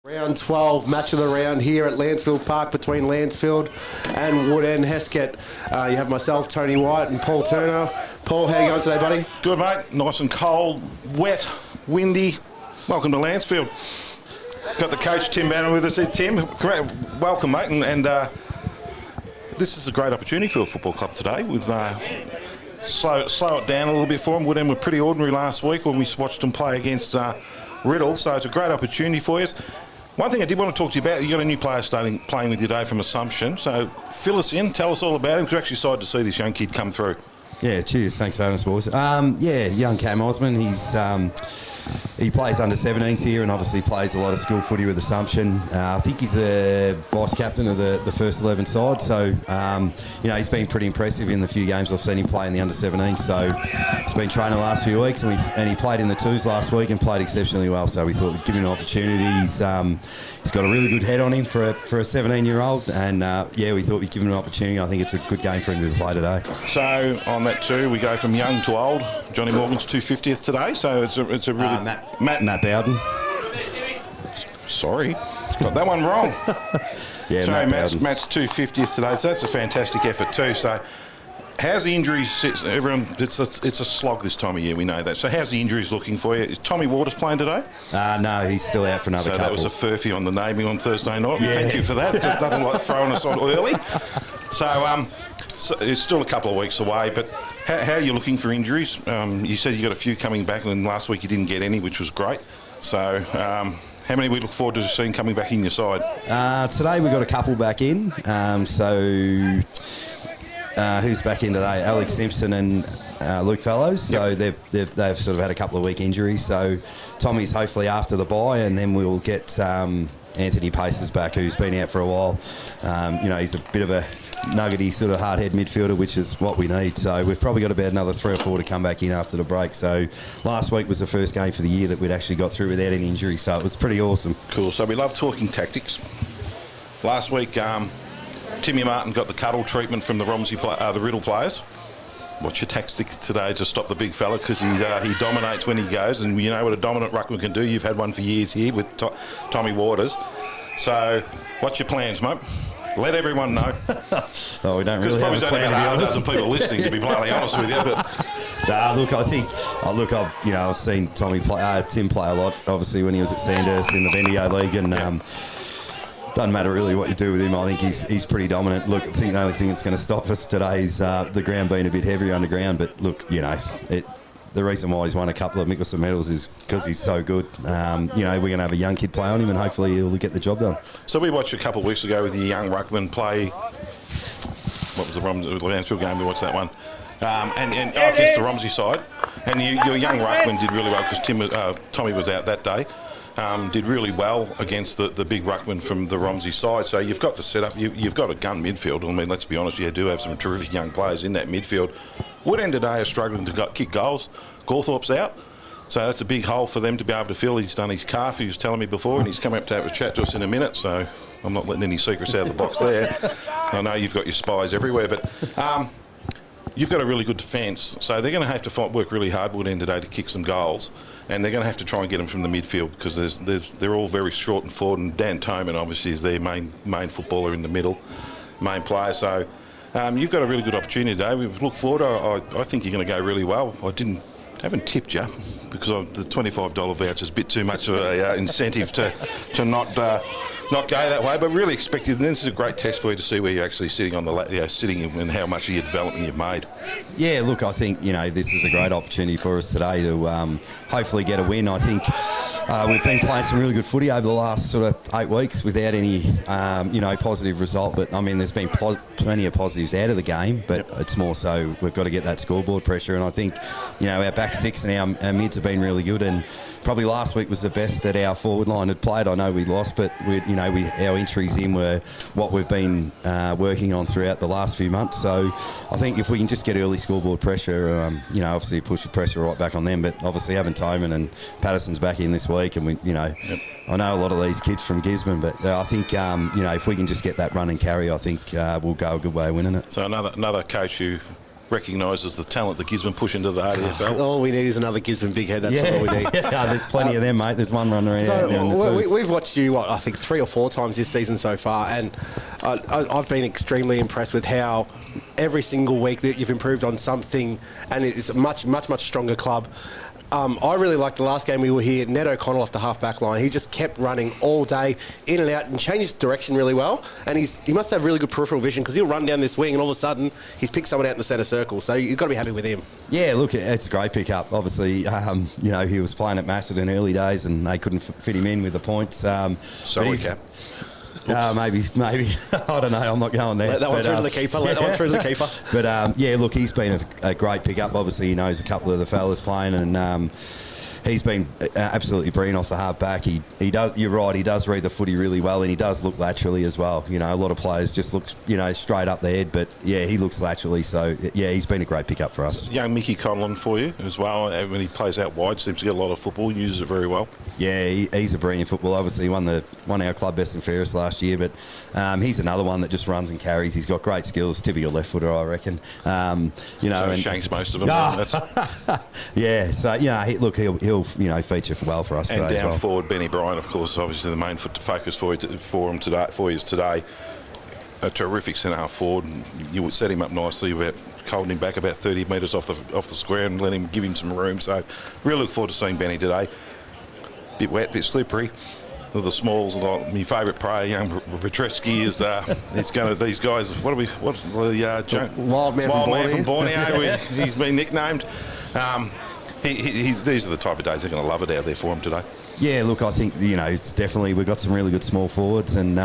Round 12, match of the round here at Lancefield Park between Lancefield and Wood End Heskett. You have myself, Tony White, and Paul Turner. Paul, how you going today, buddy? Good, mate. Nice and cold, wet, windy. Welcome to Lancefield. Got the coach, Tim Banner, with us here. Tim, great. Welcome, mate. And this is a great opportunity for a football club today. We've slow it down a little bit for them. Wood End were pretty ordinary last week when we watched them play against Riddle, so it's a great opportunity for you. One thing I did want to talk to you about, you got a new player playing with you today from Assumption, so fill us in, tell us all about him, because we're actually excited to see this young kid come through. Yeah, cheers. Thanks for having us, boys. Young Cam Osman. He plays under 17s here and obviously plays a lot of school footy with Assumption. I think he's the vice captain of the first 11 side. So, he's been pretty impressive in the few games I've seen him play in the under 17s. So he's been training the last few weeks and he played in the twos last week and played exceptionally well. So we thought we'd give him an opportunity. He's got a really good head on him for a 17-year-old. And, we thought we'd give him an opportunity. I think it's a good game for him to play today. So on that too, we go from young to old. Johnny Morgan's 250th today. So it's a really... Matt Bowden. Sorry, got that one wrong. Yeah, sorry, Matt's 250th today, so that's a fantastic effort too. So, how's the injuries? Everyone, it's a slog this time of year. We know that. So, how's the injuries looking for you? Is Tommy Waters playing today? No, he's still out for another couple. That was a furphy on the naming on Thursday night. Yeah. Thank you for that. Just nothing like throwing us on early. So it's still a couple of weeks away, but how are you looking for injuries? You said you got a few coming back, and then last week you didn't get any, which was great. So how many we look forward to seeing coming back in your side? Today we got a couple back in. Who's back in today? Alex Simpson and Luke Fellows. So yep. they've sort of had a couple of week injuries. So Tommy's hopefully after the bye, and then we'll get Anthony Pacers back, who's been out for a while. He's a bit of a nuggety sort of hard-head midfielder, which is what we need. So we've probably got about another 3 or 4 to come back in after the break. So last week was the first game for the year that we'd actually got through without any injury. So it was pretty awesome. Cool. So we love talking tactics. Last week, Timmy Martin got the cuddle treatment from the Riddle players. What's your tactics today to stop the big fella? Because he dominates when he goes, and you know what a dominant ruckman can do. You've had one for years here with Tommy Waters. So what's your plans, mate? Let everyone know. We don't really have a plan, to be honest. Because probably only about half a dozen people listening, to be bluntly honest with you. But I've seen Tim play a lot. Obviously, when he was at Sandhurst in the Bendigo League, and doesn't matter really what you do with him. I think he's pretty dominant. Look, I think the only thing that's going to stop us today is the ground being a bit heavier underground. But look, the reason why he's won a couple of Mickelson medals is because he's so good. We're going to have a young kid play on him, and hopefully he'll get the job done. So we watched a couple of weeks ago with the young ruckman play. What was the Lancefield game? We watched that one, against the Romsey side. And your young ruckman did really well because Tommy was out that day. Did really well against the big ruckman from the Romsey side. So you've got the setup. You've got a gun midfield. I mean, let's be honest, you do have some terrific young players in that midfield. Wood End today are struggling to kick goals. Gawthorpe's out. So that's a big hole for them to be able to fill. He's done his calf, he was telling me before, and he's coming up to have a chat to us in a minute. So I'm not letting any secrets out of the box there. I know you've got your spies everywhere, but you've got a really good defence. So they're going to have to work really hard, Wood End today, to kick some goals. And they're going to have to try and get them from the midfield because they're all very short and forward. And Dan Toman obviously is their main footballer in the middle, main player. So you've got a really good opportunity today. We look forward. I think you're going to go really well. Haven't tipped you because the $25 voucher is a bit too much of an incentive to not go that way. But really expected. And this is a great test for you to see where you're actually sitting on sitting and how much of your development you've made. Yeah, look, I think this is a great opportunity for us today to hopefully get a win. I think we've been playing some really good footy over the last sort of 8 weeks without any positive result. But I mean, there's been plenty of positives out of the game, but it's more so we've got to get that scoreboard pressure. And I think our back six and our mids have been really good. And probably last week was the best that our forward line had played. I know we lost, but our entries in were what we've been working on throughout the last few months. So I think if we can just get early scoreboard pressure, obviously push the pressure right back on them. But obviously having Toman and Patterson's back in this week, and I know a lot of these kids from Gisborne, but I think if we can just get that run and carry, I think we'll go a good way of winning it. So another coach who recognises the talent that Gisborne push into the RDFL. All we need is another Gisborne big head. That's all we need. There's plenty of them, mate. There's one runner around there in the twos. We've watched you, I think 3 or 4 times this season so far, and I've been extremely impressed with how every single week that you've improved on something, and it's a much stronger club. I really liked the last game we were here, Ned O'Connell off the half-back line. He just kept running all day, in and out, and changed his direction really well. And he must have really good peripheral vision, because he'll run down this wing and all of a sudden he's picked someone out in the centre circle. So you've got to be happy with him. Yeah, look, it's a great pickup. Obviously, he was playing at Macedon early days and they couldn't fit him in with the points. Sorry, Cap. Maybe. I don't know. I'm not going there. Let that one through to the keeper. Let that one through to the keeper. But, look, he's been a great pickup. Obviously, he knows a couple of the fellas playing, and he's been absolutely brilliant off the half back. He does. You're right. He does read the footy really well, and he does look laterally as well. You know, a lot of players just look, straight up the head, but he looks laterally. So he's been a great pickup for us. Young Mickey Conlon for you as well. When he plays out wide, seems to get a lot of football. Uses it very well. Yeah, he's a brilliant footballer. Obviously, he won our club best and fairest last year, but he's another one that just runs and carries. He's got great skills. Typical left footer, I reckon. So shanks most of them. So he'll feature well for us and today. And down forward, Benny Bryan, of course, obviously the main focus for him today. A terrific centre half forward. You would set him up nicely, holding him back about 30 metres off the square and give him some room. So really look forward to seeing Benny today. Bit wet, bit slippery. The smalls, my favourite prey, young Petreski is going to these guys. Wild Man from Borneo. He's been nicknamed. These are the type of days they're going to love it out there for him today. Yeah, look, I think, it's definitely, we've got some really good small forwards and,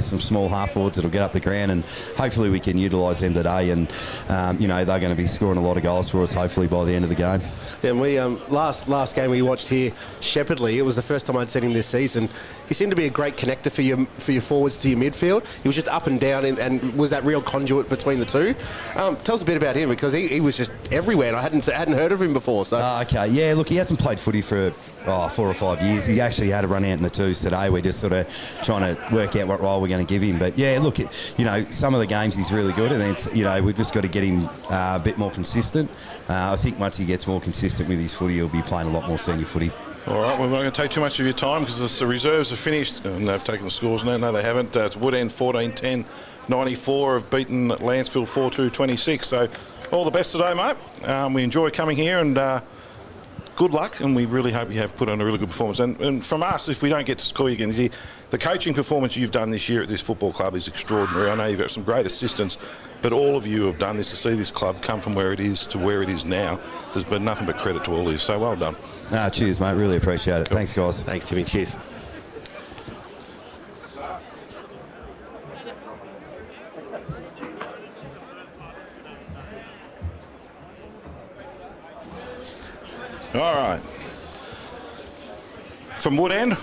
some small half forwards that'll get up the ground, and hopefully we can utilise them today, and, they're going to be scoring a lot of goals for us, hopefully, by the end of the game. Yeah, and we, last game we watched here, Shepherdley, it was the first time I'd seen him this season. He seemed to be a great connector for your forwards to your midfield. He was just up and down and was that real conduit between the two. Tell us a bit about him, because he was just everywhere, and I hadn't heard of him before. So. Okay, yeah, look, he hasn't played footy for 4 or 5 years. He actually had a run out in the twos today. We're just sort of trying to work out what role we're going to give him. But yeah, look, some of the games he's really good, and then we've just got to get him a bit more consistent. I think once he gets more consistent with his footy, he'll be playing a lot more senior footy. All right, we're not going to take too much of your time because the reserves are finished and they've taken the scores. No, they haven't. It's Woodend 14-10, 94 have beaten Lancefield 4-2-26. So all the best today, mate. We enjoy coming here, and good luck, and we really hope you have put on a really good performance. And from us, if we don't get to score you again, the coaching performance you've done this year at this football club is extraordinary. I know you've got some great assistants, but all of you have done this to see this club come from where it is to where it is now. There's been nothing but credit to all of you, so well done. Cheers, mate. Really appreciate it. Cool. Thanks, guys. Thanks, Timmy. Cheers. All right. From Woodend,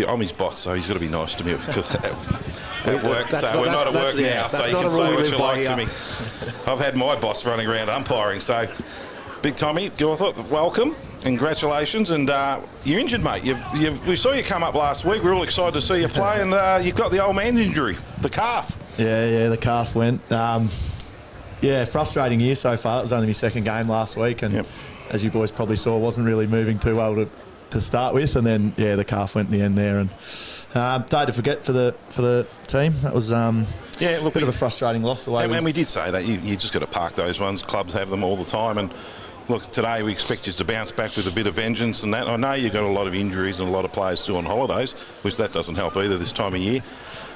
I'm his boss, so he's got to be nice to me because at work. So we're not at work now, so you can say what you like to me. I've had my boss running around umpiring. So, Big Tommy Gilthorpe, welcome, congratulations, and you're injured, mate. We saw you come up last week. We're all excited to see you play, and you've got the old man's injury, the calf. Yeah, the calf went. Frustrating year so far. It was only my second game last week, and as you boys probably saw, wasn't really moving too well to start with, and then the calf went in the end there, and day to forget for the team. That was a bit of a frustrating loss. The way we did say that you just got to park those ones. Clubs have them all the time, and look, today we expect you to bounce back with a bit of vengeance and that. I know you've got a lot of injuries and a lot of players still on holidays, which that doesn't help either this time of year.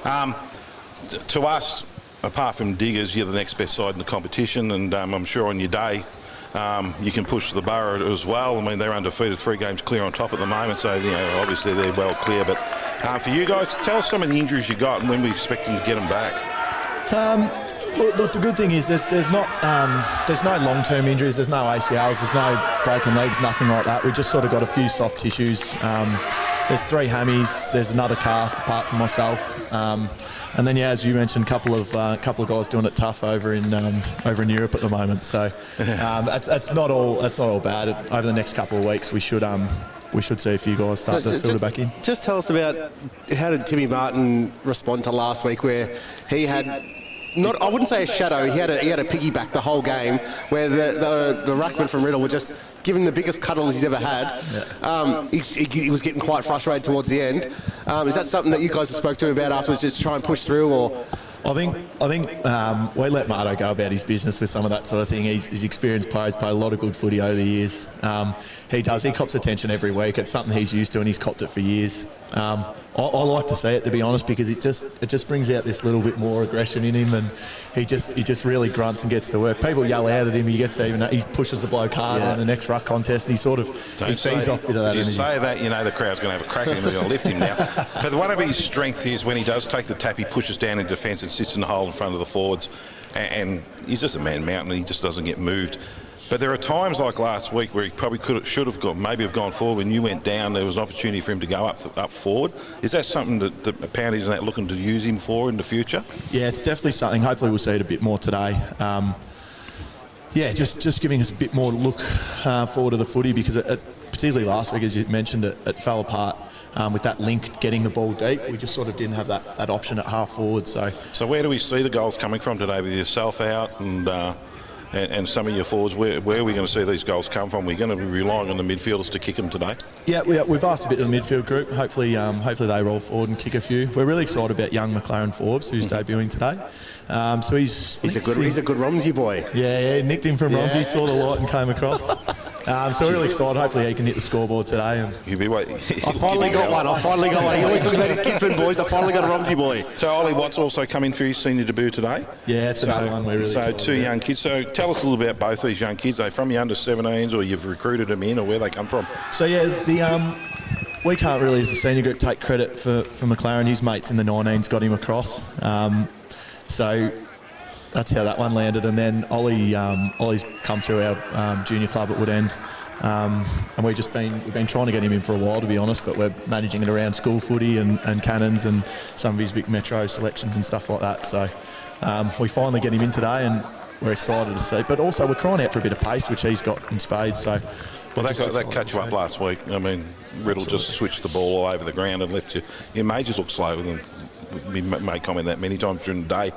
To us, apart from Diggers, you're the next best side in the competition, and I'm sure on your day you can push the Borough as well. I mean, they're undefeated, 3 games clear on top at the moment, so obviously they're well clear. But for you guys, tell us some of the injuries you got and when we expect them to get them back. Look, the good thing is there's no long-term injuries, there's no ACLs, there's no broken legs, nothing like that. We just sort of got a few soft tissues. There's 3 hammies, there's another calf apart from myself, and then as you mentioned, a couple of guys doing it tough over in Europe at the moment. So that's not all bad. Over the next couple of weeks, we should see a few guys start to filter back in. Just tell us about how did Timmy Martin respond to last week, where he had I wouldn't say a shadow. He had a piggyback the whole game, where the ruckman from Riddle were just giving the biggest cuddles he's ever had. Yeah. He was getting quite frustrated towards the end. Is that something that you guys have spoke to him about afterwards, just try and push through, or? I think we let Marto go about his business with some of that sort of thing. He's experienced player. He's played a lot of good footy over the years. He cops attention every week. It's something he's used to, and he's copped it for years. I like to see it, to be honest, because it just brings out this little bit more aggression in him, and he just really grunts and gets to work. People yell out at him. He pushes the bloke harder in the next ruck contest, and he feeds off a bit of that energy. You say that, you know the crowd's going to have a crack at him and they'll lift him now. But one of his strengths is when he does take the tap, he pushes down in defence and sits in the hole in front of the forwards, and he's just a man mountain. He just doesn't get moved. But there are times like last week where he probably should have gone forward. When you went down, there was an opportunity for him to go up forward. Is that something that the Poundies are looking to use him for in the future? Yeah, it's definitely something. Hopefully we'll see it a bit more today. Just giving us a bit more look forward to the footy, because particularly last week, as you mentioned, it fell apart with that link getting the ball deep. We just sort of didn't have that option at half forward. So where do we see the goals coming from today, with yourself out and some of your forwards? Where are we going to see these goals come from? We're going to be relying on the midfielders to kick them today. Yeah, we've asked a bit of the midfield group. Hopefully they roll forward and kick a few. We're really excited about young McLaren Forbes, who's debuting today. So he's a good Romsey boy. Yeah, nicked him from Romsey, saw the light and came across. So we're really excited. Hopefully he can hit the scoreboard today. And I finally got one. He always talks about his Gisborne boys. I finally got a Romsey boy. So Ollie Watts also coming for his senior debut today. Yeah, it's another one we're really excited two young kids. So tell us a little bit about both these young kids. Are they from your under-17s, or you've recruited them in, or where they come from? So yeah, we can't really, as a senior group, take credit for McLaren. His mates in the 19s got him across. So that's how that one landed. And then Ollie's come through our junior club at Woodend, and we've been trying to get him in for a while, to be honest, but we're managing it around school footy and cannons and some of his big metro selections and stuff like that. So we finally get him in today, and we're excited to see. But also we're crying out for a bit of pace, which he's got in spades. So well, that cut you up last week. I mean, Riddle just switched the ball all over the ground and left you. Your majors look slow, and we made comment that many times during the day.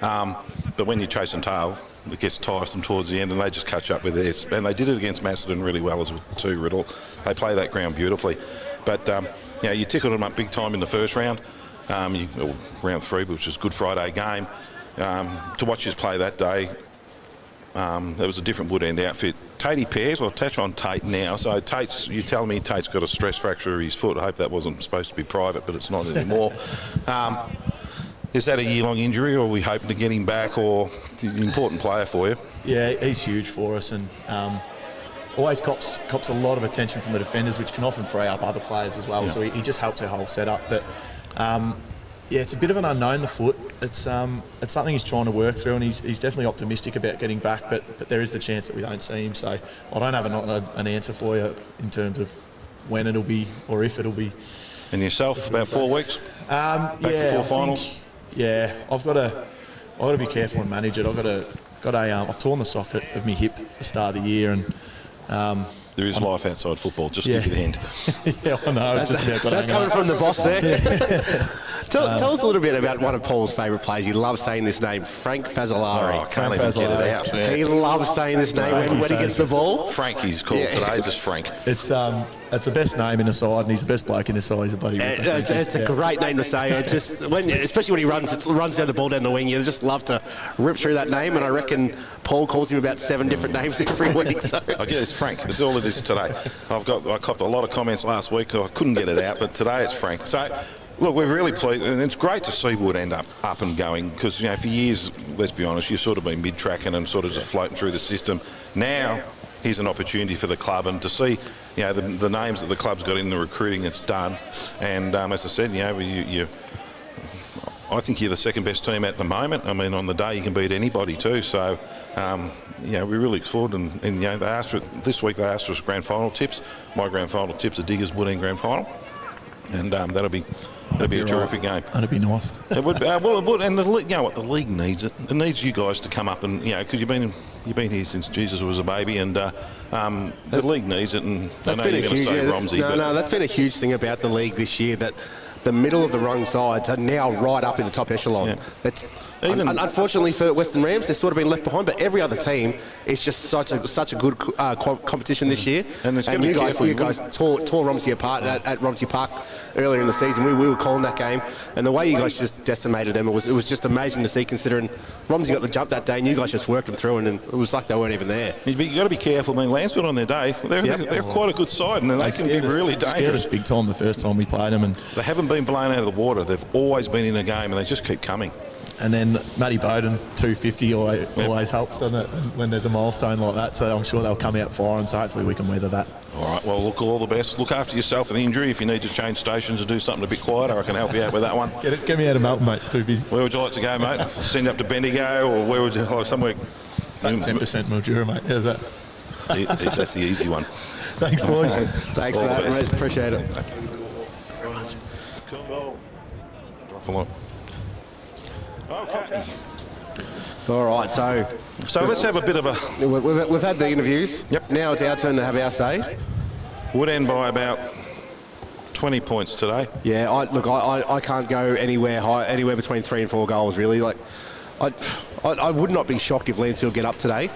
But when you're chasing tail, it gets tiresome towards the end, and they just catch up with this. And they did it against Macedon really well as to Riddle. They play that ground beautifully. But you tickled them up big time in the first round, round 3, which was a Good Friday game. To watch us play that day, there was a different Woodend outfit. Tatey Pears, I'll touch on Tate now. So you tell me Tate's got a stress fracture of his foot. I hope that wasn't supposed to be private, but it's not anymore. Is that a year-long injury, or are we hoping to get him back, or he's an important player for you? Yeah, he's huge for us, and always cops a lot of attention from the defenders, which can often free up other players as well. Yeah. So he just helps our whole setup. But it's a bit of an unknown, the foot. It's something he's trying to work through, and he's definitely optimistic about getting back, but there is the chance that we don't see him. So I don't have an answer for you in terms of when it'll be or if it'll be. And yourself, about 4 weeks? Back before finals? Yeah, I've got to be careful and manage it. I've torn the socket of my hip at the start of the year, and there is life outside football. Just give you the hint. Yeah, I know. That's coming from the boss there. Tell us a little bit about one of Paul's favourite players. You love saying this name, Frank Fazzolari. Oh, I can't even get it out. Yeah. He loves saying this name when he gets the ball. Frank, he's called today, just Frank. It's the best name in the side, and he's the best bloke in the side. He's a bloody. It's a great name to say. Especially when he runs down the ball down the wing, you just love to rip through that name. And I reckon Paul calls him about 7 different names every week. So I guess it's Frank. That's all it is today. I copped a lot of comments last week. I couldn't get it out, but today it's Frank. So. Look, we're really pleased, and it's great to see Wood end up and going, because for years, let's be honest, you've sort of been mid-tracking and sort of just floating through the system. Now, here's an opportunity for the club, and to see the names that the club's got in the recruiting it's done. And as I said, I think you're the second best team at the moment. I mean, on the day you can beat anybody too. So, we really look forward, and this week they asked for us grand final tips. My grand final tips are Diggers Wood End grand final. And that'll be a terrific game. That'd be nice. It would. Well, it would. And the league needs it. It needs you guys to come up and because you've been here since Jesus was a baby, and the league needs it. And that's been a huge. That's been a huge thing about the league this year, that the middle of the rung sides are now right up in the top echelon. Yeah. That's Unfortunately for Western Rams, they've sort of been left behind, but every other team is just such a good competition this year. And you guys tore Romsey apart at Romsey Park earlier in the season. We were calling that game, and the way you guys just decimated them, it was just amazing to see, considering Romsey got the jump that day, and you guys just worked them through, and it was like they weren't even there. You've got to be careful. I mean, Lancefield on their day, they're quite a good side, and they can be really dangerous. Scared us big time the first time we played them, and they haven't been blown out of the water. They've always been in a game, and they just keep coming. And then Matty Bowden, 250 always helps, doesn't it, when there's a milestone like that. So I'm sure they'll come out firing, so hopefully we can weather that. All right, well, look, all the best. Look after yourself with the injury. If you need to change stations or do something a bit quieter, I can help you out with that one. Get me out of Melbourne, mate. It's too busy. Where would you like to go, mate? Send you up to Bendigo, or where would you, somewhere? 10% Mildura, mate. How's that? That's the easy one. Thanks, boys. Thanks for that, mate. Appreciate it. Cool. Okay. All right, so let's have a bit of a... We've had the interviews. Yep. Now it's our turn to have our say. Would end by about 20 points today. Yeah, I can't go anywhere between 3 and 4 goals, really. Like, I would not be shocked if Lancefield get up today,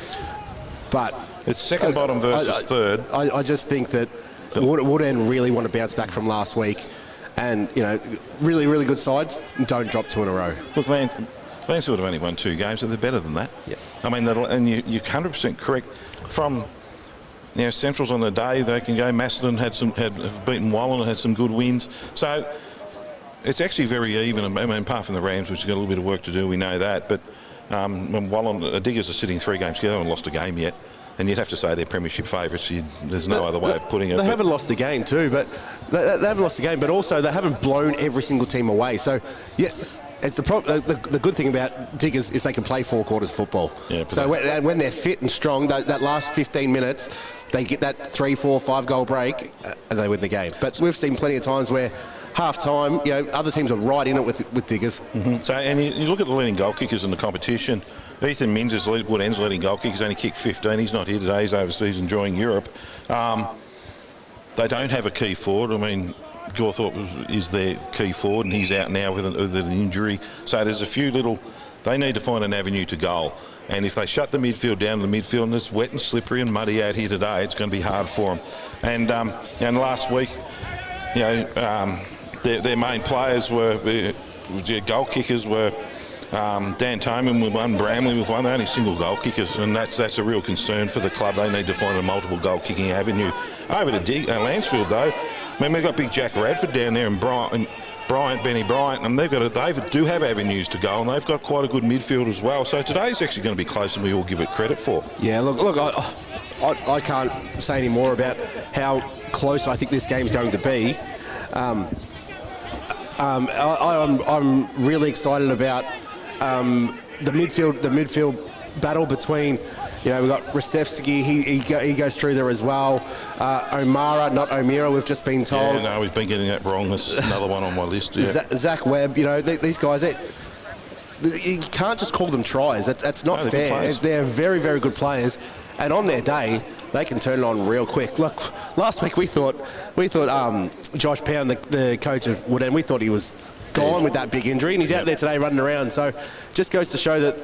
but... It's second bottom versus third. I just think that Woodend really want to bounce back from last week, and really, really good sides don't drop 2 in a row. Look, Lancefield have only won 2 games, so they're better than that. Yeah. I mean, and you're 100% correct. From Central's on the day, they can go. Macedon have beaten Wallen and had some good wins. So it's actually very even. I mean, apart from the Rams, which have got a little bit of work to do, we know that. But when Wallen, the Diggers are sitting 3 games together and lost a game yet. And you'd have to say they're premiership favourites. There's no other way of putting it. They haven't lost a game too, but they haven't lost a game. But also they haven't blown every single team away. So yeah, it's the good thing about Diggers is they can play 4 quarters of football. Yeah, so when they're fit and strong, that last 15 minutes, they get that 3, 4, 5 goal break and they win the game. But we've seen plenty of times where half time, other teams are right in it with Diggers. Mm-hmm. So and you look at the leading goal kickers in the competition. Ethan Minns is Woodend's leading goal kicker. He's only kicked 15. He's not here today. He's overseas enjoying Europe. They don't have a key forward. I mean, Gawthorpe is their key forward, and he's out now with an injury. So there's a few little... They need to find an avenue to goal. And if they shut the midfield down to the midfield, and it's wet and slippery and muddy out here today, it's going to be hard for them. And last week, their main players were... goal kickers were... Dan Toman with one, Bramley with one. They're only single goal kickers, and that's a real concern for the club. They need to find a multiple goal kicking avenue. Over to Lancefield though, I mean, we've got big Jack Radford down there and Benny Bryant, and they do have avenues to go, and they've got quite a good midfield as well. So today's actually going to be closer than we all give it credit for. Yeah, look, I can't say any more about how close I think this game's going to be. I'm really excited about the midfield battle between, we've got Rastevsky, he goes through there as well. O'Mara, not O'Meara, we've just been told. Yeah, no, we've been getting that wrong. That's another one on my list. Yeah. Zach Webb, these guys, you can't just call them tries. That's not fair. They're very, very good players, and on their day, they can turn it on real quick. Look, last week we thought Josh Pound, the coach of Woodend, we thought he was gone with that big injury, and he's out there today running around. So just goes to show that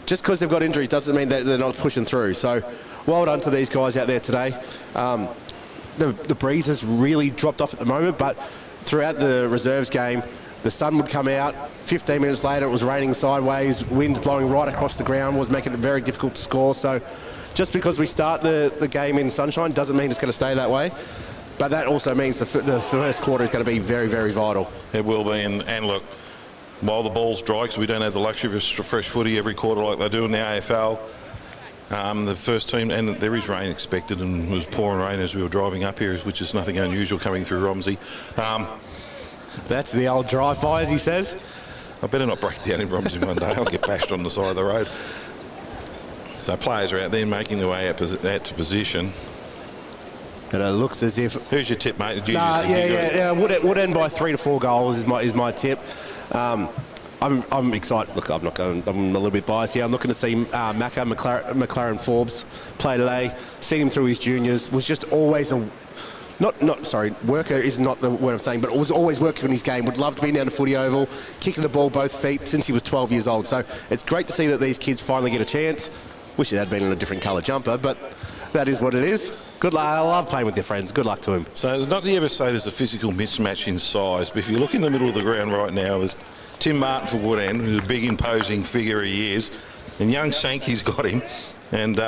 just because they've got injuries doesn't mean that they're not pushing through. So well done to these guys out there today. The breeze has really dropped off at the moment, but throughout the reserves game, the sun would come out. 15 minutes later, it was raining sideways, wind blowing right across the ground, was making it very difficult to score. So just because we start the game in sunshine doesn't mean it's going to stay that way. But that also means the first quarter is going to be very, very vital. It will be. And look, while the ball's dry, because we don't have the luxury of fresh footy every quarter like they do in the AFL, the first team, and there is rain expected, and it was pouring rain as we were driving up here, which is nothing unusual coming through Romsey. That's the old drive-by, as he says. I better not break down in Romsey one day. I'll get bashed on the side of the road. So players are out there making their way out to position. And it looks as if... Who's your tip, mate? Would end by 3 to 4 goals is my tip. I'm excited. Look, I'm a little bit biased here. I'm looking to see McLaren Forbes play today. Seen him through his juniors. Was just always worker is not the word I'm saying, but was always working on his game. Would love to be down the footy oval, kicking the ball both feet since he was 12 years old. So it's great to see that these kids finally get a chance. Wish it had been in a different colour jumper, but that is what it is. Good luck. I love playing with your friends. Good luck to him. So not to ever say there's a physical mismatch in size, but if you look in the middle of the ground right now, there's Tim Martin for Woodend, who's a big imposing figure he is, and young Sankey's got him, and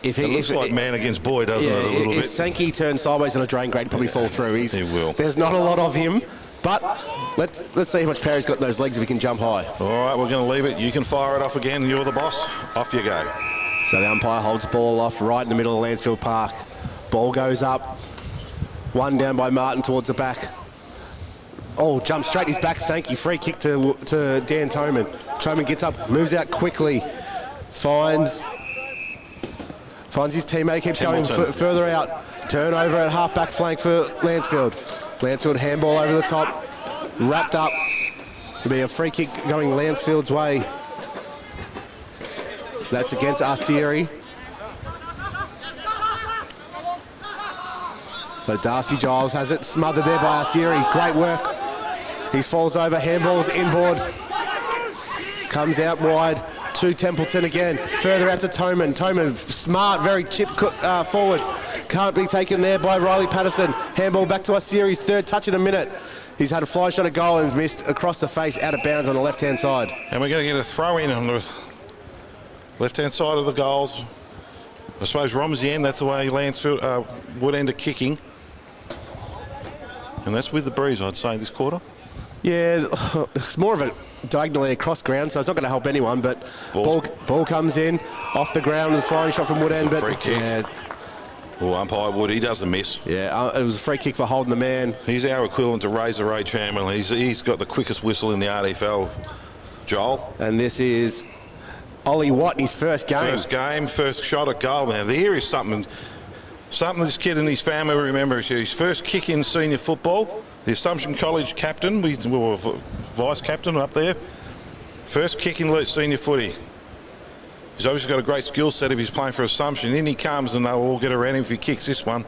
it looks like man against boy, doesn't it, a little bit? If Sankey turns sideways on a drain grade, he'd probably fall through. He will. There's not a lot of him, but let's see how much power he's got in those legs if he can jump high. All right, we're going to leave it. You can fire it off again. You're the boss. Off you go. So the umpire holds the ball off right in the middle of Lancefield Park. Ball goes up. One down by Martin towards the back. Oh, jumps straight his back. Sankey. Free kick to Dan Toman. Toman gets up, moves out quickly. Finds his teammate, keeps going further out. Turnover at half-back flank for Lancefield. Lancefield handball over the top. Wrapped up. It'll be a free kick going Lancefield's way. That's against Arsieri. But Darcy Giles has it smothered there by Arsieri. Great work. He falls over, handballs inboard. Comes out wide to Templeton again. Further out to Toman. Toman, smart, very chip forward. Can't be taken there by Riley Patterson. Handball back to Arsieri's third touch in a minute. He's had a fly shot at goal and missed across the face, out of bounds on the left-hand side. And we're going to get a throw in on the left-hand side of the goals. I suppose Romsey end, that's the way Lancefield would end up kicking. And that's with the breeze, I'd say, this quarter. Yeah, it's more of a diagonally across ground, so it's not going to help anyone, but ball comes in, off the ground, with a flying shot from Woodend. But free kick. Yeah. Oh, umpire Wood, he doesn't miss. Yeah, it was a free kick for holding the man. He's our equivalent to Razor Ray Chamberlain. He's got the quickest whistle in the RDFL, Joel. And this is Ollie Watt in his first game. First shot at goal. Now, there is something this kid and his family remember. His first kick in senior football. The Assumption College captain, we were vice captain up there. First kick in senior footy. He's obviously got a great skill set if he's playing for Assumption. In he comes and they'll all get around him if he kicks this one.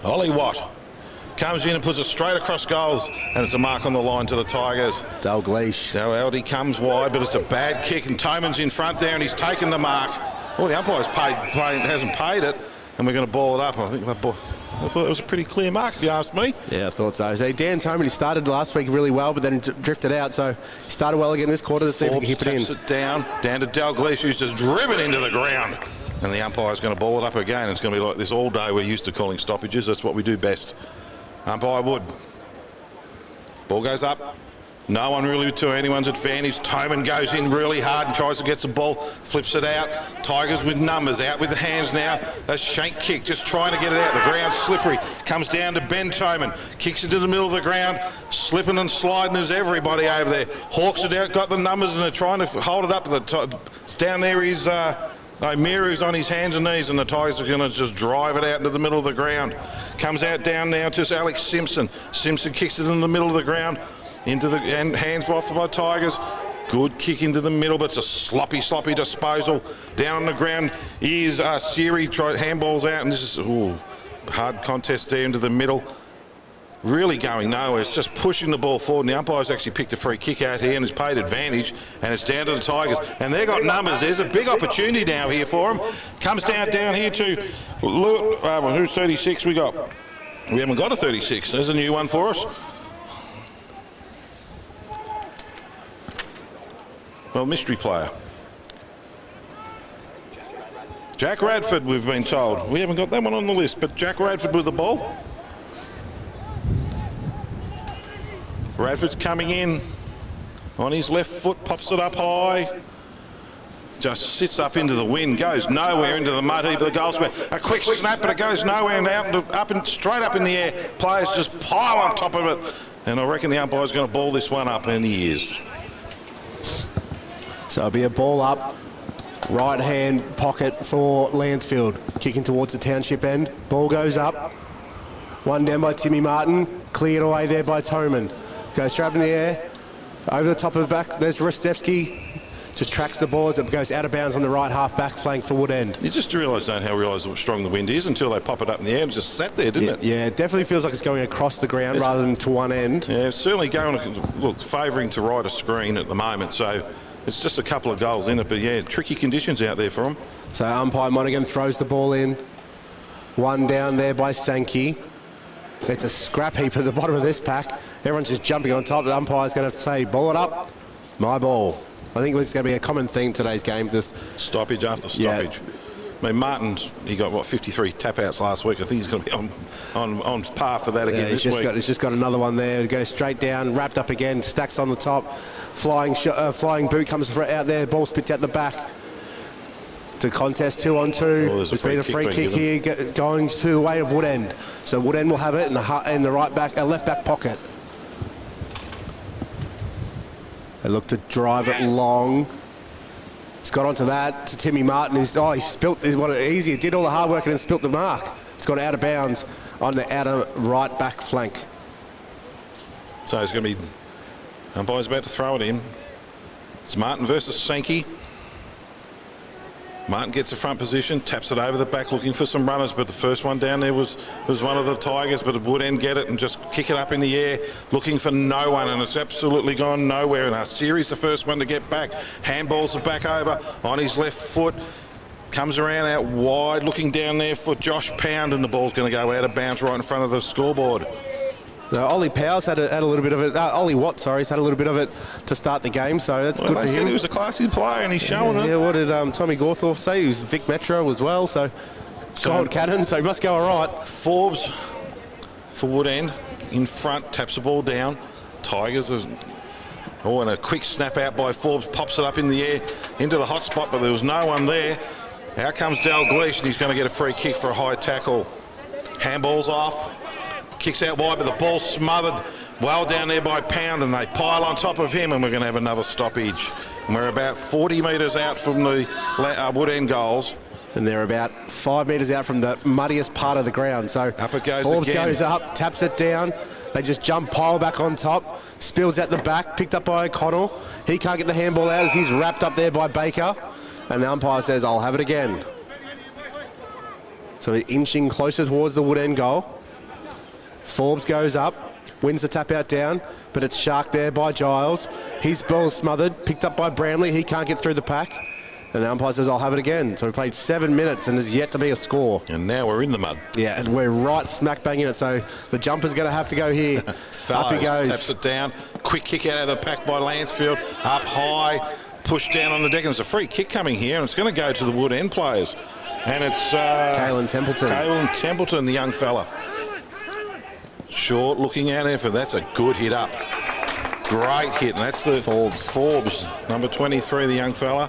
Ollie Watt comes in and puts it straight across goals, and it's a mark on the line to the Tigers. Dalgleish. Aldi comes wide, but it's a bad kick, and Toman's in front there, and he's taken the mark. Well, the umpire's hasn't paid it, and we're going to ball it up. I thought it was a pretty clear mark, if you asked me. Yeah, I thought so. Dan Toman, he started last week really well, but then drifted out, so he started well again this quarter to see if he can hit it in. It down to Dalgleish, who's just driven into the ground. And the umpire's going to ball it up again. It's going to be like this all day. We're used to calling stoppages. That's what we do best. Umpire Wood. Ball goes up. No one really to anyone's advantage. Toman goes in really hard and tries to get the ball, flips it out. Tigers with numbers, out with the hands now. A shank kick, just trying to get it out. The ground's slippery. Comes down to Ben Toman. Kicks into the middle of the ground. Slipping and sliding as everybody over there. Hawks it out, got the numbers, and they're trying to hold it up at the top. Down there is Miru's on his hands and knees, and the Tigers are going to just drive it out into the middle of the ground. Comes out down now to Alex Simpson. Simpson kicks it in the middle of the ground. And hands off by Tigers. Good kick into the middle, but it's a sloppy disposal. Down on the ground is Siri, handballs out, and this is hard contest there into the middle. Really going nowhere. It's just pushing the ball forward, and the umpire's actually picked a free kick out here and has paid advantage, and it's down to the Tigers. And they've got numbers. There's a big opportunity now here for them. Comes down here to who's 36 we got? We haven't got a 36. There's a new one for us. Well, mystery player. Jack Radford, we've been told. We haven't got that one on the list, but Jack Radford with the ball. Radford's coming in on his left foot, pops it up high. Just sits up into the wind, goes nowhere into the mud heap of the goal square. A quick snap, but it goes nowhere and out straight up in the air. Players just pile on top of it. And I reckon the umpire's going to ball this one up, and he is. So it'll be a ball up, right-hand pocket for Lancefield. Kicking towards the township end. Ball goes up. One down by Timmy Martin. Cleared away there by Toman. Goes straight up in the air. Over the top of the back, there's Rostevsky. just tracks the ball as it goes out of bounds on the right half back flank for Woodend. You just realise how strong the wind is until they pop it up in the air and just sat there, didn't it? Yeah, it definitely feels like it's going across the ground rather than to one end. Yeah, it's certainly going, look, favouring to right a screen at the moment, so it's just a couple of goals in it, but yeah, tricky conditions out there for them. So umpire Monaghan throws the ball in. One down there by Sankey. It's a scrap heap at the bottom of this pack. Everyone's just jumping on top. The umpire's going to have to say, ball it up. My ball. I think it's going to be a common theme today's game. This stoppage after stoppage. Yeah. I mean, Martin's, he got, 53 tap-outs last week. I think he's going to be on par for that again this week. He's just got another one there. It goes straight down, wrapped up again, stacks on the top. Flying boot comes out there, ball spits out the back. To contest 2-on-2. There's been a free kick here going to the way of Woodend. So Woodend will have it in the left back pocket. They look to drive it long. It's got onto that to Timmy Martin, he spilt what easy. Did all the hard work and then spilt the mark. It's gone out of bounds on the outer right back flank. So it's going to be umpire's about to throw it in. It's Martin versus Sankey. Martin gets the front position, taps it over the back, looking for some runners, but the first one down there was one of the Tigers, but it would end get it and just kick it up in the air, looking for no one, and it's absolutely gone nowhere. And our series, the first one to get back, handballs it back over on his left foot, comes around out wide, looking down there for Josh Pound, and the ball's going to go out of bounds right in front of the scoreboard. So Ollie Powers had a little bit of it. Ollie Watts, sorry, has had a little bit of it to start the game, so that's good for him. He was a classy player, and he's showing it. Yeah, what did Tommy Gawthorpe say? He was Vic Metro as well, so gold cannon, so he must go all right. Forbes for Woodend in front, taps the ball down. Tigers and a quick snap out by Forbes, pops it up in the air into the hot spot, but there was no one there. Out comes Dalgleish, and he's going to get a free kick for a high tackle. Handball's off. Kicks out wide, but the ball smothered well down there by Pound, and they pile on top of him, and we're going to have another stoppage. And we're about 40 metres out from the Woodend goals. And they're about 5 metres out from the muddiest part of the ground. So up it goes Forbes again. Goes up, taps it down. They just jump, pile back on top. Spills at the back, picked up by O'Connell. He can't get the handball out as he's wrapped up there by Baker. And the umpire says, I'll have it again. So we're inching closer towards the Woodend goal. Forbes goes up, wins the tap out down, but it's sharked there by Giles. His ball is smothered, picked up by Bramley. He can't get through the pack. And the umpire says, I'll have it again. So we played 7 minutes and there's yet to be a score. And now we're in the mud. Yeah, and we're right smack bang in it. So the jumper's going to have to go here. Up he goes. Taps it down. Quick kick out of the pack by Lancefield. Up high, pushed down on the deck. And there's a free kick coming here, and it's going to go to the Woodend players. And it's Caelan Templeton. Caelan Templeton, the young fella. Short looking out there for that's a good hit up. Great hit, and that's the Forbes, number 23, the young fella.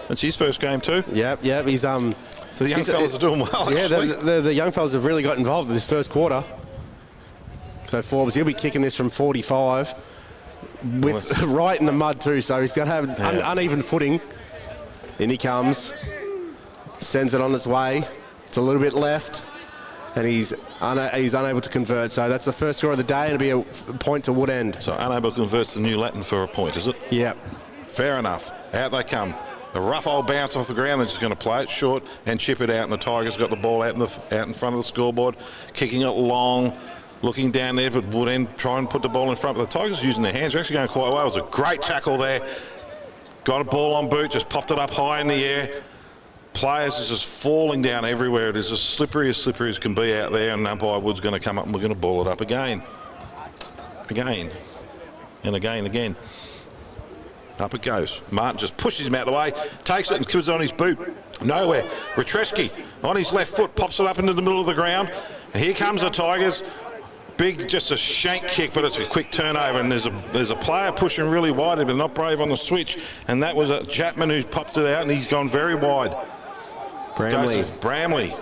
That's his first game too. Yep. He's So the young fellas are doing well. Yeah, actually. the young fellas have really got involved in this first quarter. So Forbes, he'll be kicking this from 45, with right in the mud too. So he's going to have uneven footing. In he comes, sends it on its way. It's a little bit left. And he's unable to convert. So that's the first score of the day, and it'll be a point to Woodend. So unable to convert the new Latin for a point, is it? Yep. Fair enough. Out they come. A rough old bounce off the ground. They're just going to play it short and chip it out. And the Tigers got the ball out in front of the scoreboard, kicking it long, looking down there. But Woodend trying to put the ball in front. But the Tigers using their hands. They're actually going quite well. It was a great tackle there. Got a ball on boot, just popped it up high in the air. Players is just falling down everywhere. It is as slippery as can be out there, and umpire Wood's going to come up and we're going to ball it up again. And again. Up it goes. Martin just pushes him out of the way, takes it and puts it on his boot. Nowhere. Retreski on his left foot, pops it up into the middle of the ground. And here comes the Tigers. Big, just a shank kick, but it's a quick turnover, and there's a player pushing really wide, but not brave on the switch, and that was Chapman who popped it out, and he's gone very wide. Bramley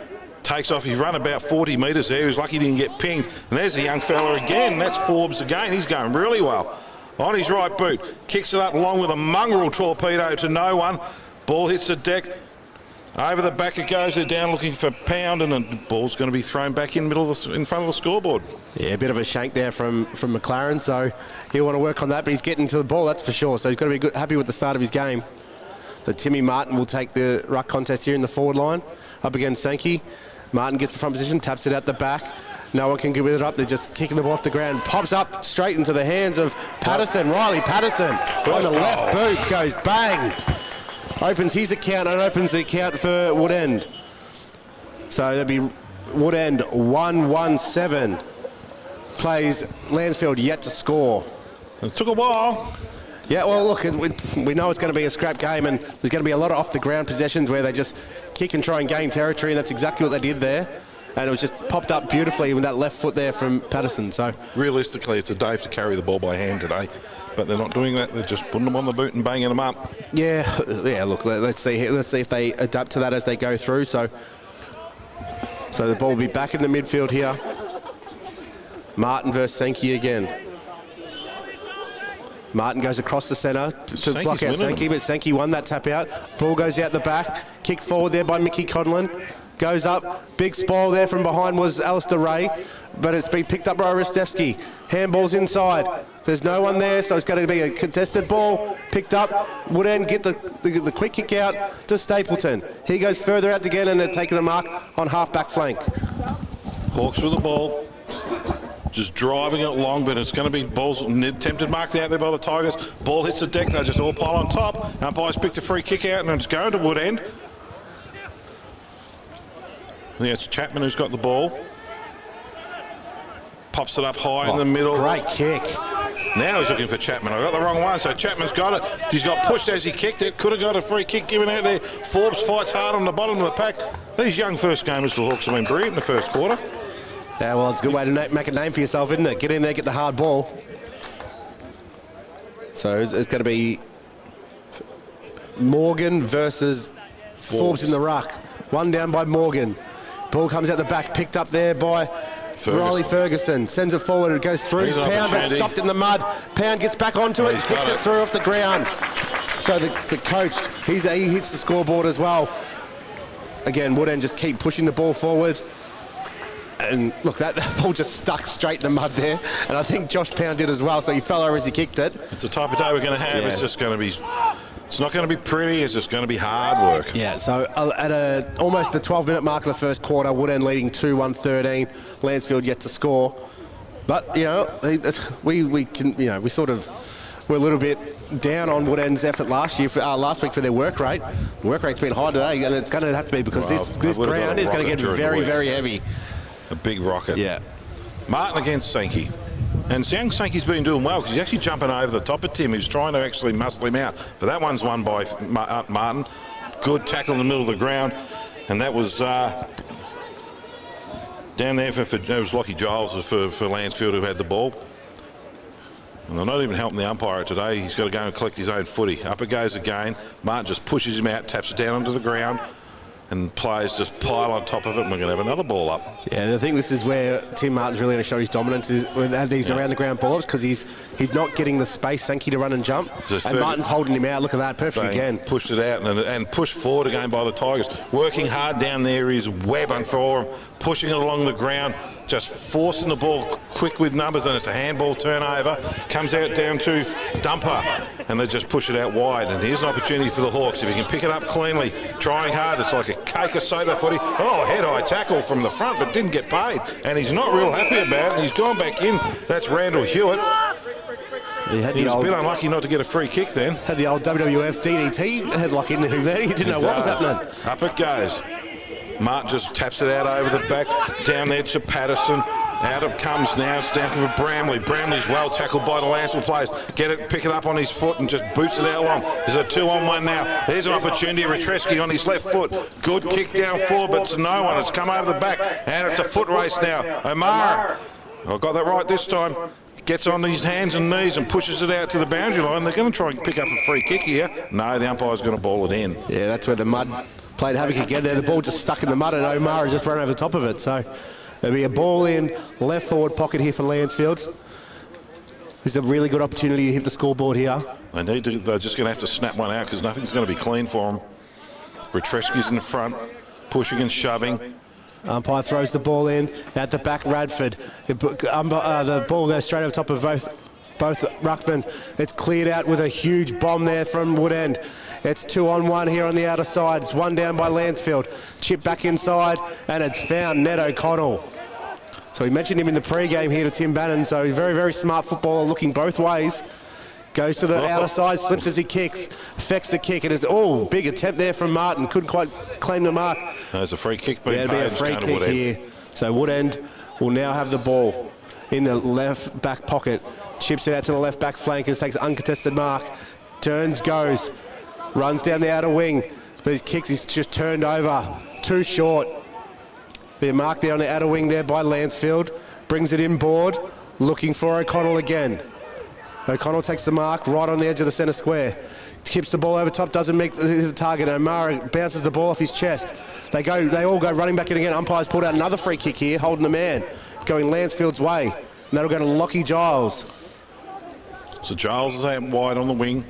takes off. He's run about 40 metres there. He was lucky he didn't get pinged. And there's the young fella again. That's Forbes again. He's going really well. On his right boot. Kicks it up along with a mongrel torpedo to no one. Ball hits the deck. Over the back it goes. They're down looking for Pound, and the ball's going to be thrown back in front of the scoreboard. Yeah, a bit of a shank there from McLaren, so he'll want to work on that, but he's getting to the ball, that's for sure. So he's got to be happy with the start of his game. So Timmy Martin will take the ruck contest here in the forward line. Up against Sankey. Martin gets the front position, taps it out the back. No one can get with it up. They're just kicking the ball off the ground. Pops up straight into the hands of Patterson. Riley Patterson on the left boot goes bang. Opens his account and opens the account for Woodend. So there'll be Woodend 1-1-7. Plays Lancefield yet to score. It took a while. Yeah, well, look, we know it's going to be a scrap game, and there's going to be a lot of off-the-ground possessions where they just kick and try and gain territory, and that's exactly what they did there. And it was just popped up beautifully with that left foot there from Patterson. So realistically, it's a Dave to carry the ball by hand today, but they're not doing that. They're just putting them on the boot and banging them up. Yeah. Look, let's see if they adapt to that as they go through. So the ball will be back in the midfield here. Martin versus Sankey again. Martin goes across the centre to block out Sankey, but Sankey won that tap out. Ball goes out the back. Kick forward there by Mickey Conlon. Goes up. Big spoil there from behind was Alistair Ray, but it's been picked up by Rostevsky. Handball's inside. There's no one there, so it's going to be a contested ball. Picked up. Woodend get the quick kick out to Stapleton. He goes further out again, and they're taking a mark on half-back flank. Hawks with the ball. Just driving it long, but it's going to be balls attempted marked out there by the Tigers. Ball hits the deck, they just all pile on top. Umpires picked a free kick out, and it's going to Woodend. Yeah, it's Chapman who's got the ball. Pops it up high in the middle. Great kick. Now he's looking for Chapman. I got the wrong one, so Chapman's got it. He's got pushed as he kicked it. Could have got a free kick given out there. Forbes fights hard on the bottom of the pack. These young first gamers for the Hawks have been brilliant in the first quarter. Yeah, well, it's a good way to make a name for yourself, isn't it? Get in there, get the hard ball. So it's going to be Morgan versus Forbes in the ruck. One down by Morgan. Ball comes out the back, picked up there by Riley Ferguson. Sends it forward, it goes through. Pound, but stopped in the mud. Pound gets back onto it, kicks it through off the ground. So the coach, he hits the scoreboard as well. Again, Woodend just keep pushing the ball forward. And look, that ball just stuck straight in the mud there. And I think Josh Pound did as well, so he fell over as he kicked it. It's the type of day we're going to have. Yeah. It's just going to be... It's not going to be pretty, it's just going to be hard work. Yeah, so at almost the 12-minute mark of the first quarter, Woodend leading 2-1-13, Lancefield yet to score. But, you know, we're a little bit down on Woodend's effort last week for their work rate. The work rate's been high today, and it's going to have to be because this ground is going to get very, very heavy. A big rocket. Yeah. Martin against Sankey. And young Sankey's been doing well because he's actually jumping over the top of Tim, who's trying to actually muscle him out. But that one's won by Martin. Good tackle in the middle of the ground. And that was down there it was Lockie Giles for Lancefield who had the ball. And they're not even helping the umpire today. He's got to go and collect his own footy. Up it goes again. Martin just pushes him out, taps it down onto the ground. And players just pile on top of it, and we're going to have another ball up. Yeah, I think this is where Tim Martin's really going to show his dominance is with these around the ground ball-ups because he's not getting the space Sankey to run and jump. And Martin's holding him out. Look at that, perfect again. Pushed it out and pushed forward again by the Tigers. Working hard down there is Webb for him, pushing it along the ground, just forcing the ball quick with numbers, and it's a handball turnover. Comes out down to Dumper, and they just push it out wide. And here's an opportunity for the Hawks. If he can pick it up cleanly, trying hard, it's like a cake of soap footy. Oh, head-high tackle from the front, but didn't get paid. And he's not real happy about it, and he's gone back in. That's Randall Hewitt. He was a bit unlucky not to get a free kick then. Had the old WWF DDT headlock in there. He didn't know what was happening. Up it goes. Martin just taps it out over the back, down there to Patterson. Out it comes now, it's down for Bramley. Bramley's well tackled by the Lancefield players. Pick it up on his foot and just boots it out long. There's a 2-on-1 now. There's an opportunity. Retreski on his left foot. Good kick down forward, but it's no one. It's come over the back, and it's a foot race now. O'Mara, I got that right this time. Gets on his hands and knees and pushes it out to the boundary line. They're going to try and pick up a free kick here. No, the umpire's going to ball it in. Yeah, that's where the mud played havoc again there. The ball just stuck in the mud, and O'Mara just ran over the top of it. So there'll be a ball in left forward pocket here for Lancefield. This is a really good opportunity to hit the scoreboard here. They're just going to have to snap one out because nothing's going to be clean for them. Retreski's in the front, pushing and shoving. Umpire throws the ball in at the back. Radford. The ball goes straight over top of both ruckmen. It's cleared out with a huge bomb there from Woodend. It's 2-on-1 here on the outer side. It's one down by Lancefield. Chip back inside, and it's found Ned O'Connell. So we mentioned him in the pre-game here to Tim Bannon. So he's a very, very smart footballer, looking both ways. Goes to the outer side, slips as he kicks, affects the kick. It is, big attempt there from Martin. Couldn't quite claim the mark. There's a free kick being paid. There'll be a free kick here. So Woodend will now have the ball in the left back pocket. Chips it out to the left back flankers, takes an uncontested mark. Turns, goes, runs down the outer wing. But his kicks is just turned over. Too short. Be a mark there on the outer wing there by Lancefield. Brings it inboard, looking for O'Connell again. O'Connell takes the mark right on the edge of the centre square. Kips the ball over top, doesn't make the target. O'Mara bounces the ball off his chest. They all go running back in again. Umpire's pulled out another free kick here, holding the man, going Lancefield's way. And that'll go to Lockie Giles. So Giles is out wide on the wing.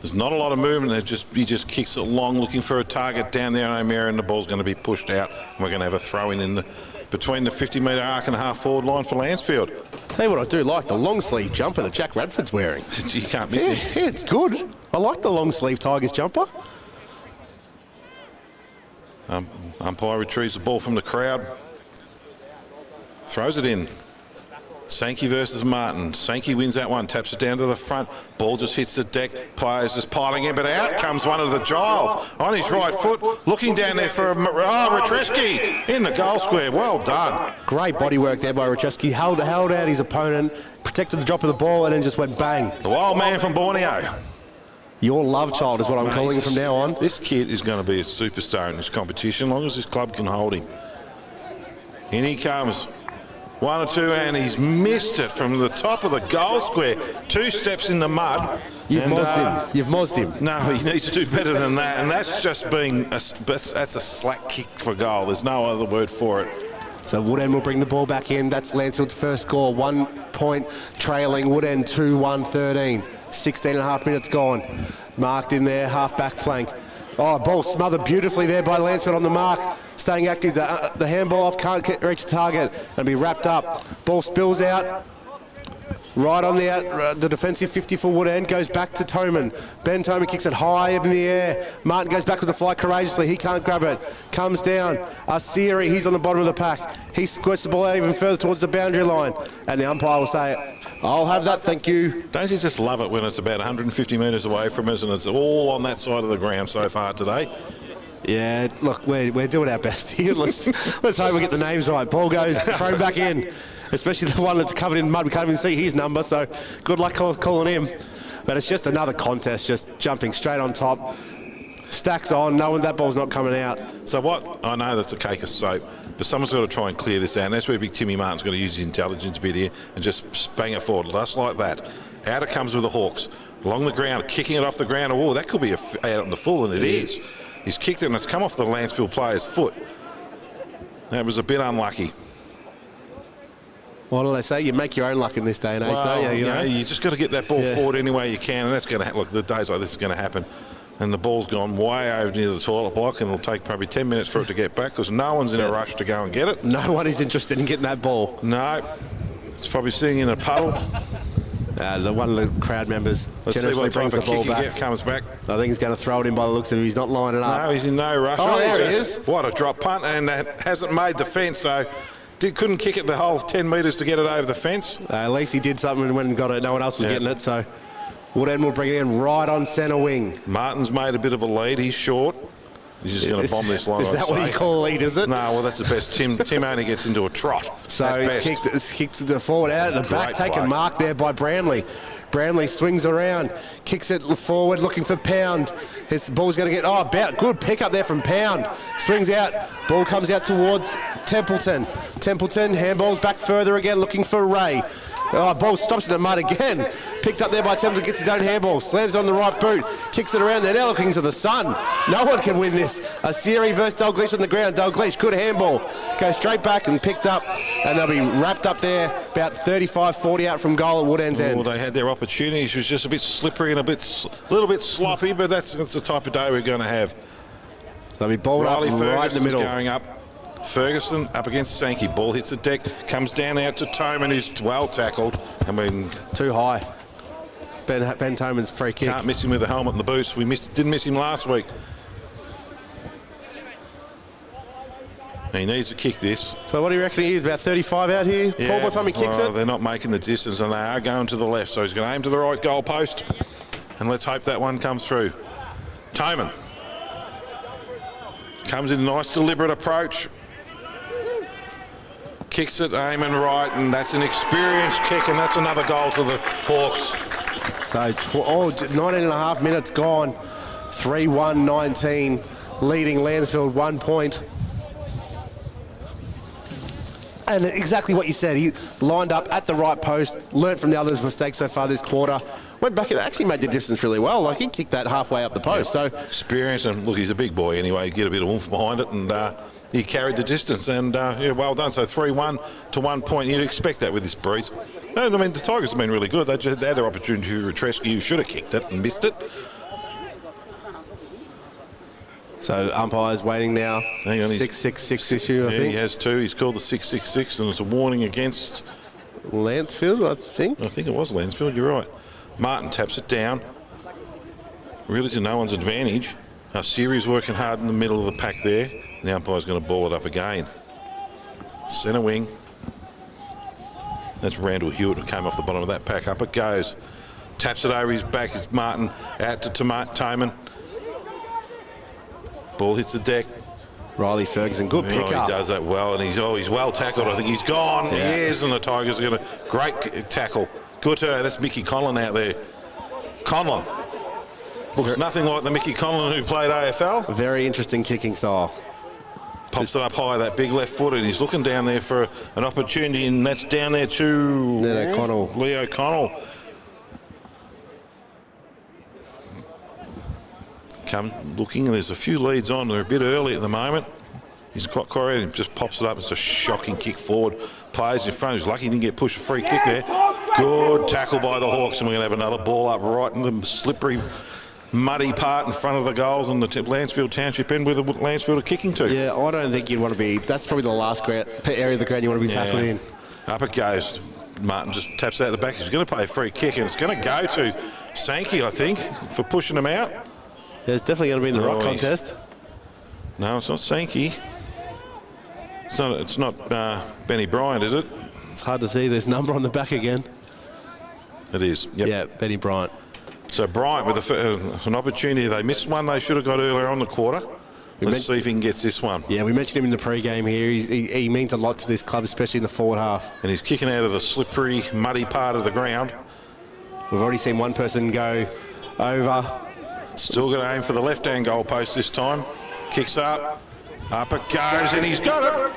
There's not a lot of movement. He just kicks it long, looking for a target down there on O'Mara, and the ball's going to be pushed out. And we're going to have a throw in between the 50-metre arc and half forward line for Lancefield. Tell you what I do like, the long sleeve jumper that Jack Radford's wearing. You can't miss it. Yeah, it's good. I like the long sleeve Tigers jumper. Umpire retrieves the ball from the crowd. Throws it in. Sankey versus Martin. Sankey wins that one, taps it down to the front. Ball just hits the deck. Players just piling in, but out comes one of the Giles on his right foot, looking down there for Retreski in the goal square. Well done. Great body work there by Retreski. Held out his opponent, protected the drop of the ball, and then just went bang. The wild man from Borneo. Your love child is what I'm calling him from now on. This kid is going to be a superstar in this competition, as long as this club can hold him. In he comes. 1 or 2, and he's missed it from the top of the goal square. 2 steps in the mud. You've mozzed him. No, he needs to do better than that, and that's just that's a slack kick for goal. There's no other word for it. So Woodend will bring the ball back in. That's Lancefield's first score. 1 point trailing. Woodend 2-1-13. 16 and a half minutes gone. Marked in there, half back flank. Ball smothered beautifully there by Lancefield on the mark. Staying active, the handball off, can't reach the target and be wrapped up. Ball spills out. Right on the defensive 50 for Woodend, goes back to Toman. Ben Toman kicks it high up in the air. Martin goes back with the fly courageously. He can't grab it. Comes down. Asiri, he's on the bottom of the pack. He squirts the ball out even further towards the boundary line. And the umpire will say, I'll have that, thank you. Don't you just love it when it's about 150 metres away from us and it's all on that side of the ground so far today? Yeah, look, we're doing our best here. Let's hope we get the names right. Ball goes, thrown back in. Especially the one that's covered in mud. We can't even see his number, so good luck calling him. But it's just another contest, just jumping straight on top. Stacks on, knowing that ball's not coming out. So what, I know that's a cake of soap, but someone's got to try and clear this out. And that's where big Timmy Martin's got to use his intelligence a bit here and just bang it forward, just like that. Out it comes with the Hawks. Along the ground, kicking it off the ground. Oh, that could be out on the full, and it is. He's kicked it and it's come off the Lancefield player's foot. That was a bit unlucky. What do they say? You make your own luck in this day and age, don't you? You know, you just got to get that ball forward any way you can, and that's going to look. The days like this is going to happen, and the ball's gone way over near the toilet block, and it'll take probably 10 minutes for it to get back because no one's in a rush to go and get it. No one is interested in getting that ball. No, it's probably sitting in a puddle. The one of the crowd members generously brings the ball back. Comes back. I think he's going to throw it in by the looks of him. He's not lining up. No, he's in no rush. Oh, there he is. What a drop punt, and that hasn't made the fence, so. Couldn't kick it the whole 10 metres to get it over the fence. At least he did something and went and got it. No one else was getting it, so Woodend will bring it in right on centre wing. Martin's made a bit of a lead. He's short. He's just going to bomb this line. Is that what you call a lead, is it? No, well, that's the best. Tim only gets into a trot. So it's kicked the forward out at the back, taken mark there by Brownlee. Brownlee swings around, kicks it forward, looking for Pound. His ball's going to get, good pick up there from Pound. Swings out, ball comes out towards Templeton. Templeton handballs back further again, looking for Ray. Ball stops in the mud again. Picked up there by Templeton, gets his own handball, slams on the right boot, kicks it around, and now looking to the sun. No one can win this. Asiri versus Dalglish on the ground. Dalglish, good handball. Goes straight back and picked up, and they'll be wrapped up there about 35-40 out from goal at Woodend's end. They had their opportunities. It was just a bit slippery and a little bit sloppy, but that's the type of day we're going to have. They'll be balled Riley up right in the middle. Going up. Ferguson up against Sankey. Ball hits the deck, comes down out to Toman, who's well tackled. I mean, too high. Ben Toman's free kick. Can't miss him with the helmet and the boots. Didn't miss him last week. He needs to kick this. So what do you reckon he is? About 35 out here? Yeah, Paul, by the time he kicks it? They're not making the distance, and they are going to the left. So he's going to aim to the right goal post. And let's hope that one comes through. Toman. Comes in a nice, deliberate approach. Kicks it, aiming right, and that's an experienced kick, and that's another goal to the Hawks. So 19 and a half minutes gone. 3-1-19, leading Lancefield 1 point. And exactly what you said, he lined up at the right post, learnt from the others' mistakes so far this quarter, went back and actually made the distance really well. Like, he kicked that halfway up the post. So experience, and look, he's a big boy anyway. Get a bit of oomph behind it, and he carried the distance, and yeah, well done. So 3-1 to 1 point. You'd expect that with this breeze. And I mean, the Tigers have been really good. They had their opportunity to rescue. You should have kicked it and missed it. So umpires waiting now. Hang on, 666 issue, I think. He has two. He's called the 666, and it's a warning against Lancefield, I think. I think it was Lancefield. You're right. Martin taps it down. Really to no one's advantage. Siri's working hard in the middle of the pack there. The umpire's going to ball it up again. Centre wing. That's Randall Hewitt who came off the bottom of that pack. Up it goes. Taps it over his back. Is Martin out to Toman. Ball hits the deck. Riley Ferguson, good pick up. He does that well, and he's well tackled. I think he's gone. Yeah. He is, and the Tigers are going to great tackle. Good turn. That's Mickey Conlon out there. Conlon looks nothing like the Mickey Conlon who played AFL. Very interesting kicking style. Pops it up high, that big left foot, and he's looking down there for an opportunity, and that's down there to Leo Connell. Come looking, and there's a few leads on. They're a bit early at the moment. He's quite quiet and just pops it up. It's a shocking kick forward. Players in front. He's lucky he didn't get pushed a free kick there. Good tackle by the Hawks, and we're going to have another ball up right in the slippery, muddy part in front of the goals on the Lancefield Township end where the Lancefield are kicking to. Yeah, I don't think you'd want to be. That's probably the last area of the ground you want to be tackled in. Up it goes. Martin just taps out the back. He's going to play a free kick, and it's going to go to Sankey, I think, for pushing him out. Yeah, it's definitely going to be in the rock contest. No, it's not Sankey. It's not Benny Bryant, is it? It's hard to see. There's a number on the back again. It is. Yep. Yeah, Benny Bryant. So Bryant with an opportunity. They missed one they should have got earlier on the quarter. Let's see if he can get this one. Yeah, we mentioned him in the pre-game here. He means a lot to this club, especially in the forward half. And he's kicking out of the slippery, muddy part of the ground. We've already seen one person go over. Still going to aim for the left-hand goal post this time. Kicks up. Up it goes, and he's got it.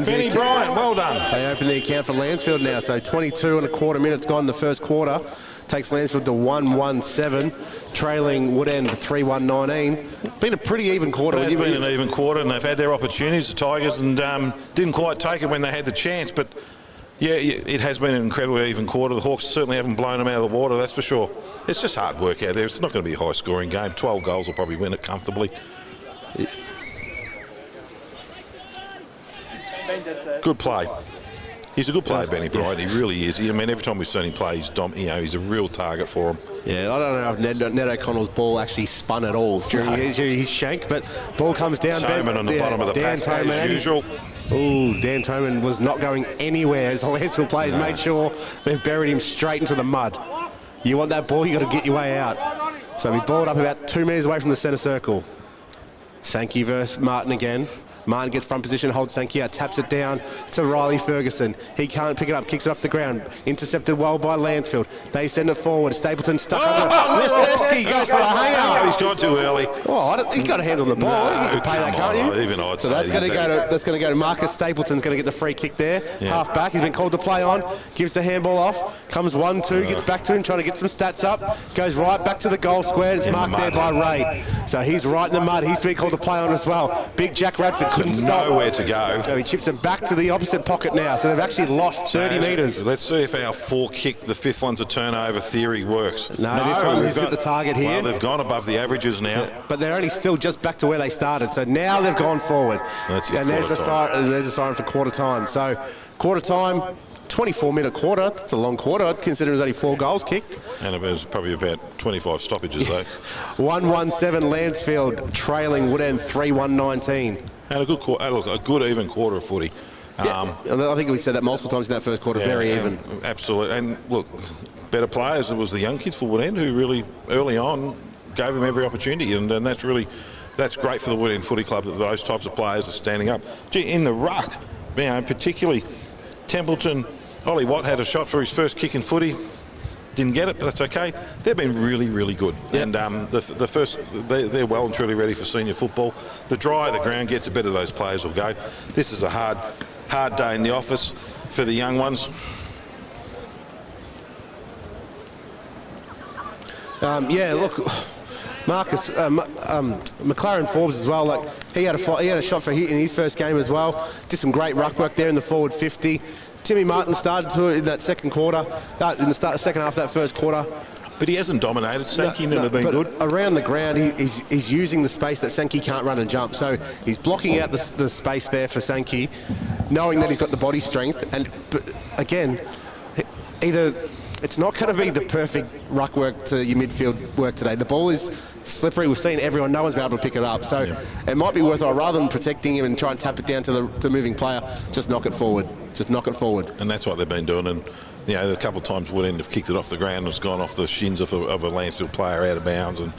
Benny Bryant, well done. They open the account for Lancefield now, so 22 and a quarter minutes gone in the first quarter. Takes Lancefield to 1-1-7, trailing Woodend 3-1-19. Been a pretty even quarter. It's been an even quarter, and they've had their opportunities, the Tigers, and didn't quite take it when they had the chance, but yeah, it has been an incredibly even quarter. The Hawks certainly haven't blown them out of the water, that's for sure. It's just hard work out there. It's not going to be a high-scoring game. 12 goals will probably win it comfortably. Good play. He's a good player, Benny Bryant. He really is. I mean, every time we've seen him play, he's a real target for him. Yeah, I don't know if Ned O'Connell's ball actually spun at all during his shank, but ball comes down. Toman on the bottom of the pack, as usual. Ooh, Dan Toman was not going anywhere as the Lancefield players made sure they've buried him straight into the mud. You want that ball, you got to get your way out. So we balled up about 2 metres away from the centre circle. Sankey versus Martin again. Martin gets front position, holds Sankey out, taps it down to Riley Ferguson. He can't pick it up, kicks it off the ground. Intercepted well by Lancefield. They send it forward. Stapleton stuck under. Listowski goes for the hanger. He's gone too early. Oh, he's got a hand on the ball. You can pay that, can't you? Even I'd so say that's going to go to Marcus Stapleton's going to get the free kick there. Yeah. Half back. He's been called to play on. Gives the handball off. Comes 1-2. Gets back to him, trying to get some stats up. Goes right back to the goal square. It's marked there by Ray. So he's right in the mud. He's been called to play on as well. Big Jack Radford couldn't stop. Nowhere to go. So he chips it back to the opposite pocket now. So they've actually lost 30 metres. Let's see if our four-kick, the fifth one's a turnover theory works. No, this one has hit the target here. Well, they've gone above the averages now. Yeah, but they're only still just back to where they started. So now they've gone forward. That's and there's a siren for quarter time. So quarter time, 24-minute quarter. That's a long quarter. I'd consider there's only 4 goals kicked. And it was probably about 25 stoppages, though. 1-1-7 Lancefield trailing Woodend 3-1-19. And a good a good even quarter of footy. I think we said that multiple times in that first quarter, very even. Absolutely. And look, better players, it was the young kids for Woodend who really, early on, gave them every opportunity. And that's great for the Woodend Footy Club that those types of players are standing up. Gee, in the ruck, particularly Templeton, Ollie Watt had a shot for his first kick in footy. Didn't get it, but that's okay. They've been really, really good. Yep. And the first, they're well and truly ready for senior football. The drier the ground gets, the better those players will go. This is a hard day in the office for the young ones. Look, Marcus McLaren Forbes as well. Like he had a shot in his first game as well. Did some great ruck work there in the forward 50. Timmy Martin started to in that second quarter, in the second half of that first quarter. But he hasn't dominated. Sankey never been good. Around the ground, he's using the space that Sankey can't run and jump. So he's blocking out the space there for Sankey, knowing that he's got the body strength. But again, either it's not going to be the perfect ruck work to your midfield work today. The ball is slippery. We've seen everyone. No one's been able to pick it up. So it might be worthwhile, rather than protecting him and try and tap it down to the moving player, just knock it forward. Just knock it forward. And that's what they've been doing. And a couple of times Woodend have kicked it off the ground and it's gone off the shins of a Lancefield player out of bounds. And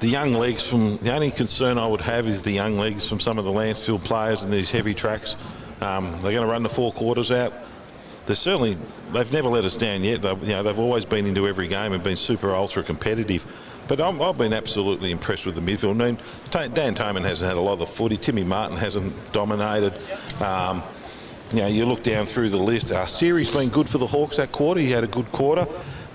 the young legs the only concern I would have is the young legs from some of the Lancefield players in these heavy tracks. They're going to run the 4 quarters out. They've never let us down yet. They've always been into every game and been super ultra competitive. But I've been absolutely impressed with the midfield. I mean, Dan Toman hasn't had a lot of the footy. Timmy Martin hasn't dominated. You look down through the list. Siri's been good for the Hawks that quarter. He had a good quarter.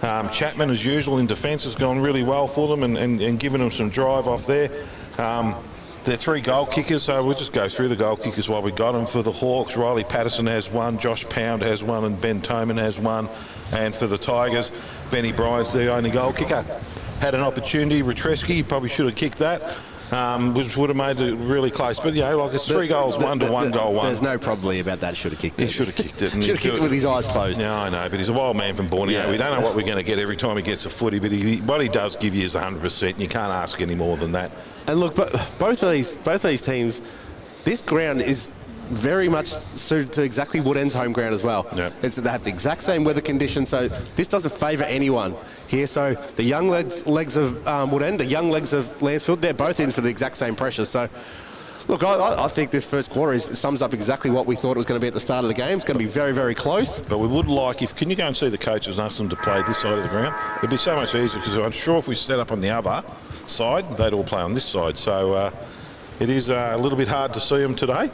Chapman, as usual, in defence has gone really well for them and given them some drive off there. They're 3 goal kickers, so we'll just go through the goal kickers while we got them. For the Hawks, Riley Patterson has 1, Josh Pound has 1, and Ben Toman has 1. And for the Tigers, Benny Bryant's the only goal kicker. Had an opportunity, Retreski probably should have kicked that, which would have made it really close. But, it's 3 goals, 1 to 1 goal 1. There's no probably about that. Should have kicked it. He should have kicked it. Should have kicked it with his eyes closed. Yeah, I know, but he's a wild man from Borneo. We don't know what we're going to get every time he gets a footy, but what he does give you is 100%, and you can't ask any more than that. And look, both of these teams, this ground is very much suited to exactly Woodend's home ground as well. Yep. They have the exact same weather conditions, so this doesn't favour anyone here. So the young legs of Woodend, the young legs of Lancefield, they're both in for the exact same pressure. So, look, I think this first quarter sums up exactly what we thought it was going to be at the start of the game. It's going to be very, very close. But we would can you go and see the coaches and ask them to play this side of the ground? It'd be so much easier, because I'm sure if we set up on the other side, they'd all play on this side. So it is a little bit hard to see them today,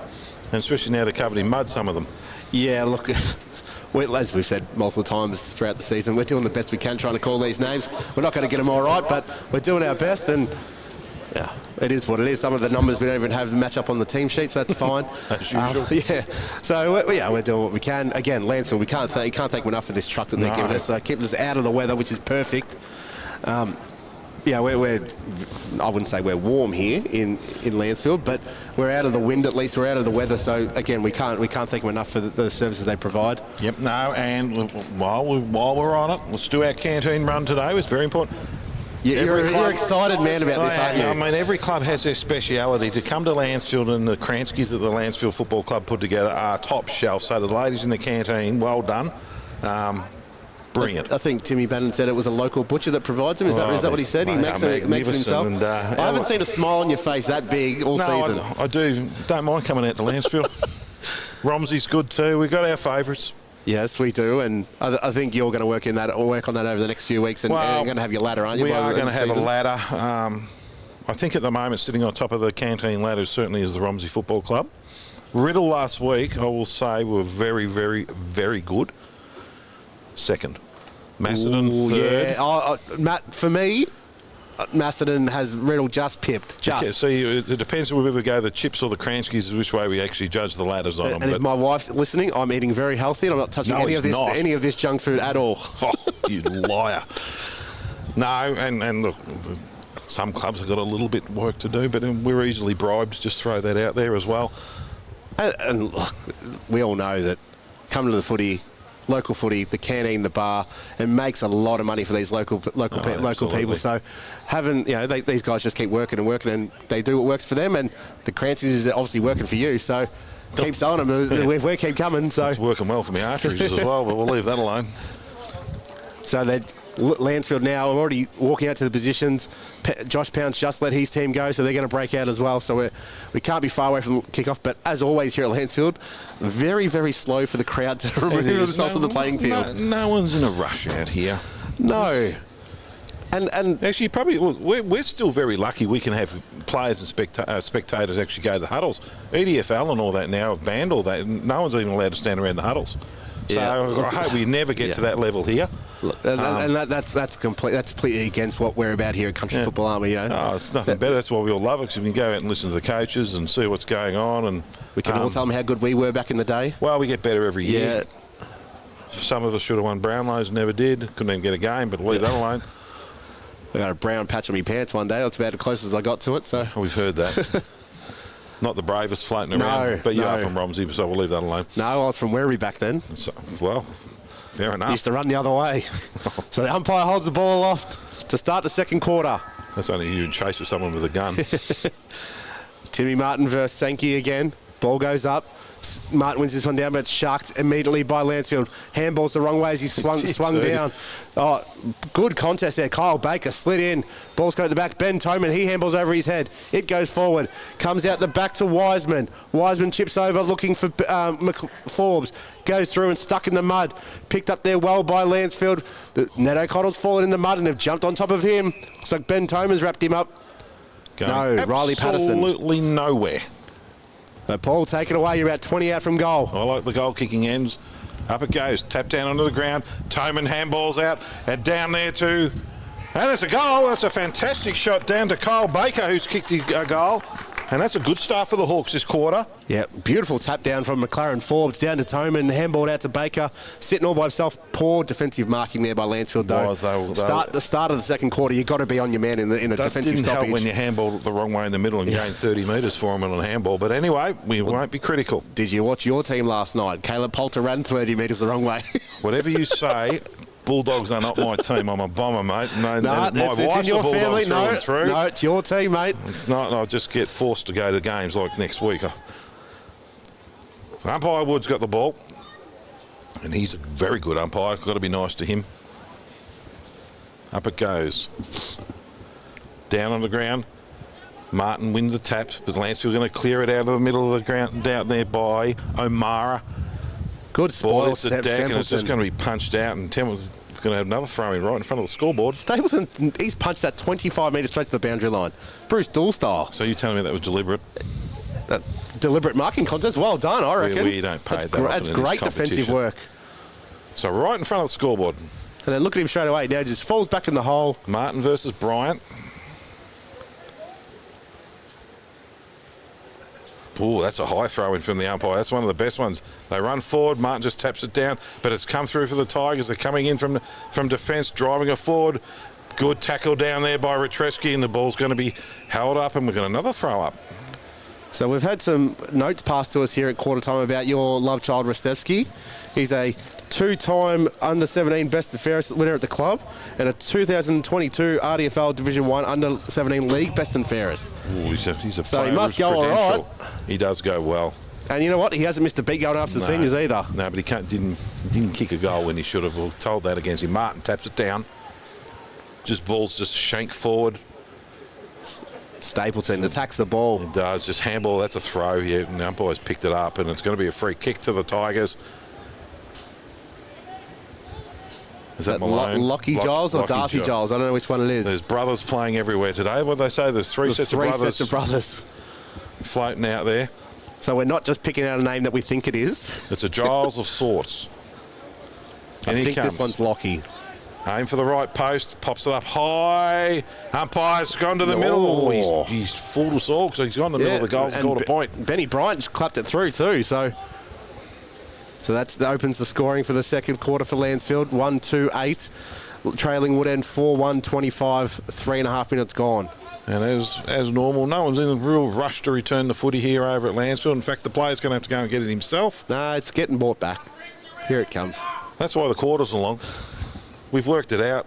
and especially now they're covered in mud, some of them. Yeah, look, as we've said multiple times throughout the season, we're doing the best we can trying to call these names. We're not going to get them all right, but we're doing our best, and yeah, it is what it is. Some of the numbers we don't even have match up on the team sheet, so that's fine. As usual. So we're doing what we can. Again, Lancefield, you can't thank them enough for this truck that they're giving us. Keeping us out of the weather, which is perfect. We're I wouldn't say we're warm here in Lancefield, but we're out of the wind at least. We're out of the weather, so again, we can't thank them enough for the services they provide. Yep. No, and while we're on it, let's do our canteen run today. It's very important. You're excited, man, about this, aren't you? I mean, every club has their speciality. To come to Lancefield, and the Kranskis that the Lancefield Football Club put together are top shelf. So the ladies in the canteen, well done. Brilliant. I think Timmy Bannon said it was a local butcher that provides him. Is that what he said? He makes it himself. And, I haven't seen a smile on your face that big all season. I do. Don't mind coming out to Lancefield. Romsey's good too. We've got our favourites. Yes, we do, and I think you're going to work on that over the next few weeks, and you're going to have your ladder, aren't you? We are going to have a ladder. I think at the moment, sitting on top of the canteen ladder certainly is the Romsey Football Club. Riddle last week, I will say, were very, very, very good. Second. Macedon third. Yeah. Matt, for me, Macedon has Riddle just pipped. Okay, see, it depends on whether we go the Chips or the Kranskis, is which way we actually judge the ladders on them. And if my wife's listening, I'm eating very healthy and I'm not touching any of this junk food at all. Oh, you liar. No, and look, some clubs have got a little bit of work to do, but we're easily bribed. Just throw that out there as well. And look, we all know that coming to the footy, local footy, the canteen, the bar, it makes a lot of money for these local people. So having, these guys just keep working and working, and they do what works for them, and the Crancies is obviously working for you. So keep selling them. We keep coming. So it's working well for my arteries as well, but we'll leave that alone. So that Lancefield now, I'm already walking out to the positions. Josh Pound's just let his team go, so they're going to break out as well. So we can't be far away from kick-off. But as always here at Lancefield, very, very slow for the crowd to remove themselves from the playing field. No one's in a rush out here. No. And actually, probably we're still very lucky. We can have players and spectators actually go to the huddles. RDFNL and all that now have banned all that. No one's even allowed to stand around the huddles. So I hope we never get to that level here. And that's completely against what we're about here at country football, aren't we? Oh, it's nothing better. That's why we all love it, because we can go out and listen to the coaches and see what's going on, and we can all tell them how good we were back in the day. Well, we get better every year. Some of us should have won Brownlows, never did. Couldn't even get a game, but leave that alone. I got a brown patch on my pants one day. That's about as close as I got to it. So we've heard that. Not the bravest floating around, but you are from Romsey, so we'll leave that alone. No, I was from Werribee back then. So, well, fair enough. Used to run the other way. So the umpire holds the ball aloft to start the second quarter. That's only you in chase with someone with a gun. Timmy Martin versus Sankey again. Ball goes up. Martin wins this one down, but it's sharked immediately by Lancefield. Handballs the wrong way as he swung down. Oh, good contest there. Kyle Baker slid in. Ball's going to the back. Ben Toman, he handballs over his head. It goes forward. Comes out the back to Wiseman. Wiseman chips over looking for Forbes. Goes through and stuck in the mud. Picked up there well by Lancefield. Ned O'Connell's fallen in the mud and have jumped on top of him. Looks like Ben Toman's wrapped him up. No, Riley Patterson. Absolutely nowhere. So Paul, take it away. You're about 20 out from goal. I like the goal kicking ends. Up it goes. Tap down onto the ground. Toman handballs out. And down there too. And it's a goal. That's a fantastic shot down to Kyle Baker, who's kicked his goal. And that's a good start for the Hawks this quarter. Yeah, beautiful tap down from McLaren Forbes down to Toman, handballed out to Baker, sitting all by himself. Poor defensive marking there by Lancefield, though. The start of the second quarter, you've got to be on your man in a defensive stoppage. Didn't help when you handballed the wrong way in the middle and gained 30 metres for him on a handball. But anyway, we won't be critical. Did you watch your team last night? Caleb Poulter ran 30 metres the wrong way. Whatever you say, Bulldogs are not my team. I'm a Bomber, mate. No, my wife's a Bulldog through and through. No, it's your team, mate. It's not. I'll just get forced to go to games like next week. So umpire Wood's got the ball, and he's a very good umpire. Got to be nice to him. Up it goes. Down on the ground. Martin wins the taps, but Lancefield going to clear it out of the middle of the ground down there by O'Mara. Good spoil, it's a deck, and it's just going to be punched out, and Temple's going to have another throw in right in front of the scoreboard. Stapleton, he's punched that 25 metres straight to the boundary line. Bruce Dool style. So you're telling me that was deliberate? Deliberate marking contest. Well done, I reckon. We don't pay that often. That's great defensive work. So right in front of the scoreboard. And then look at him straight away. Now just falls back in the hole. Martin versus Bryant. Oh, that's a high throw in from the umpire. That's one of the best ones. They run forward. Martin just taps it down, but it's come through for the Tigers. They're coming in from defence, driving it forward. Good tackle down there by Retreski, and the ball's going to be held up, and we've got another throw up. So we've had some notes passed to us here at quarter time about your love child, Rastevsky. He's a two-time under-17 best and fairest winner at the club and a 2022 RDFL Division 1 under-17 league best and fairest. Ooh, he's a so he must go all right. He does go well. And you know what? He hasn't missed a beat going after the seniors either. No, but he didn't kick a goal when he should have. We're told that against him. Martin taps it down. Balls just shank forward. Stapleton attacks the ball. It does. Just handball. That's a throw. Yeah, and the umpire's picked it up, and it's going to be a free kick to the Tigers. Is that Malone? Lockie Giles or Darcy Giles? I don't know which one it is. There's brothers playing everywhere today. What do they say? There's three sets of brothers floating out there. So we're not just picking out a name that we think it is. It's a Giles of sorts. And I think this one's Lockie. Aim for the right post, pops it up high. Umpire's gone to the middle. Oh, he's fooled us all because he's gone to the middle of the goal and scored a point. Benny Bryant just clapped it through too. So that opens the scoring for the second quarter for Lancefield. 1-2-8. Trailing Woodend 4-1, 25, 3.5 minutes gone. And as normal, no one's in a real rush to return the footy here over at Lancefield. In fact, the player's going to have to go and get it himself. No, it's getting brought back. Here it comes. That's why the quarters are long. We've worked it out.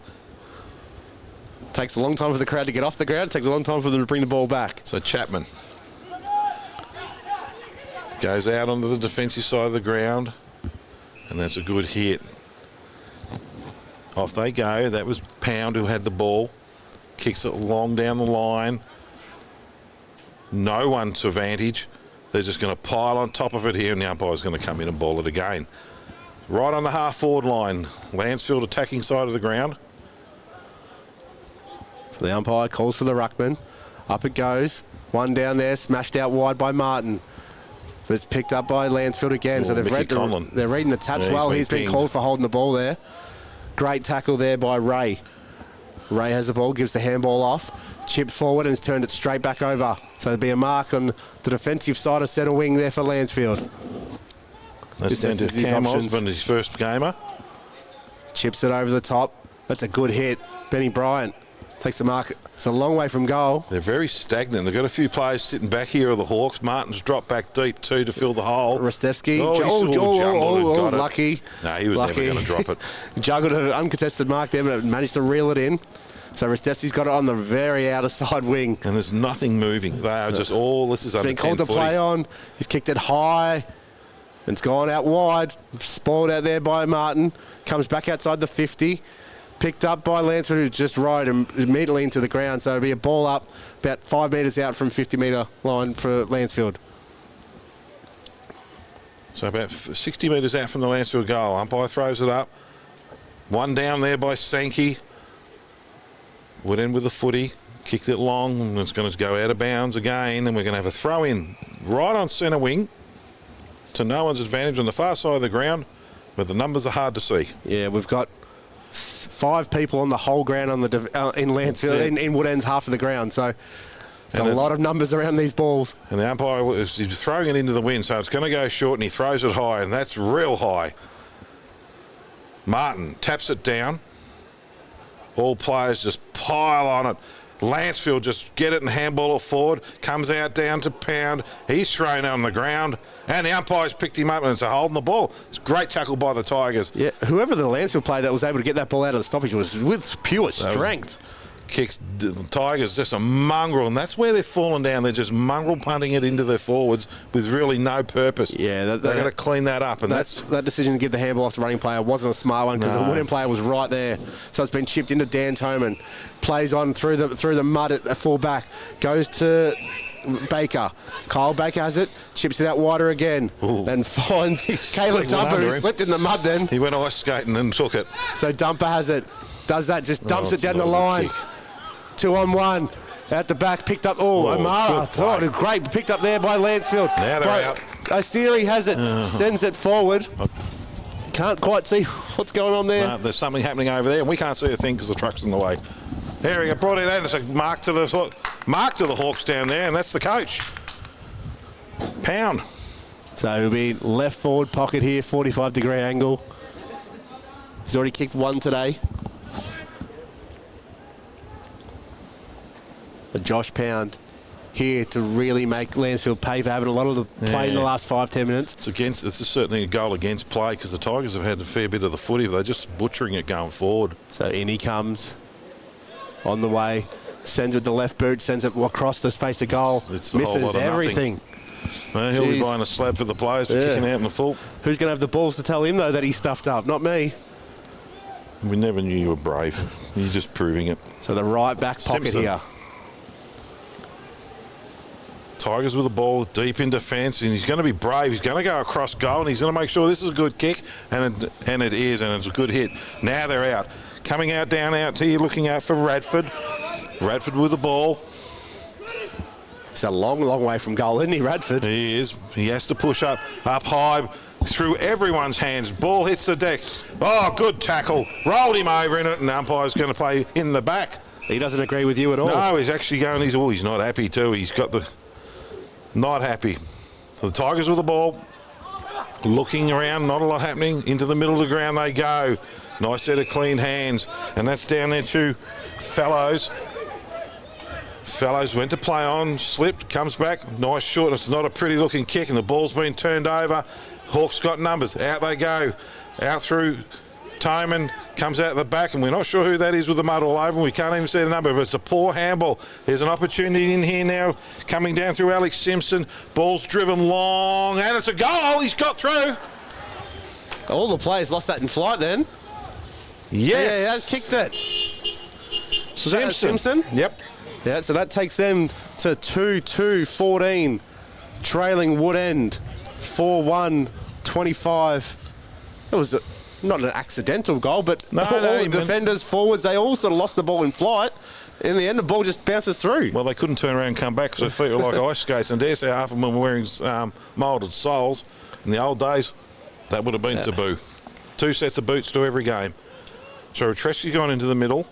Takes a long time for the crowd to get off the ground. Takes a long time for them to bring the ball back. So Chapman goes out onto the defensive side of the ground, and that's a good hit. Off they go. That was Pound who had the ball. Kicks it long down the line. No one's advantage. They're just going to pile on top of it here, and the umpire's going to come in and ball it again. Right on the half-forward line. Lancefield attacking side of the ground. So the umpire calls for the ruckman. Up it goes. One down there, smashed out wide by Martin. But it's picked up by Lancefield again. So they're reading the taps well. He's been called for holding the ball there. Great tackle there by Ray. Ray has the ball, gives the handball off, chipped forward and has turned it straight back over. So there'll be a mark on the defensive side of centre wing there for Lancefield. That's down to Cam Osborne, his first gamer. Chips it over the top. That's a good hit. Benny Bryant takes the mark. It's a long way from goal. They're very stagnant. They've got a few players sitting back here of the Hawks. Martin's dropped back deep too to fill the hole. Rastevsky. Lucky. No, he was never going to drop it. Juggled an uncontested mark there, but managed to reel it in. So Rastevsky's got it on the very outer side wing. And there's nothing moving. They are just all, this is under 10 footy. Been called to play on. He's kicked it high. And it's gone out wide. Spoiled out there by Martin. Comes back outside the 50. Picked up by Lancefield, who just rode immediately into the ground. So it'll be a ball up about 5 metres out from 50-metre line for Lancefield. So about 60 metres out from the Lancefield goal. Umpire throws it up. One down there by Sankey. Would end with the footy. Kicked it long, and it's going to go out of bounds again. And we're going to have a throw in right on centre wing to no one's advantage on the far side of the ground, but the numbers are hard to see. Yeah, we've got 5 people on the whole ground on the in Lancefield, in Woodend's half of the ground. So it's a lot of numbers around these balls. And the umpire is throwing it into the wind, so it's going to go short, and he throws it high, and that's real high. Martin taps it down. All players just pile on it. Lancefield just get it and handball it forward. Comes out down to Pound. He's thrown on the ground. And the umpire's picked him up and it's a holding the ball. It's a great tackle by the Tigers. Yeah, whoever the Lancefield player that was able to get that ball out of the stoppage was with pure strength. Kicks the Tigers just a mongrel, and that's where they're falling down. They're just mongrel punting it into their forwards with really no purpose. Yeah, they've got to clean that up. And that decision to give the handball off the running player wasn't a smart one because the Woodend player was right there. So it's been chipped into Dan Toman. Plays on through the mud at full back. Goes to Baker. Kyle Baker has it. Chips it out wider again. Ooh. And finds Caleb Dumper, who slipped in the mud then. He went ice skating and took it. So Dumper has it. Does that, just dumps it down the line. 2-on-1. At the back, picked up. O'Mara. Great. Picked up there by Lancefield. Now they're out. Osiri has it. Sends it forward. Can't quite see what's going on there. No, there's something happening over there, and we can't see a thing because the truck's in the way. There we go. Brought it out. It's a mark to the Hawks down there, and that's the coach. Pound. So it'll be left forward pocket here, 45-degree angle. He's already kicked one today. But Josh Pound here to really make Lancefield pay for having a lot of the play in the last 5-10 minutes. This is certainly a goal against play because the Tigers have had a fair bit of the footy, but they're just butchering it going forward. So in he comes on the way, sends it with the left boot, sends it across the face of goal, misses everything. Well, he'll be buying a slab for the players for kicking out in the full. Who's going to have the balls to tell him, though, that he stuffed up? Not me. We never knew you were brave. You're just proving it. So the right back pocket here. Tigers with the ball deep in defence, and he's going to be brave. He's going to go across goal, and he's going to make sure this is a good kick, and it is, and it's a good hit. Now they're out. Coming out, down out here, looking out for Radford. Radford with the ball. He's a long, long way from goal, isn't he, Radford? He is. He has to push up high, through everyone's hands. Ball hits the deck. Oh, good tackle. Rolled him over in it, and the umpire's going to play in the back. He doesn't agree with you at all. No, he's actually going, he's not happy too. He's got the... Not happy. So the Tigers with the ball. Looking around, not a lot happening. Into the middle of the ground they go. Nice set of clean hands. And that's down there to Fellows. Fellows went to play on, slipped, comes back, nice short. It's not a pretty looking kick, and the ball's been turned over. Hawks got numbers. Out they go. Out through Toman, comes out the back, and we're not sure who that is with the mud all over him. We can't even see the number, but it's a poor handball. There's an opportunity in here now, coming down through Alex Simpson. Ball's driven long, and it's a goal. He's got through. All the players lost that in flight then. Yes. Yeah, he kicked it. Was that Simpson? Yep. Yeah, so that takes them to 2-2-14, trailing Wood End 4-1-25. It was not an accidental goal, but all the defenders, forwards, they all sort of lost the ball in flight. In the end, the ball just bounces through. Well, they couldn't turn around and come back because their feet were like ice skates, and dare say half of them were wearing moulded soles. In the old days, that would have been taboo. 2 sets of boots to every game. So Retreski's gone into the middle.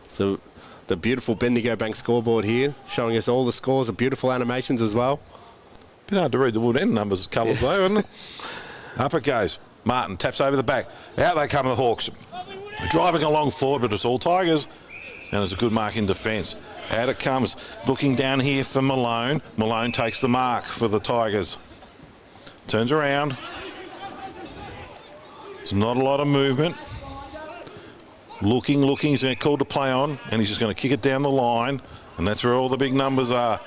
So the beautiful Bendigo Bank scoreboard here, showing us all the scores, the beautiful animations as well. Bit hard to read the Wood End numbers, colours though, isn't it? Up it goes. Martin taps over the back. Out they come the Hawks. Driving along forward, but it's all Tigers. And it's a good mark in defence. Out it comes. Looking down here for Malone. Malone takes the mark for the Tigers. Turns around. There's not a lot of movement. Looking. He's going to call to play on, and he's just going to kick it down the line, and that's where all the big numbers are.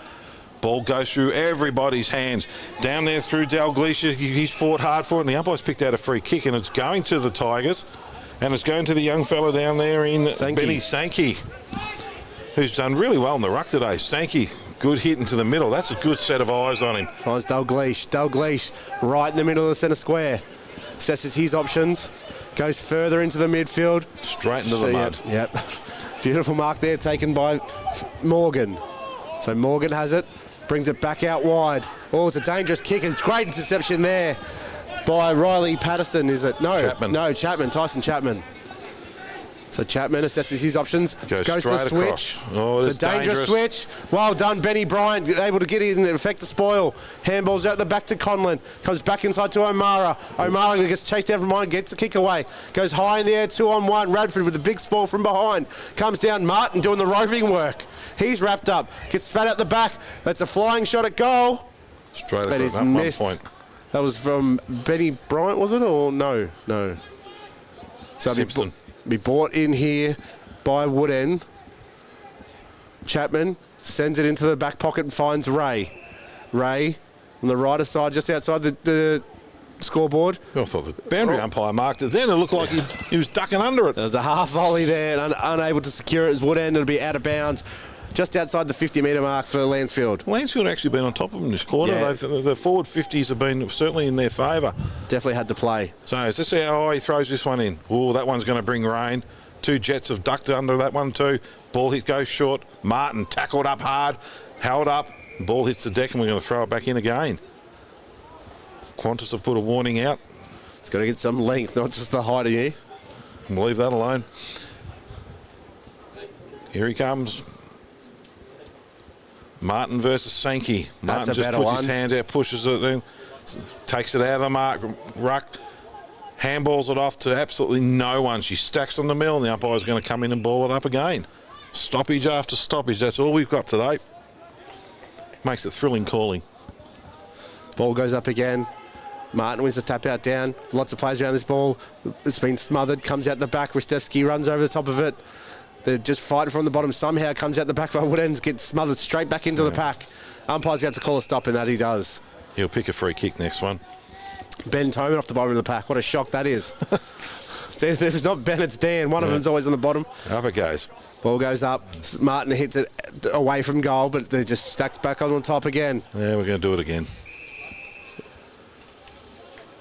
Ball goes through everybody's hands. Down there through Dalglish, he's fought hard for it, and the umpire's picked out a free kick, and it's going to the Tigers, and it's going to the young fella down there in Benny Sankey, who's done really well in the ruck today. Sankey, good hit into the middle. That's a good set of eyes on him. Finds Dalglish. Dalglish right in the middle of the centre square. Assesses his options. Goes further into the midfield. Straight into the mud. Yep. Beautiful mark there taken by Morgan. So Morgan has it. Brings it back out wide. Oh, it's a dangerous kick. A great interception there by Riley Patterson, is it? No. Chapman. No, Chapman. Tyson Chapman. So Chapman assesses his options. Goes to the switch. Oh, it's a dangerous switch. Well done, Benny Bryant, able to get in and effect the spoil. Handballs out the back to Conlon. Comes back inside to O'Mara. O'Mara gets chased down from behind, gets a kick away. Goes high in the air, 2-on-1. Radford with a big spoil from behind. Comes down, Martin doing the roving work. He's wrapped up. Gets spat out the back. That's a flying shot at goal. Straight but across he's missed. 1 point. That was from Benny Bryant, was it? Or no? No. So Simpson. Be brought in here by Wood End. Chapman sends it into the back pocket and finds Ray. Ray on the right side, just outside the scoreboard. I thought the boundary umpire marked it then. It looked like he was ducking under it. There was a half volley there and unable to secure it as Wood End. It'll be out of bounds just outside the 50-metre mark for Lancefield. Lancefield actually been on top of them this quarter. Yeah. The forward 50s have been certainly in their favour. Definitely had to play. So let's see how he throws this one in. Oh, that one's going to bring rain. 2 Jets have ducked under that one too. Ball hit goes short. Martin tackled up hard, held up. Ball hits the deck, and we're going to throw it back in again. Qantas have put a warning out. It's got to get some length, not just the height here. We'll leave that alone. Here he comes. Martin versus Sankey. Martin just puts his hands out, pushes it in, takes it out of the mark, ruck, handballs it off to absolutely no one. She stacks on the middle, and the umpire's going to come in and ball it up again. Stoppage after stoppage. That's all we've got today. Makes it thrilling calling. Ball goes up again. Martin wins the tap out down. Lots of players around this ball. It's been smothered. Comes out the back. Ristevski runs over the top of it. They're just fighting from the bottom. Somehow comes out the back by Wood End, gets smothered straight back into the pack. Umpire's going to have to call a stop in that. He does. He'll pick a free kick next one. Ben Toman off the bottom of the pack. What a shock that is. See, if it's not Ben, it's Dan. One of them's always on the bottom. Up it goes. Ball goes up. Martin hits it away from goal, but they just stacks back on top again. Yeah, we're going to do it again.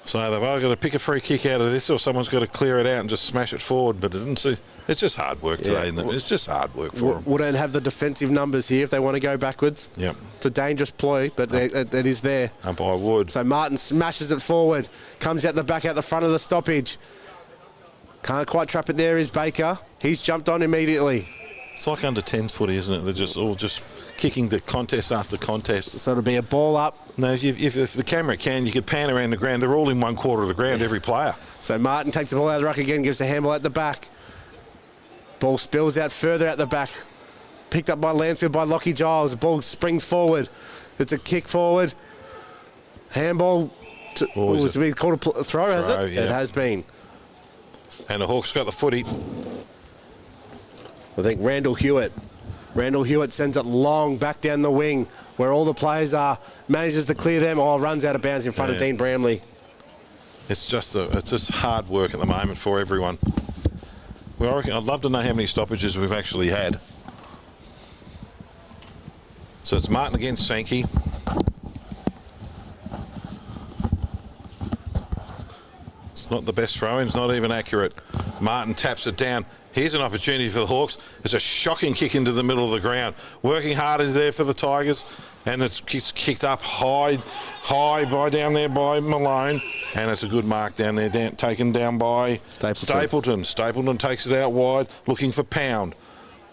So they've either got to pick a free kick out of this, or someone's got to clear it out and just smash it forward. But it didn't see. It's just hard work today, isn't it? It's just hard work for them. Wouldn't have the defensive numbers here if they want to go backwards. Yep. It's a dangerous ploy, but it is there. Umpire Wood. So Martin smashes it forward, comes out the back, out the front of the stoppage. Can't quite trap it there is Baker. He's jumped on immediately. It's like under 10s footy, isn't it? They're just all just kicking the contest after contest. So it'll be a ball up. No, if the camera can, you could pan around the ground. They're all in 1/4 of the ground, every player. So Martin takes the ball out of the ruck again, gives the handball at the back. Ball spills out further out the back. picked up by Lancefield by Lockie Giles. The ball springs forward. It's a kick forward. Handball. It's been called a throw, has it? Yeah. It has been. And the Hawks got the footy. I think Randall Hewitt sends it long back down the wing where all the players are. Manages to clear them. Runs out of bounds in front of Dean Bramley. It's just hard work at the moment for everyone. Well, I reckon I'd love to know how many stoppages we've actually had. So it's Martin against Sankey. It's not the best throw-in. It's not even accurate. Martin taps it down. Here's an opportunity for the Hawks. It's a shocking kick into the middle of the ground. Working hard is there for the Tigers, and it's kicked up high by down there by Malone, and it's a good mark down there, taken down by Stapleton. Stapleton takes it out wide, looking for Pound.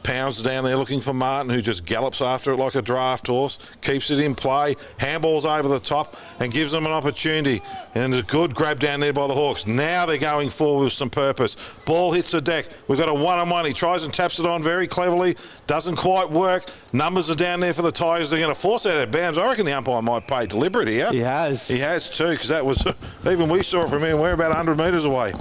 Pound's down there looking for Martin, who just gallops after it like a draft horse, keeps it in play, handballs over the top and gives them an opportunity. And there's a good grab down there by the Hawks. Now they're going forward with some purpose. Ball hits the deck. We've got a one-on-one. He tries and taps it on very cleverly. Doesn't quite work. Numbers are down there for the Tigers. They're going to force it out of bounds. I reckon the umpire might pay deliberate here. He has. He has too, because that was, even we saw it from here, and we're about 100 metres away.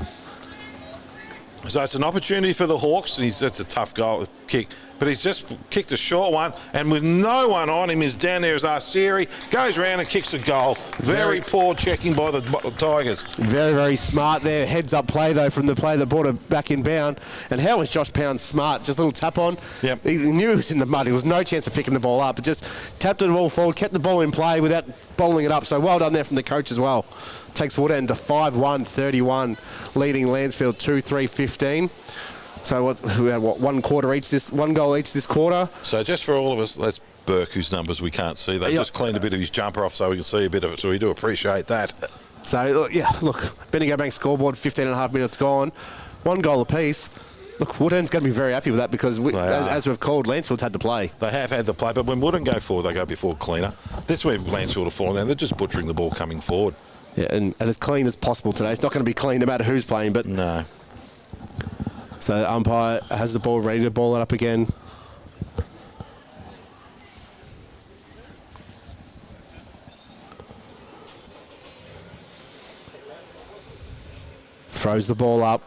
So it's an opportunity for the Hawks. That's a tough goal kick. But he's just kicked a short one, and with no one on him, is down there as Arsieri. Goes round and kicks a goal. Very poor checking by the Tigers. Very, very smart there. Heads up play, though, from the player that brought it back in bound. And how was Josh Pound smart? Just a little tap on. Yep. He knew he was in the mud. There was no chance of picking the ball up. But just tapped it all forward, kept the ball in play without bowling it up. So well done there from the coach as well. Takes Woodend to 5-1-31, leading Lancefield 2-3-15. So we had one goal each this quarter. So just for all of us, that's Burke, whose numbers we can't see. They just cleaned a bit of his jumper off so we can see a bit of it. So we do appreciate that. So look, Bendigo Bank scoreboard, 15 and a half minutes gone, 1 goal apiece. Look, Woodend's going to be very happy with that because, as we've called, Lancefield's had to play. They have had the play, but when Woodend go forward, they go before cleaner. This way, Lancefield have fallen down. They're just butchering the ball coming forward. Yeah, and as clean as possible today. It's not going to be clean no matter who's playing, but no. So the umpire has the ball ready to ball it up again. Throws the ball up.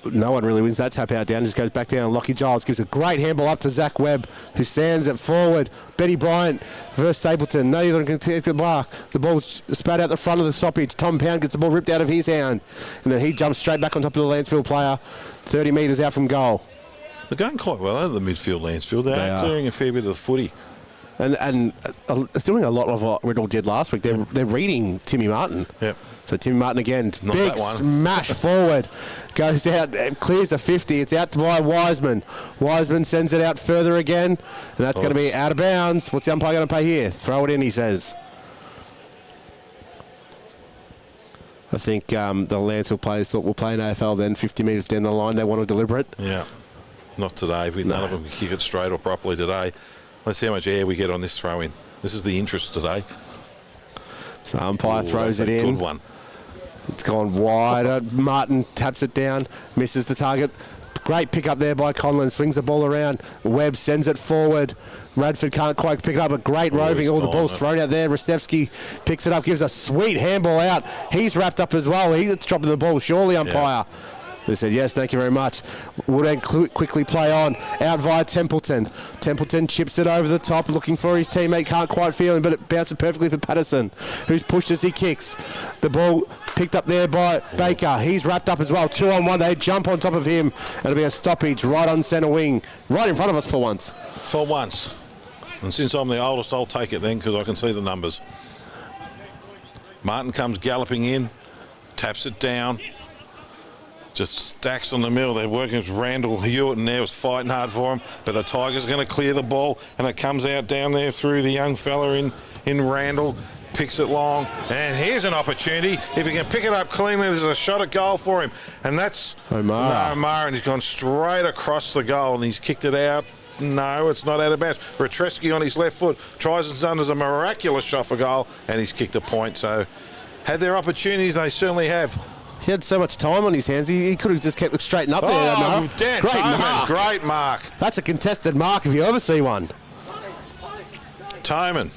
No one really wins that tap out down. Just goes back down. Lockie Giles gives a great handball up to Zach Webb, who stands it forward. Betty Bryant versus Stapleton. No, you're going to take the mark. The ball's spat out the front of the stoppage. Tom Pound gets the ball ripped out of his hand, and then he jumps straight back on top of the Lancefield player, 30 metres out from goal. They're going quite well out of the midfield, Lancefield. They are clearing a fair bit of the footy. And it's doing a lot of what Riddle did last week. They're reading Timmy Martin. Yep. So Timmy Martin again, Not big that one. smash forward, goes out, clears the 50. It's out by Wiseman. Wiseman sends it out further again, and that's going to be out of bounds. What's the umpire going to pay here? Throw it in, he says. I think the Lancefield players thought we'll play an AFL then 50 metres down the line. They want to deliver it. Yeah. Not today. None of them can kick it straight or properly today. Let's see how much air we get on this throw-in. This is the interest today. So umpire throws it in. Good one. It's gone wide. Martin taps it down, misses the target. Great pick up there by Conlon. Swings the ball around. Webb sends it forward. Radford can't quite pick it up. A great roving. All the ball's thrown out there. Rastevsky picks it up, gives a sweet handball out. He's wrapped up as well. He's dropping the ball. Surely, umpire. Yeah. They said, yes, thank you very much. Woodend quickly play on. Out via Templeton. Templeton chips it over the top, looking for his teammate. Can't quite feel him, but it bounces perfectly for Patterson, who's pushed as he kicks. The ball picked up there by Baker. He's wrapped up as well. 2-on-1. They jump on top of him. It'll be a stoppage right on centre wing. Right in front of us for once. For once. And since I'm the oldest, I'll take it then because I can see the numbers. Martin comes galloping in. Taps it down. Just stacks on the middle. They're working with Randall Hewitt, and there was fighting hard for him. But the Tigers are going to clear the ball, and it comes out down there through the young fella in Randall. Picks it long, and here's an opportunity. If he can pick it up cleanly, there's a shot at goal for him. And that's O'Mara, and he's gone straight across the goal, and he's kicked it out. No, it's not out of bounds. Retreski on his left foot tries and does a miraculous shot for goal, and he's kicked a point. So, had their opportunities, they certainly have. He had so much time on his hands. He could have just kept straightened up there. Oh, Dan Great Toman, mark. great mark. That's a contested mark if you ever see one. Toman.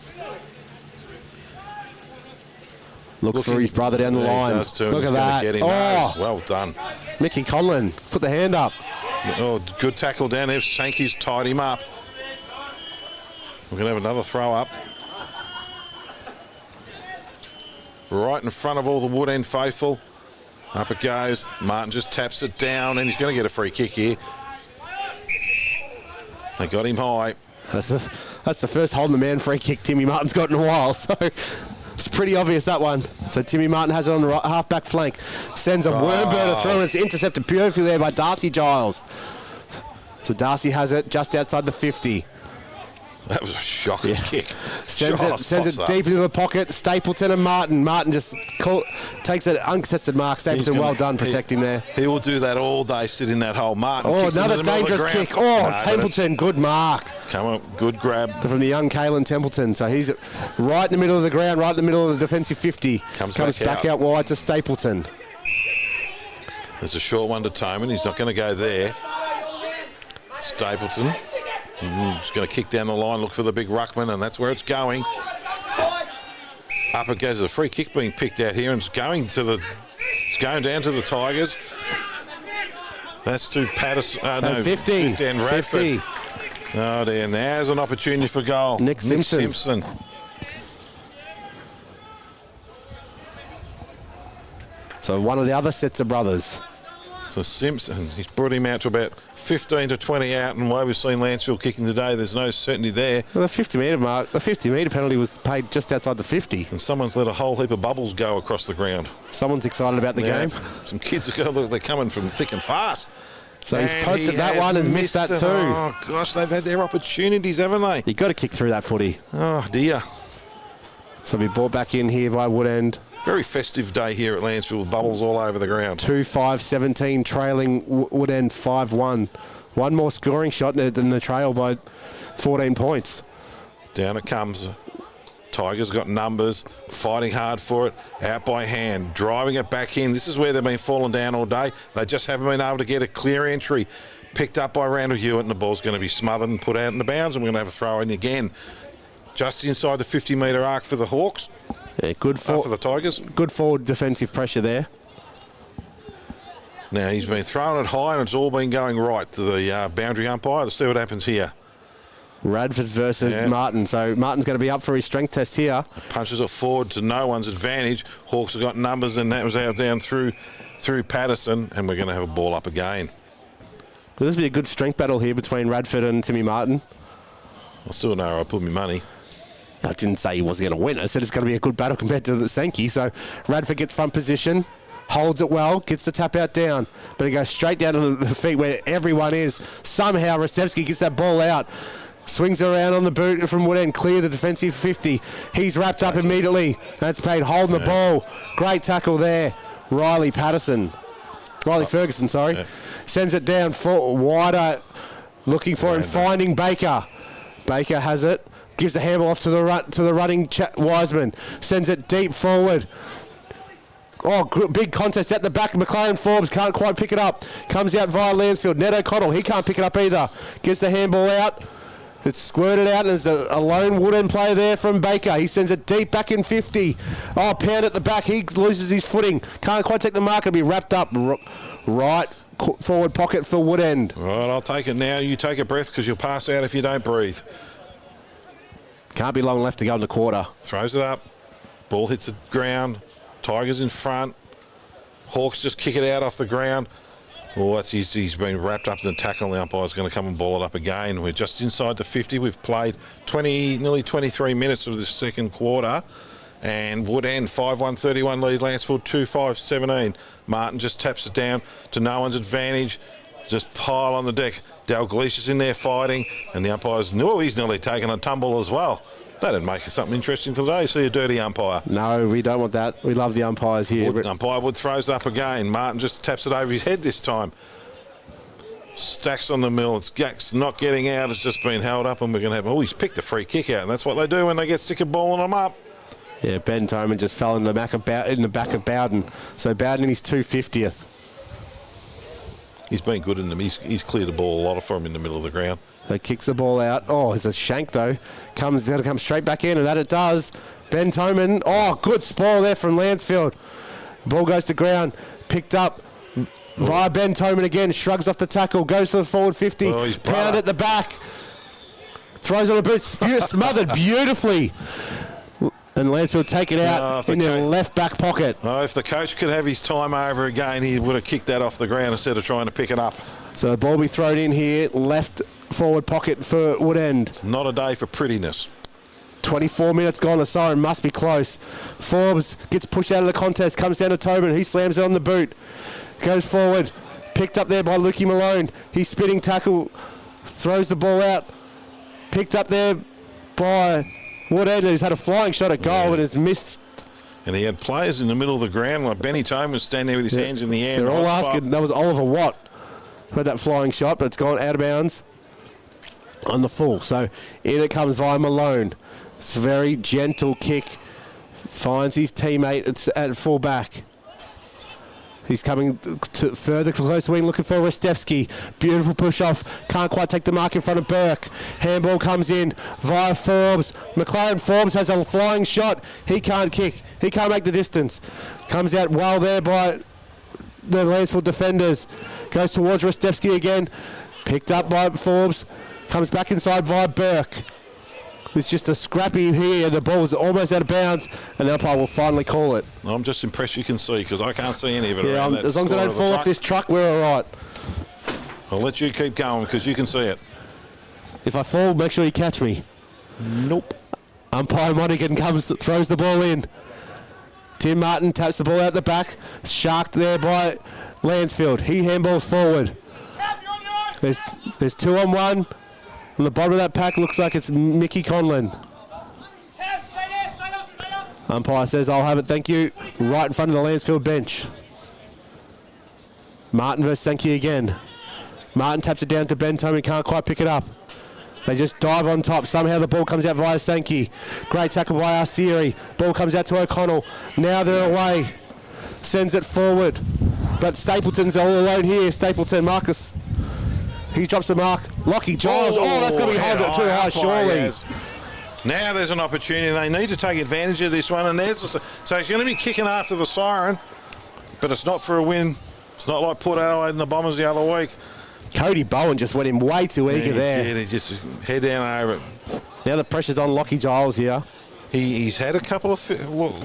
Looks for his brother down the line. He does too. Look He's at gonna that. Get him. Oh, Well done. Mickey Conlon, put the hand up. Oh, good tackle down there. Sankey's tied him up. We're going to have another throw up. Right in front of all the Wood End faithful. Up it goes. Martin just taps it down, and he's going to get a free kick here. They got him high. That's the first holding the man free kick Timmy Martin's got in a while, so it's pretty obvious, that one. So Timmy Martin has it on the right, half-back flank. Sends a wormburner through, and it's intercepted beautifully there by Darcy Giles. So Darcy has it just outside the 50. That was a shocking kick. Sends it deep into the pocket. Stapleton and Martin. Martin just takes an uncontested mark. Stapleton, well done, protecting there. He will do that all day, sit in that hole. Martin kicks another dangerous kick. Oh, Templeton, good mark. Come on, good grab. From the young Caelan Templeton. So he's right in the middle of the ground, right in the middle of the defensive 50. Comes back out wide to Stapleton. There's a short one to Toman. He's not going to go there. Stapleton. He's going to kick down the line, look for the big ruckman, and that's where it's going. Up it goes. There's a free kick being picked out here, and it's going down to the Tigers. That's through Patterson. 50 and Radford. Oh dear, now's an opportunity for goal. Nick Simpson. So one of the other sets of brothers. So Simpson, he's brought him out to about 15 to 20 out, and why we've seen Lancefield kicking today, there's no certainty there. Well, the 50-metre mark, the 50-metre penalty was paid just outside the 50. And someone's let a whole heap of bubbles go across the ground. Someone's excited about the game. Some kids are going, they're coming from thick and fast. So he's poked at that one and missed that too. Oh gosh, they've had their opportunities, haven't they? You've got to kick through that footy. Oh dear. So we brought back in here by Wood End. Very festive day here at Lancefield, with bubbles all over the ground. 2-5-17, trailing Wood End 5-1. One more scoring shot than the trail by 14 points. Down it comes. Tigers got numbers, fighting hard for it, out by hand, driving it back in. This is where they've been falling down all day. They just haven't been able to get a clear entry. Picked up by Randall Hewitt, and the ball's going to be smothered and put out in the bounds, and we're going to have a throw in again. Just inside the 50-metre arc for the Hawks. Yeah, for the Tigers. Good forward defensive pressure there. Now he's been throwing it high, and it's all been going right to the boundary umpire. Let's see what happens here. Radford versus Martin. So Martin's going to be up for his strength test here. Punches it forward to no one's advantage. Hawks have got numbers, and that was out down through Patterson, and we're going to have a ball up again. Will this be a good strength battle here between Radford and Timmy Martin? I still know I put my money. I didn't say he wasn't going to win. I said it's going to be a good battle compared to the Sankey. So Radford gets front position, holds it well, gets the tap out down, but it goes straight down to the feet where everyone is. Somehow Rastevsky gets that ball out, swings around on the boot from Wood End, clear the defensive 50. He's wrapped up immediately. That's paid, holding the ball. Great tackle there. Riley Ferguson, sends it down for wider, looking for him, finding Baker. Baker has it. Gives the handball off to the running Wiseman. Sends it deep forward. Oh, big contest at the back. McLaren Forbes can't quite pick it up. Comes out via Lancefield. Ned O'Connell, he can't pick it up either. Gets the handball out. It's squirted out, and there's a lone Wood End player there from Baker. He sends it deep back in 50. Oh, pound at the back. He loses his footing. Can't quite take the mark. It'll be wrapped up right forward pocket for Wood End. Right, I'll take it now. You take a breath, because you'll pass out if you don't breathe. Can't be long left to go in the quarter. Throws it up. Ball hits the ground. Tigers in front. Hawks just kick it out off the ground. Oh, he's been wrapped up in the tackle. The umpire's going to come and ball it up again. We're just inside the 50. We've played nearly 23 minutes of this second quarter. And Wood End 5-1-31 lead. Lancefield 2-5-17. Martin just taps it down to no one's advantage. Just pile on the deck. Dalglish's in there fighting, and the umpire's he's nearly taken a tumble as well. That'd make it something interesting for the day. See a dirty umpire. No, we don't want that. We love the umpires here. Umpire Wood throws it up again. Martin just taps it over his head this time. Stacks on the mill. It's not getting out. It's just been held up, and we're going to have... Oh, he's picked a free kick out, and that's what they do when they get sick of balling them up. Yeah, Ben Toman just fell in the back of Bowden. So Bowden in his 250th. He's been good in them. He's cleared the ball a lot for him in the middle of the ground. So kicks the ball out. Oh, it's a shank though. Got to come straight back in, and that it does. Ben Toman. Oh, good spoil there from Lancefield. Ball goes to ground. Picked up via Ben Toman again. Shrugs off the tackle. Goes to the forward 50. Oh, Pound at the back. Throws on a boot. Smothered beautifully. And Lancefield take it out in their left back pocket. Oh, if the coach could have his time over again, he would have kicked that off the ground instead of trying to pick it up. So the ball will be thrown in here. Left forward pocket for Woodend. It's not a day for prettiness. 24 minutes gone. The siren must be close. Forbes gets pushed out of the contest. Comes down to Tobin. He slams it on the boot. Goes forward. Picked up there by Lukey Malone. He's spinning tackle. Throws the ball out. Picked up there by Woodend, who's had a flying shot at goal and has missed. And he had players in the middle of the ground, like Benny Tome was standing there with his hands in the air. They're all asking. That was Oliver Watt who had that flying shot, but it's gone out of bounds on the full. So in it comes via Malone. It's a very gentle kick. Finds his teammate at full back. He's coming to further close wing, looking for Restevsky. Beautiful push off. Can't quite take the mark in front of Burke. Handball comes in via Forbes. McLaren Forbes has a flying shot. He can't kick. He can't make the distance. Comes out well there by the Lancefield defenders. Goes towards Restevsky again. Picked up by Forbes. Comes back inside via Burke. It's just a scrappy here. The ball is almost out of bounds, and the umpire will finally call it. I'm just impressed you can see, because I can't see any of it around that. As long as I don't fall off this truck, we're all right. I'll let you keep going, because you can see it. If I fall, make sure you catch me. Nope. Umpire Monaghan throws the ball in. Tim Martin taps the ball out the back. Sharked there by Lancefield. He handballs forward. There's 2-on-1. On the bottom of that pack looks like it's Mickey Conlon. Umpire says, I'll have it, thank you. Right in front of the Lancefield bench. Martin versus Sankey again. Martin taps it down to Ben Toman, can't quite pick it up. They just dive on top. Somehow the ball comes out via Sankey. Great tackle by Arsieri. Ball comes out to O'Connell. Now they're away. Sends it forward. But Stapleton's all alone here. Stapleton, Marcus. He drops the mark. Lockie Giles. Oh, that's going to be held up too high, surely. Yes. Now there's an opportunity. They need to take advantage of this one. And so he's going to be kicking after the siren, but it's not for a win. It's not like Port Adelaide and the Bombers the other week. Cody Bowen just went in way too eager there. He just head down over it. Now the pressure's on Lockie Giles here. He's had a couple of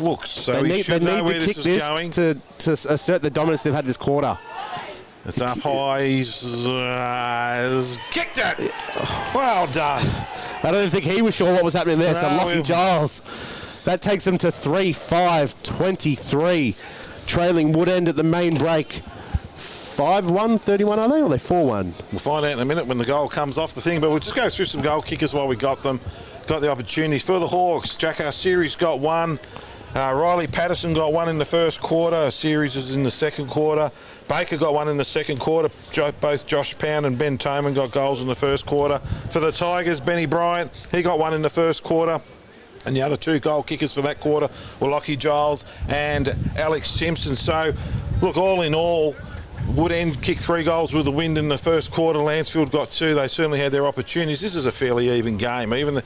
looks, so he should know where this is going. To assert the dominance they've had this quarter. It's up high. He's kicked it. Well done. I don't think he was sure what was happening there. So Lockie Giles. That takes them to 3-5-23. Trailing Woodend at the main break. 5-1, 31 are they? Or are they 4-1? We'll find out in a minute when the goal comes off the thing. But we'll just go through some goal kickers while we got them. Got the opportunities for the Hawks. Jack Arsieri's got one. Riley Patterson got one in the first quarter. Series is in the second quarter. Baker got one in the second quarter. Both Josh Pound and Ben Toman got goals in the first quarter. For the Tigers, Benny Bryant, he got one in the first quarter. And the other two goal kickers for that quarter were Lockie Giles and Alex Simpson. So, look, all in all, Woodend kicked 3 goals with the wind in the first quarter. Lancefield got 2. They certainly had their opportunities. This is a fairly even game. Even 8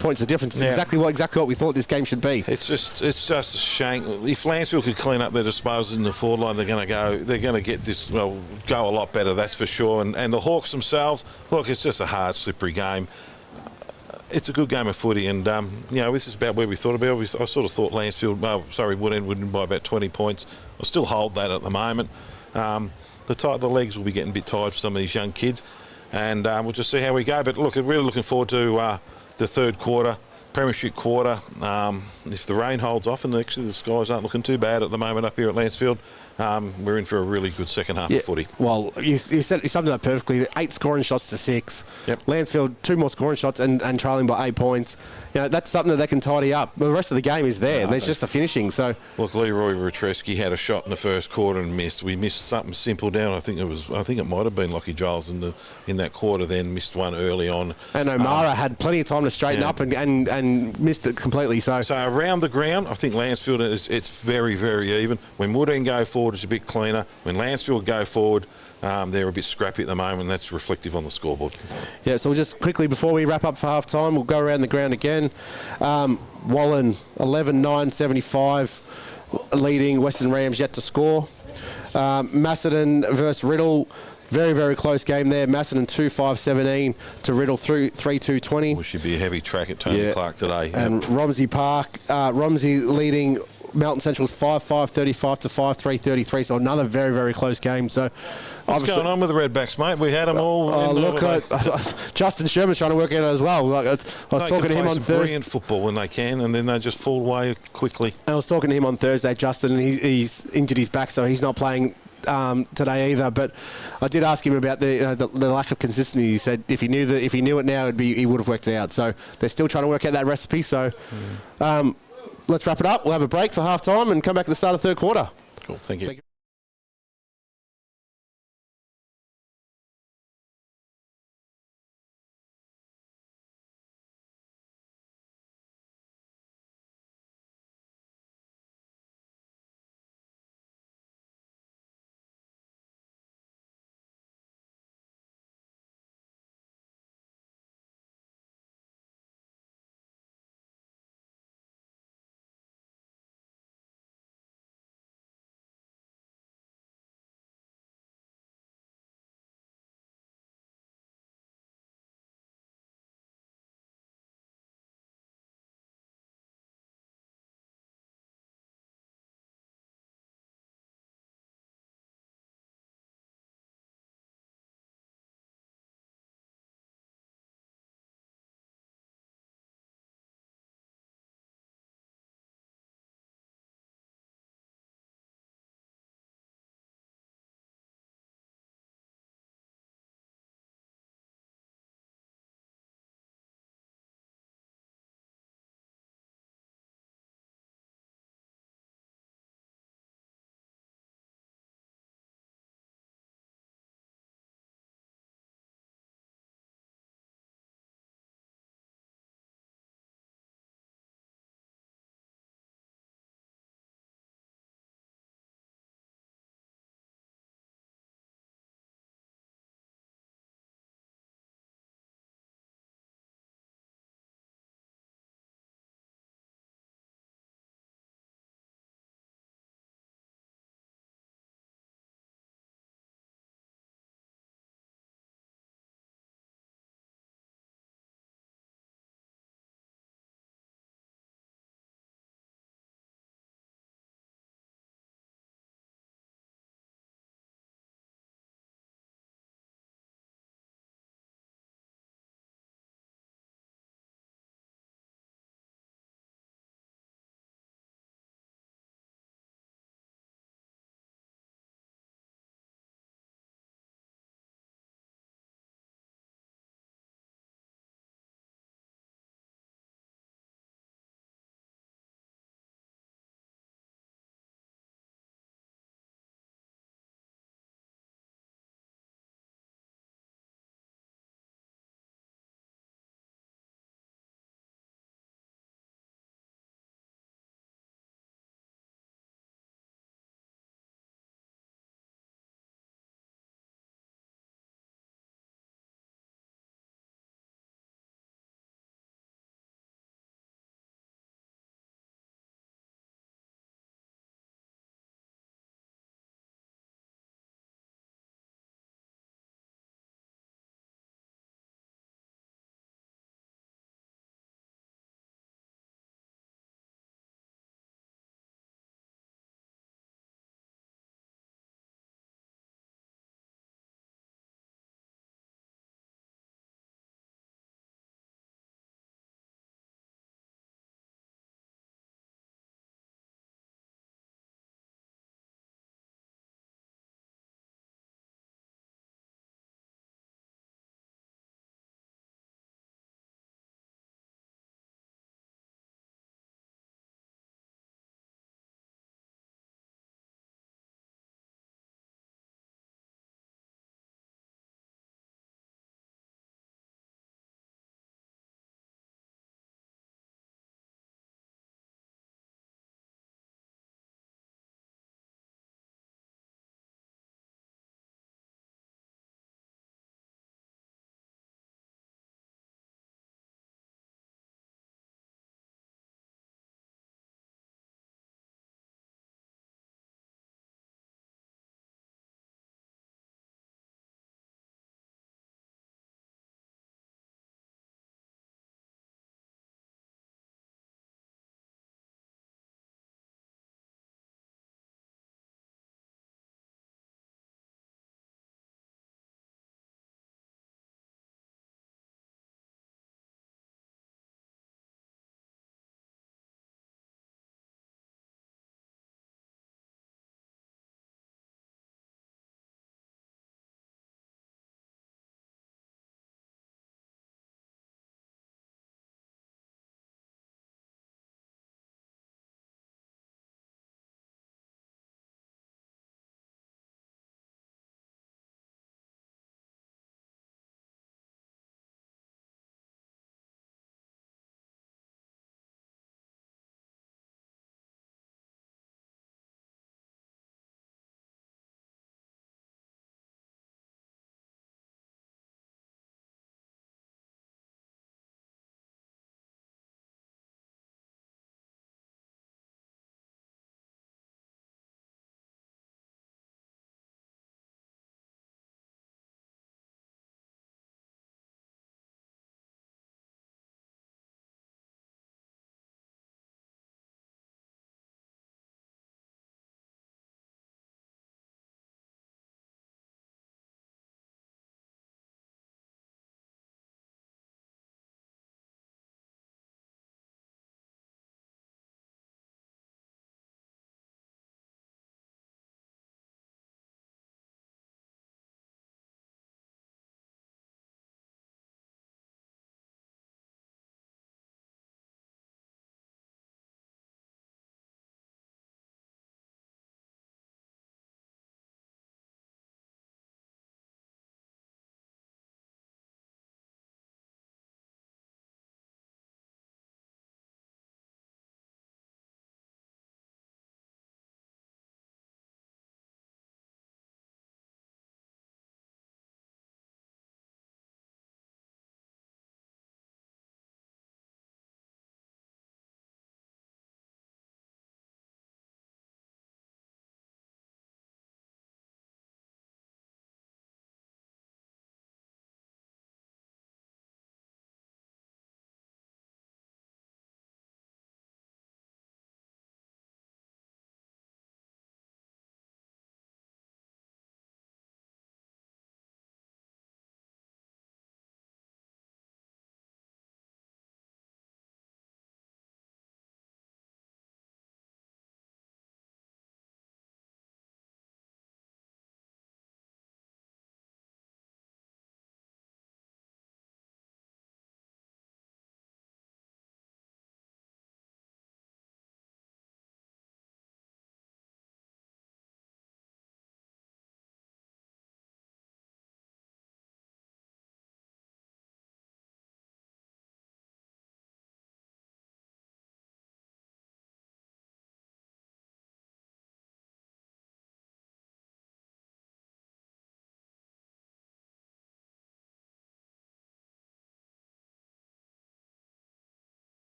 points of difference. It's exactly what we thought this game should be. It's just a shame. If Lancefield could clean up their disposals in the forward line, they're going to get this go a lot better. That's for sure. And the Hawks themselves, look, it's just a hard, slippery game. It's a good game of footy, and this is about where we thought about it. I sort of thought Woodend would win by about 20 points. I still hold that at the moment. The legs will be getting a bit tired for some of these young kids, and we'll just see how we go. But look, really looking forward to the third quarter, premiership quarter. If the rain holds off, and actually the skies aren't looking too bad at the moment up here at Lancefield, we're in for a really good second half of footy. Well, you summed it up perfectly. 8 scoring shots to 6. Yep. Lancefield 2 more scoring shots and trailing by 8 points. That's something that they can tidy up. But the rest of the game is there. There's just the finishing. So look, Leroy Retreski had a shot in the first quarter and missed. We missed something simple down. I think it might have been Lockie Giles in that quarter. Then missed one early on. And O'Mara had plenty of time to straighten up and missed it completely. So around the ground, I think Lancefield it's very, very even. When Woodend go forward, it's a bit cleaner. When Lancefield go forward, they're a bit scrappy at the moment. That's reflective on the scoreboard. Yeah, so we'll just quickly, before we wrap up for half time, we'll go around the ground again. Wallen 11-9-75 leading. Western Rams yet to score. Macedon versus Riddle. Very, very close game there. Macedon 2-5-17 to Riddle 3-2-20. We should be a heavy track at Tony Clark today. And Romsey Park, Romsey leading Melton Central's 5-5-35 to 5-3-33. So another very, very close game. So what's going on with the Redbacks, mate? We had them all. Justin Sherman's trying to work it out as well. I was talking to him on Thursday. Brilliant football when they can, and then they just fall away quickly. And I was talking to him on Thursday, Justin, and he's injured his back, so he's not playing today either. But I did ask him about the lack of consistency. He said if he knew it now, he would have worked it out. So they're still trying to work out that recipe. So let's wrap it up. We'll have a break for half time and come back at the start of third quarter. Cool. Thank you.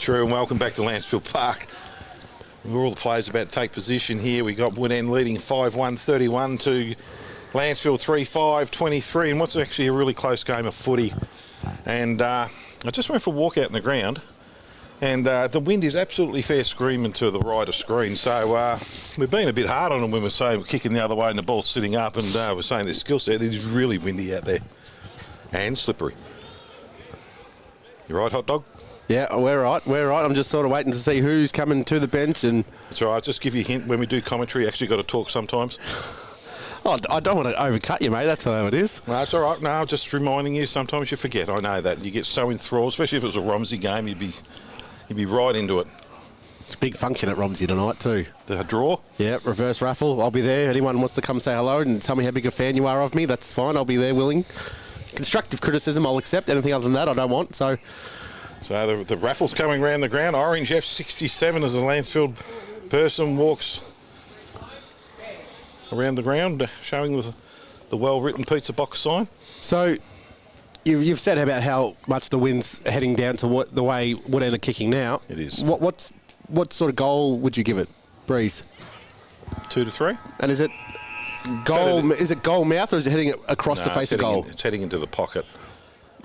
through and welcome back to Lancefield Park. We're all the players about to take position here. We got Woodend leading 5-1-31 to Lancefield 3-5-23 in what's actually a really close game of footy. And I just went for a walk out in the ground, and the wind is absolutely fair screaming to the right of screen. So we've been a bit hard on them when we're saying we're kicking the other way and the ball's sitting up, and we're saying their skill set. It is really windy out there and slippery. You right, hot dog? Yeah, we're right. I'm just sort of waiting to see who's coming to the bench. And it's all right. Just give you a hint, when we do commentary, you actually got to talk sometimes. Oh, I don't want to overcut you, mate. That's how it is. No, it's all right. No, just reminding you, sometimes you forget. I know that. You get so enthralled, especially if it was a Romsey game, you'd be right into it. It's a big function at Romsey tonight too. The draw? Yeah, reverse raffle. I'll be there. Anyone wants to come say hello and tell me how big a fan you are of me, that's fine. I'll be there willing. Constructive criticism I'll accept. Anything other than that I don't want. So the raffle's coming around the ground. Orange F67 as a Lancefield person walks around the ground, showing the well-written pizza box sign. So you've said about how much the wind's heading down to the way Woodend are kicking now. It is. What sort of goal would you give it, Breeze? 2 to 3. And is it goal? Is it goal mouth or is it heading across the face of goal? It's heading into the pocket.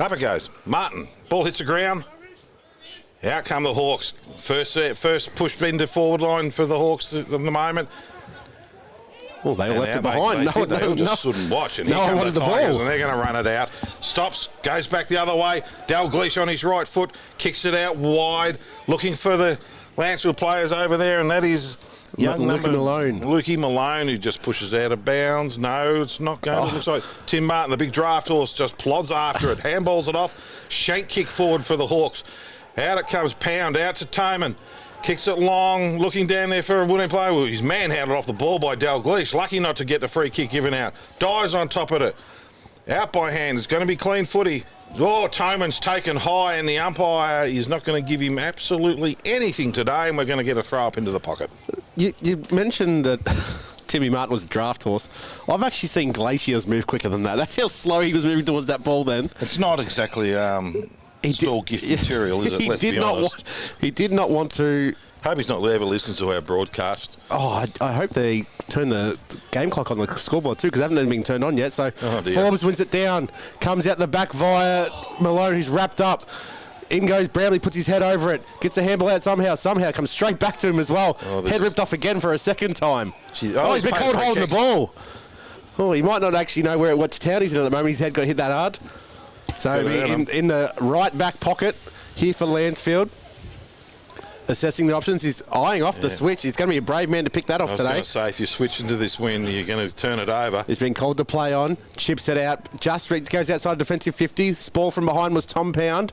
Up it goes. Martin. Ball hits the ground. Out come the Hawks. First push into forward line for the Hawks at the moment. Well, they all left it behind. They all just stood and watched. And no one wanted the ball. And they're going to run it out. Stops, goes back the other way. Dalglish on his right foot, kicks it out wide, looking for the Lancefield players over there, and that is young Lukey Malone. Lukey Malone, who just pushes out of bounds. No, it's not going. It looks like Tim Martin, the big draft horse, just plods after it, handballs it off, shank kick forward for the Hawks. Out it comes, Pound, out to Toman. Kicks it long, looking down there for a Woodend player. Well, he's manhandled off the ball by Dalglish. Lucky not to get the free kick given out. Dives on top of it. Out by hand. It's going to be clean footy. Oh, Toman's taken high, and the umpire is not going to give him absolutely anything today, and we're going to get a throw up into the pocket. You mentioned that Timmy Martin was a draft horse. I've actually seen Glaciers move quicker than that. That's how slow he was moving towards that ball then. It's not exactly stall gift material, is it? Let's be honest. He did not want to. Hope he's not ever listens to our broadcast. Oh, I hope they turn the game clock on the scoreboard too, because they haven't even been turned on yet. So Forbes wins it down, comes out the back via Malone, who's wrapped up. In goes Brownlee, puts his head over it, gets the handball out somehow, comes straight back to him as well. Head ripped off again for a second time. He's been caught holding the ball. Oh, he might not actually know which town he's in at the moment. His head got hit that hard. So in the right back pocket here for Lancefield. Assessing the options, he's eyeing off the switch. He's going to be a brave man to pick that off today. I was going to say, if you switch into this win, you're going to turn it over. He's been called to play on, chips it out, just goes outside defensive 50. Ball from behind was Tom Pound.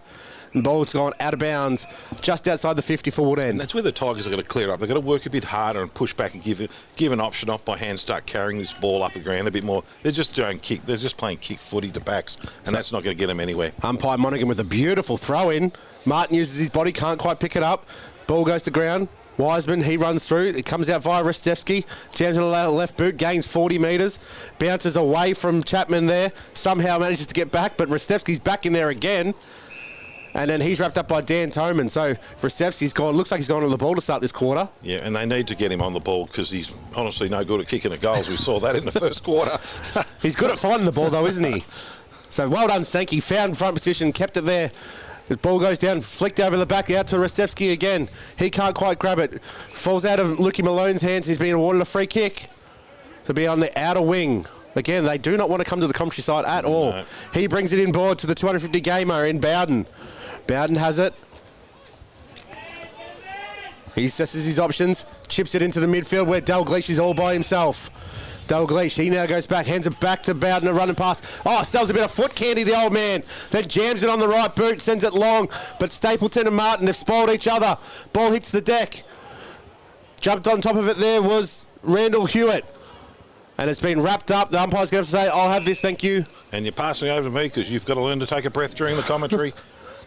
And ball's gone out of bounds just outside the 50 for Woodend. And that's where the Tigers are going to clear up. They've got to work a bit harder and push back and give an option off by hand, start carrying this ball up the ground a bit more. They're just doing kick. They're just playing kick footy to backs, and that's not going to get them anywhere. Umpire Monaghan with a beautiful throw in. Martin uses his body, can't quite pick it up. Ball goes to ground. Wiseman, he runs through. It comes out via Rostevsky. Jams on the left boot, gains 40 metres. Bounces away from Chapman there. Somehow manages to get back, but Rostevsky's back in there again. And then he's wrapped up by Dan Toman. So Rostevsky's gone. Looks like he's gone on the ball to start this quarter. Yeah, and they need to get him on the ball because he's honestly no good at kicking at goals. We saw that in the first quarter. He's good at finding the ball, though, isn't he? So well done, Sankey. Found front position, kept it there. The ball goes down, flicked over the back, out to Rostevsky again. He can't quite grab it. Falls out of Lukey Malone's hands. He's being awarded a free kick to be on the outer wing. Again, they do not want to come to the commentary side at all. No. He brings it inboard to the 250 gamer in Bowden. Bowden has it. He assesses his options, chips it into the midfield where Dalglish is all by himself. Dalglish, he now goes back, hands it back to Bowden, a running pass. Oh, sells a bit of foot candy, the old man. Then jams it on the right boot, sends it long. But Stapleton and Martin have spoiled each other. Ball hits the deck. Jumped on top of it there was Randall Hewitt. And it's been wrapped up. The umpire's going to have to say, I'll have this, thank you. And you're passing over to me because you've got to learn to take a breath during the commentary.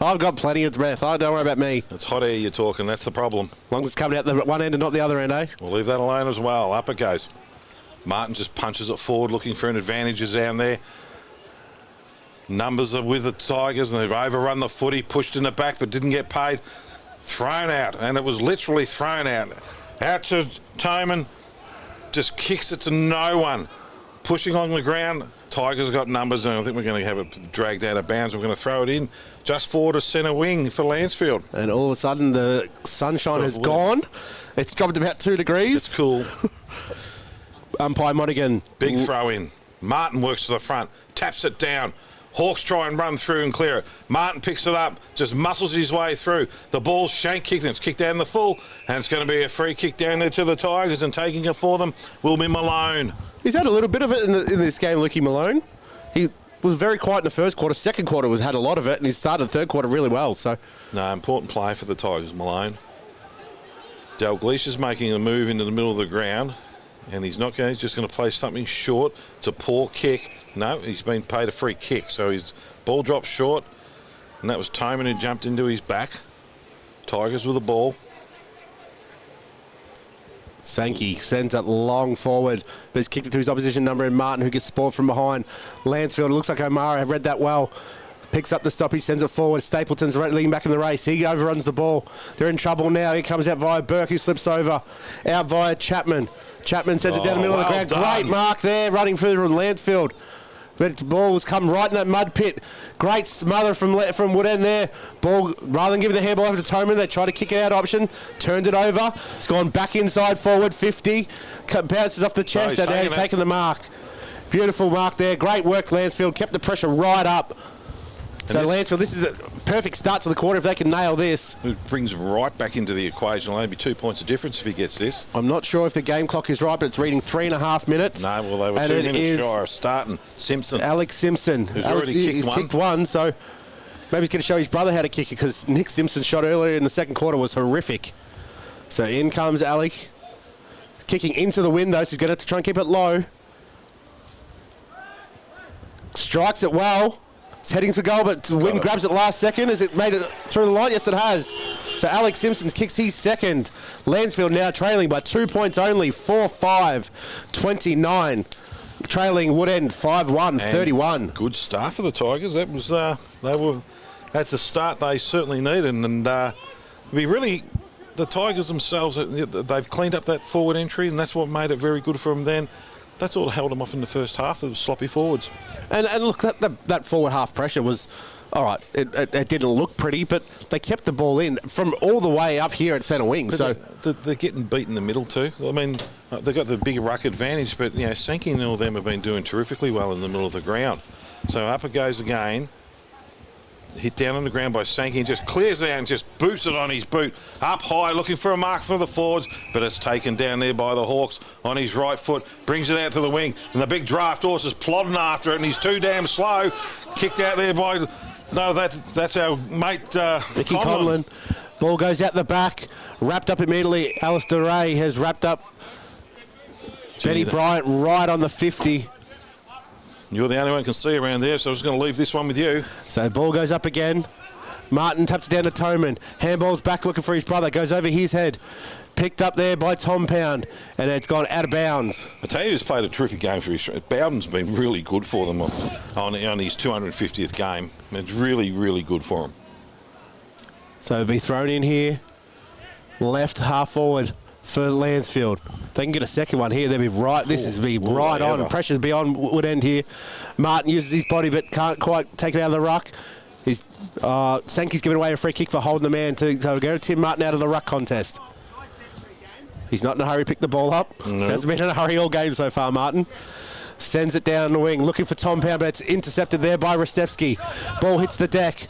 I've got plenty of breath. Don't worry about me. It's hot air you're talking. That's the problem. As long as it's coming out the one end and not the other end, eh? We'll leave that alone as well. Up it goes. Martin just punches it forward, looking for an advantage down there. Numbers are with the Tigers, and they've overrun the footy, pushed in the back, but didn't get paid. thrown out, and it was literally thrown out. Out to Toman, just kicks it to no one. Pushing on the ground, Tigers got numbers, and I think we're going to have it dragged out of bounds. We're going to throw it in just forward to centre wing for Lancefield. And all of a sudden, the sunshine has gone. It's dropped about 2 degrees. It's cool. Umpire Monaghan. Big throw in. Martin works to the front, taps it down. Hawks try and run through and clear it. Martin picks it up, just muscles his way through. The ball's shank kicked, and it's kicked down the full, and it's going to be a free kick down there to the Tigers, and taking it for them will be Malone. He's had a little bit of it in this game, Lukey Malone. He was very quiet in the first quarter. Second quarter had a lot of it, and he started third quarter really well. So, no, important play for the Tigers, Malone. Dalglish is making a move into the middle of the ground, and he's just going to play something short. It's a poor kick. No, he's been paid a free kick, so his ball dropped short, and that was Toman who jumped into his back. Tigers with the ball. Sankey sends it long forward, but he's kicked it to his opposition number in Martin, who gets spoiled from behind. Lancefield, it looks like O'Mara read that well. Picks up the stop, he sends it forward. Stapleton's leading back in the race. He overruns the ball. They're in trouble now. He comes out via Burke, who slips over. Out via Chapman. Chapman sends it down the middle of the ground. Done. Great mark there, running through Lancefield. But the ball was come right in that mud pit. Great smother from Woodend there. Ball, rather than giving the handball over to Toman, they tried to kick it out option. Turned it over. It's gone back inside forward, 50. Bounces off the chest, and now he's taken the mark. Beautiful mark there. Great work, Lancefield. Kept the pressure right up. So Lancefield, this is a perfect start to the quarter if they can nail this. It brings him right back into the equation. It'll only be 2 points of difference if he gets this. I'm not sure if the game clock is right, but it's reading 3.5 minutes. No, well, they were 2 minutes shy of starting. Simpson. Alex Simpson. Who's already kicked one, so maybe he's going to show his brother how to kick it, because Nick Simpson's shot earlier in the second quarter was horrific. So in comes Alec. Kicking into the window, so he's going to have to try and keep it low. Strikes it well. It's heading to goal, but Wynn grabs it last second. Has it made it through the line? Yes, it has. So Alex Simpson kicks his second. Lancefield now trailing by 2 points only, 4-5-29. Trailing Woodend 5-1, 31. Good start for the Tigers. That was that's the start they certainly needed, and we really, the Tigers themselves, they've cleaned up that forward entry, and that's what made it very good for them then. That's all held them off in the first half. It was sloppy forwards. And look, that forward half pressure was, all right, it didn't look pretty, but they kept the ball in from all the way up here at centre wing. But so they're getting beat in the middle too. I mean, they've got the bigger ruck advantage, but, Sankey and all of them have been doing terrifically well in the middle of the ground. So up it goes again. Hit down on the ground by Sankey, and just clears it out and just boots it on his boot. Up high, looking for a mark for the forwards, but it's taken down there by the Hawks on his right foot. Brings it out to the wing, and the big draft horse is plodding after it, and he's too damn slow. Kicked out there by... No, that's our mate, Mickey Conlon. Ball goes out the back, wrapped up immediately. Alistair Ray has wrapped up Benny Bryant right on the 50. You're the only one who can see around there, so I'm just going to leave this one with you. So ball goes up again. Martin taps it down to Toman. Handball's back looking for his brother. Goes over his head. Picked up there by Tom Pound, and it's gone out of bounds. I tell you, he's played a terrific game for his... Bowden's been really good for them on his 250th game. It's really, really good for him. So it'll be thrown in here. Left half forward for Lancefield. If they can get a second one here, they'll be right. This is be right on. Pressure's beyond Woodend here. Martin uses his body, but can't quite take it out of the ruck. Sankey's giving away a free kick for holding the man to go to Tim Martin out of the ruck contest. He's not in a hurry to pick the ball up. No. Hasn't been in a hurry all game so far, Martin. Sends it down the wing, looking for Tom Pound, but it's intercepted there by Rastevsky. Ball hits the deck.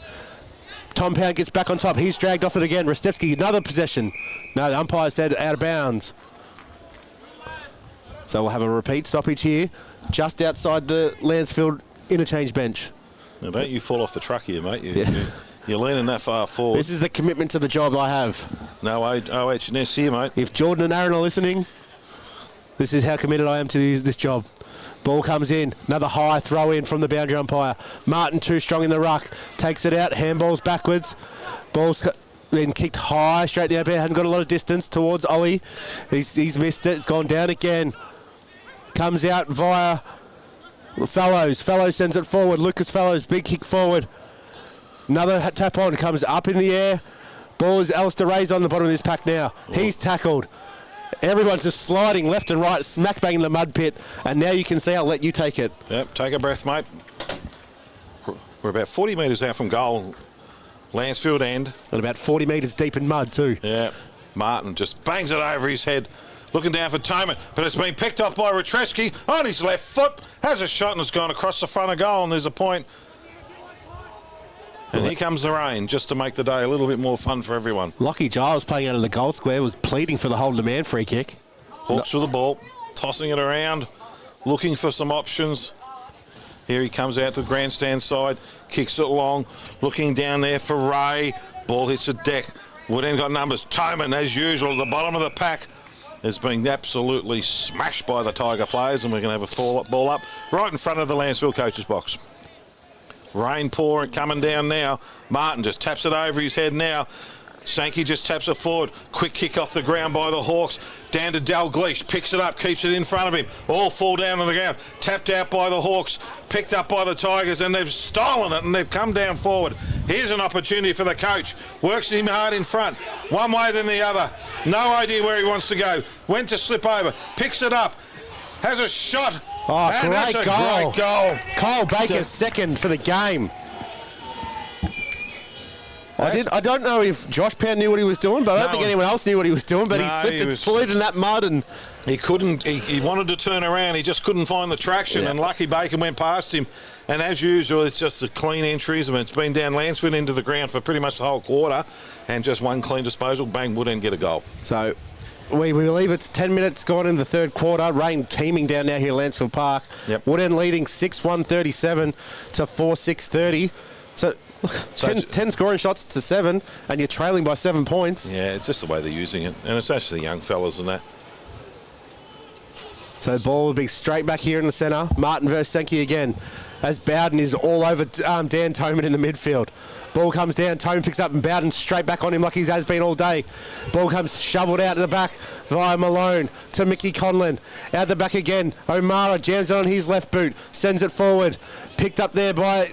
Tom Pound gets back on top. He's dragged off it again. Rastevsky, another possession. No, the umpire said out of bounds. So we'll have a repeat stoppage here, just outside the Lancefield interchange bench. Now, don't you fall off the truck here, mate. You're leaning that far forward. This is the commitment to the job I have. No OH&S here, mate. If Jordan and Aaron are listening, this is how committed I am to this job. Ball comes in. Another high throw in from the boundary umpire. Martin too strong in the ruck. Takes it out. Handballs backwards. Ball's been kicked high, straight down there. Hasn't got a lot of distance towards Ollie. He's missed it. It's gone down again. Comes out via Fellows. Fellows sends it forward. Lucas Fellows, big kick forward. Another tap on. Comes up in the air. Ball is Alistair Ray's on the bottom of this pack now. He's tackled. Everyone's just sliding left and right, smack bang in the mud pit. And now you can see, I'll let you take it. Yep, take a breath, mate. We're about 40 metres out from goal, Lancefield end. And about 40 metres deep in mud too. Yeah, Martin just bangs it over his head, looking down for Toman, but it's been picked up by Retreski on his left foot, has a shot and it's gone across the front of goal, and there's a point. And here comes the rain, just to make the day a little bit more fun for everyone. Lockie Giles playing out of the goal square was pleading for the hold demand free kick. Hawks with the ball, tossing it around, looking for some options. Here he comes out to the grandstand side, kicks it long, looking down there for Ray. Ball hits the deck. Woodend got numbers. Toman, as usual, at the bottom of the pack, has been absolutely smashed by the Tiger players, and we're going to have a ball up right in front of the Lancefield coach's box. Rain pouring, coming down now. Martin just taps it over his head now. Sankey just taps it forward. Quick kick off the ground by the Hawks. Down to Dalglish. Picks it up, keeps it in front of him. All fall down on the ground. Tapped out by the Hawks. Picked up by the Tigers, and they've stolen it, and they've come down forward. Here's an opportunity for the coach. Works him hard in front. One way then the other. No idea where he wants to go. Went to slip over. Picks it up. Has a shot. Oh, and great that's a goal. great goal. Kyle Baker's second for the game. I don't know if Josh Pound knew what he was doing, but I don't think anyone else knew what he was doing, but he slipped and slid in that mud. And he couldn't, he wanted to turn around, he just couldn't find the traction, and Lucky Bacon went past him. And as usual, it's just the clean entries. I mean, it's been down Lancefield into the ground for pretty much the whole quarter, and just one clean disposal, bang, Woodend get a goal. So we believe it's 10 minutes gone in the third quarter. Rain teeming down now here at Lancefield Park. Yep. Woodend leading 6-1-37 to 4-6-30. So 10 scoring shots to 7, and you're trailing by 7 points. Yeah, it's just the way they're using it, and it's actually young fellas and that. So the ball will be straight back here in the centre. Martin versus Sankey again, as Bowden is all over Dan Toman in the midfield. Ball comes down, Toman picks up, and Bowden straight back on him like he has been all day. Ball comes shoveled out to the back via Malone to Mickey Conlon. Out the back again, O'Mara jams it on his left boot, sends it forward. Picked up there by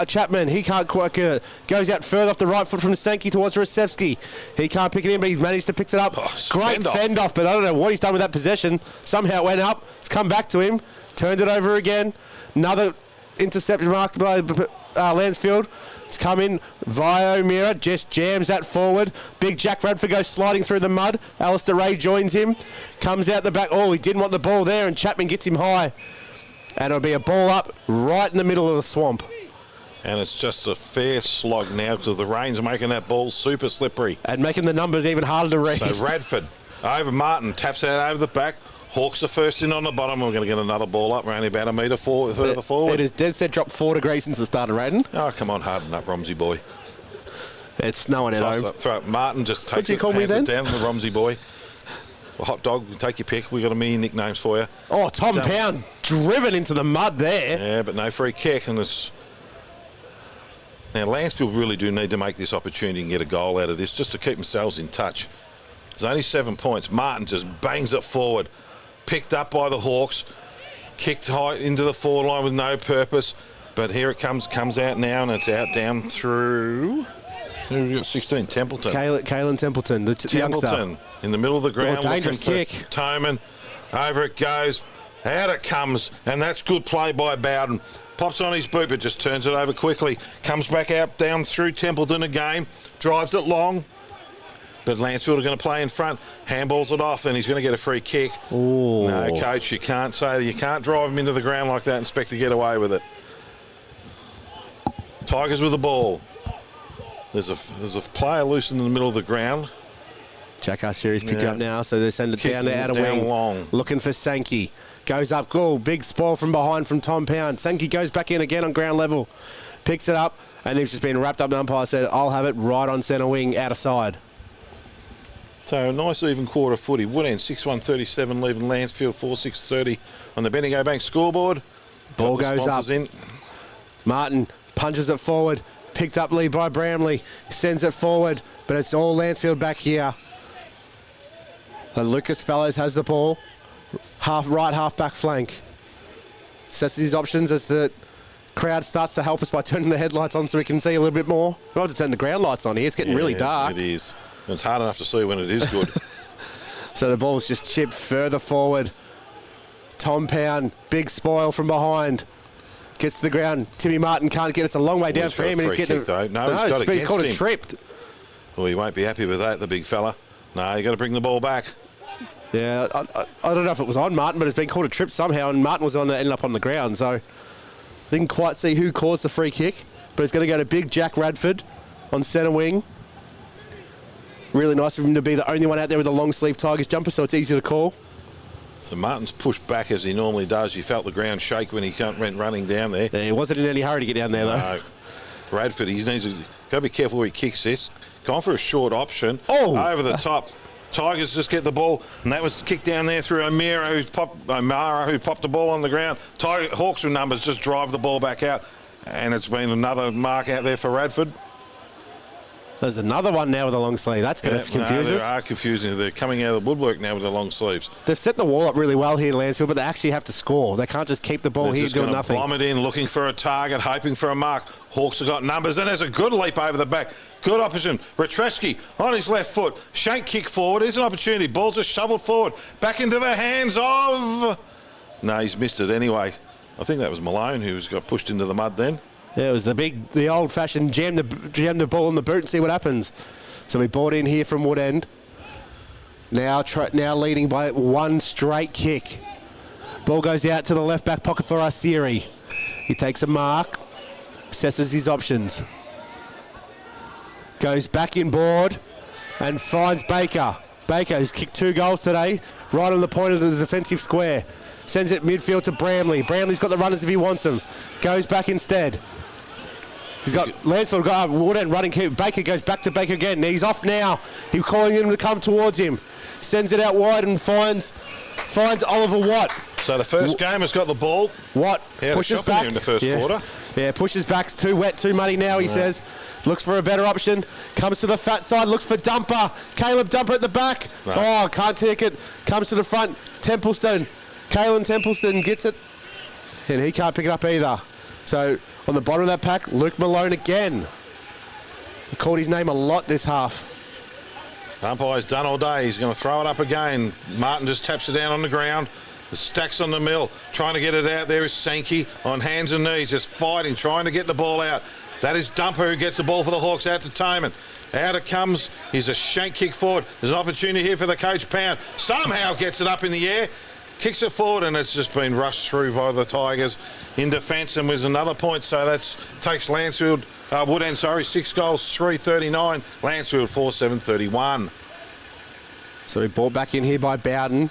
Chapman. He can't quite get it. Goes out further off the right foot from Sankey towards Rasevsky. He can't pick it in, but he's managed to pick it up. Great fend off, but I don't know what he's done with that possession. Somehow it went up. It's come back to him. Turned it over again. Another interception marked by Lancefield. It's come in via O'Meara. Just jams that forward. Big Jack Radford goes sliding through the mud. Alistair Ray joins him. Comes out the back. Oh, he didn't want the ball there, and Chapman gets him high. And it'll be a ball up right in the middle of the swamp. And it's just a fair slog now because the rain's making that ball super slippery. And making the numbers even harder to read. So Radford over Martin, taps out over the back. Hawks are first in on the bottom. We're going to get another ball up. We're only about a metre further forward. It is dead set dropped 4 degrees since the start of Raiden. Oh, come on, harden up, Romsey boy. It's snowing at home. Throw it. Martin just takes it, hands it down to the Romsey boy. Well, hot dog, take your pick. We've got a million nicknames for you. Oh, Tom Pound driven into the mud there. Yeah, but no free kick. And it's... Now, Lancefield really do need to make this opportunity and get a goal out of this just to keep themselves in touch. There's only 7 points. Martin just bangs it forward. Picked up by the Hawks. Kicked high into the forward line with no purpose. But here it comes out now, and it's out down through... Who have we got? 16, Templeton. Caelan Templeton, the Templeton, youngster. in the middle of the ground. Dangerous kick. Toman. Over it goes. Out it comes. And that's good play by Bowden. Pops on his boot, but just turns it over quickly. Comes back out, down through Templeton again. Drives it long. But Lancefield are going to play in front. Handballs it off, and he's going to get a free kick. Ooh. No, coach, you can't say that. You can't drive him into the ground like that and expect to get away with it. Tigers with the ball. There's a player loose in the middle of the ground. Jack Series picked it up now, so they send it down the outer wing. Long. Looking for Sankey. Goes up, goal. Big spoil from behind from Tom Pound. Sankey goes back in again on ground level. Picks it up, and he's just been wrapped up. The umpire said, I'll have it right on centre wing, out of side. So a nice even quarter footy. Woodend 6-1-37, leaving Lancefield 4-6-30 on the Bendigo Bank scoreboard. Ball goes up. Martin punches it forward. Picked up lead by Bramley. Sends it forward, but it's all Lancefield back here. Lucas Fellows has the ball. Half back flank. Sets his options as the Crowd starts to help us by turning the headlights on so we can see a little bit more. We'll have to turn the ground lights on here. It's getting really dark. It is. It's hard enough to see when it is good. So the ball's just chipped further forward. Tom Pound, big spoil from behind. Gets to the ground. Timmy Martin can't get it. It's a long way down for him. And he's getting he's called a tripped. Well, he won't be happy with that, the big fella. No, you got to bring the ball back. Yeah, I don't know if it was on Martin, but it's been called a trip somehow, and Martin was the one that ended up on the ground. So didn't quite see who caused the free kick, but it's going to go to big Jack Radford on centre wing. Really nice of him to be the only one out there with a long sleeve Tigers jumper, so it's easy to call. So Martin's pushed back as he normally does. You felt the ground shake when he went running down there. Yeah, he wasn't in any hurry to get down there, though. No. Radford, he needs to got to be careful where he kicks this. Gone for a short option. Oh! Over the top. Tigers just get the ball, and that was kicked down there through O'Mara, who popped the ball on the ground. Hawks with numbers just drive the ball back out, and it's been another mark out there for Radford. There's another one now with a long sleeve. That's going to confuse us. They are confusing. They're coming out of the woodwork now with the long sleeves. They've set the wall up really well here, Lancefield, but they actually have to score. They can't just keep the ball here doing nothing. Bomb it in, looking for a target, hoping for a mark. Hawks have got numbers, and there's a good leap over the back. Good opposition. Retreski on his left foot. Shank kick forward. Here's an opportunity. Ball's just shoveled forward. Back into the hands of... No, he's missed it anyway. I think that was Malone who got pushed into the mud then. Yeah, it was the old-fashioned jam the ball in the boot and see what happens. So we brought in here from Wood End. Now leading by one straight kick. Ball goes out to the left back pocket for Asiri. He takes a mark, assesses his options. Goes back in board and finds Baker. Baker, who's kicked 2 goals today, right on the point of the defensive square. Sends it midfield to Bramley. Bramley's got the runners if he wants them. Goes back instead. He's got Lancefield got Wood End running. Baker goes back to Baker again. He's off now. He's calling him to come towards him. Sends it out wide and finds Oliver Watt. So the first game has got the ball. Watt pushes back in the first quarter. Yeah, pushes back. It's too wet, too muddy now, he says. Looks for a better option. Comes to the fat side, looks for Dumper. Caleb Dumper at the back. No. Oh, can't take it. Comes to the front. Templeton. Kalen Templeton gets it. And he can't pick it up either. So on the bottom of that pack, Luke Malone again. He called his name a lot this half. Umpire's done all day. He's going to throw it up again. Martin just taps it down on the ground. The stacks on the mill. Trying to get it out there is Sankey on hands and knees, just fighting, trying to get the ball out. That is Dumper who gets the ball for the Hawks out to Tayman. Out it comes. He's a shank kick forward. There's an opportunity here for the coach Pound. Somehow gets it up in the air. Kicks it forward, and it's just been rushed through by the Tigers in defence, and was another point. So that takes Lancefield, Wood End, 6 goals, 339. Lancefield 4-7-31. So we brought back in here by Bowden.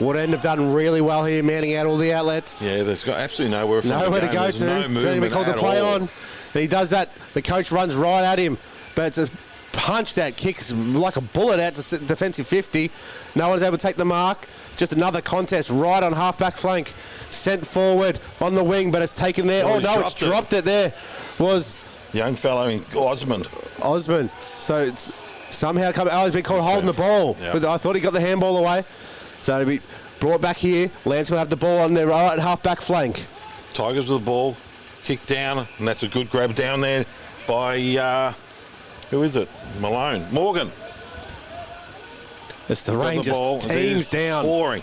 Wood End have done really well here, manning out all the outlets. Yeah, there's got absolutely nowhere to go to. No movement we called the play on. And he does that. The coach runs right at him, but it's a punch that kicks like a bullet out to defensive 50. No one's able to take the mark. Just another contest right on half-back flank. Sent forward on the wing, but it's taken there. Oh, no, it's dropped it there. Was young fellow in Osmond. So it's somehow come. Oh, he's been called holding the ball. Yep. But I thought he got the handball away. So to be brought back here. Lance will have the ball on their right half-back flank. Tigers with the ball. Kicked down, and that's a good grab down there by... who is it? Malone. Morgan. It's the Rangers teams down. Pouring.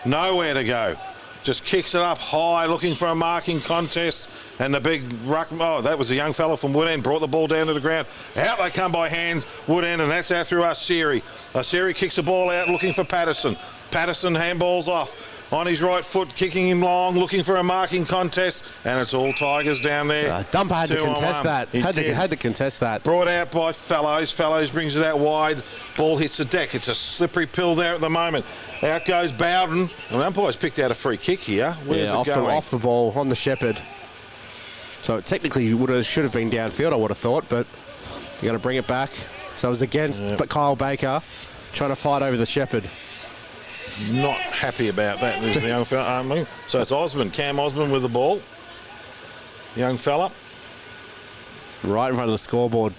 Nowhere to go. Just kicks it up high, looking for a marking contest. And the big ruck... Oh, that was a young fella from Wood End. Brought the ball down to the ground. Out they come by hand, Wood End, and that's out through Asiri. Asiri kicks the ball out, looking for Patterson. Patterson handballs off. On his right foot, kicking him long, looking for a marking contest, and it's all Tigers down there. Dumper had to contest that. Had to contest that. Brought out by Fellows. Fellows brings it out wide. Ball hits the deck. It's a slippery pill there at the moment. Out goes Bowden. And the umpire's picked out a free kick here. Where's it going? Off the ball on the Shepherd. So technically should have been downfield, I would have thought, but you got to bring it back. So it was against Kyle Baker trying to fight over the Shepherd. Not happy about that. There's the young fella. So it's Osmond, Cam Osmond with the ball. Young fella. Right in front of the scoreboard.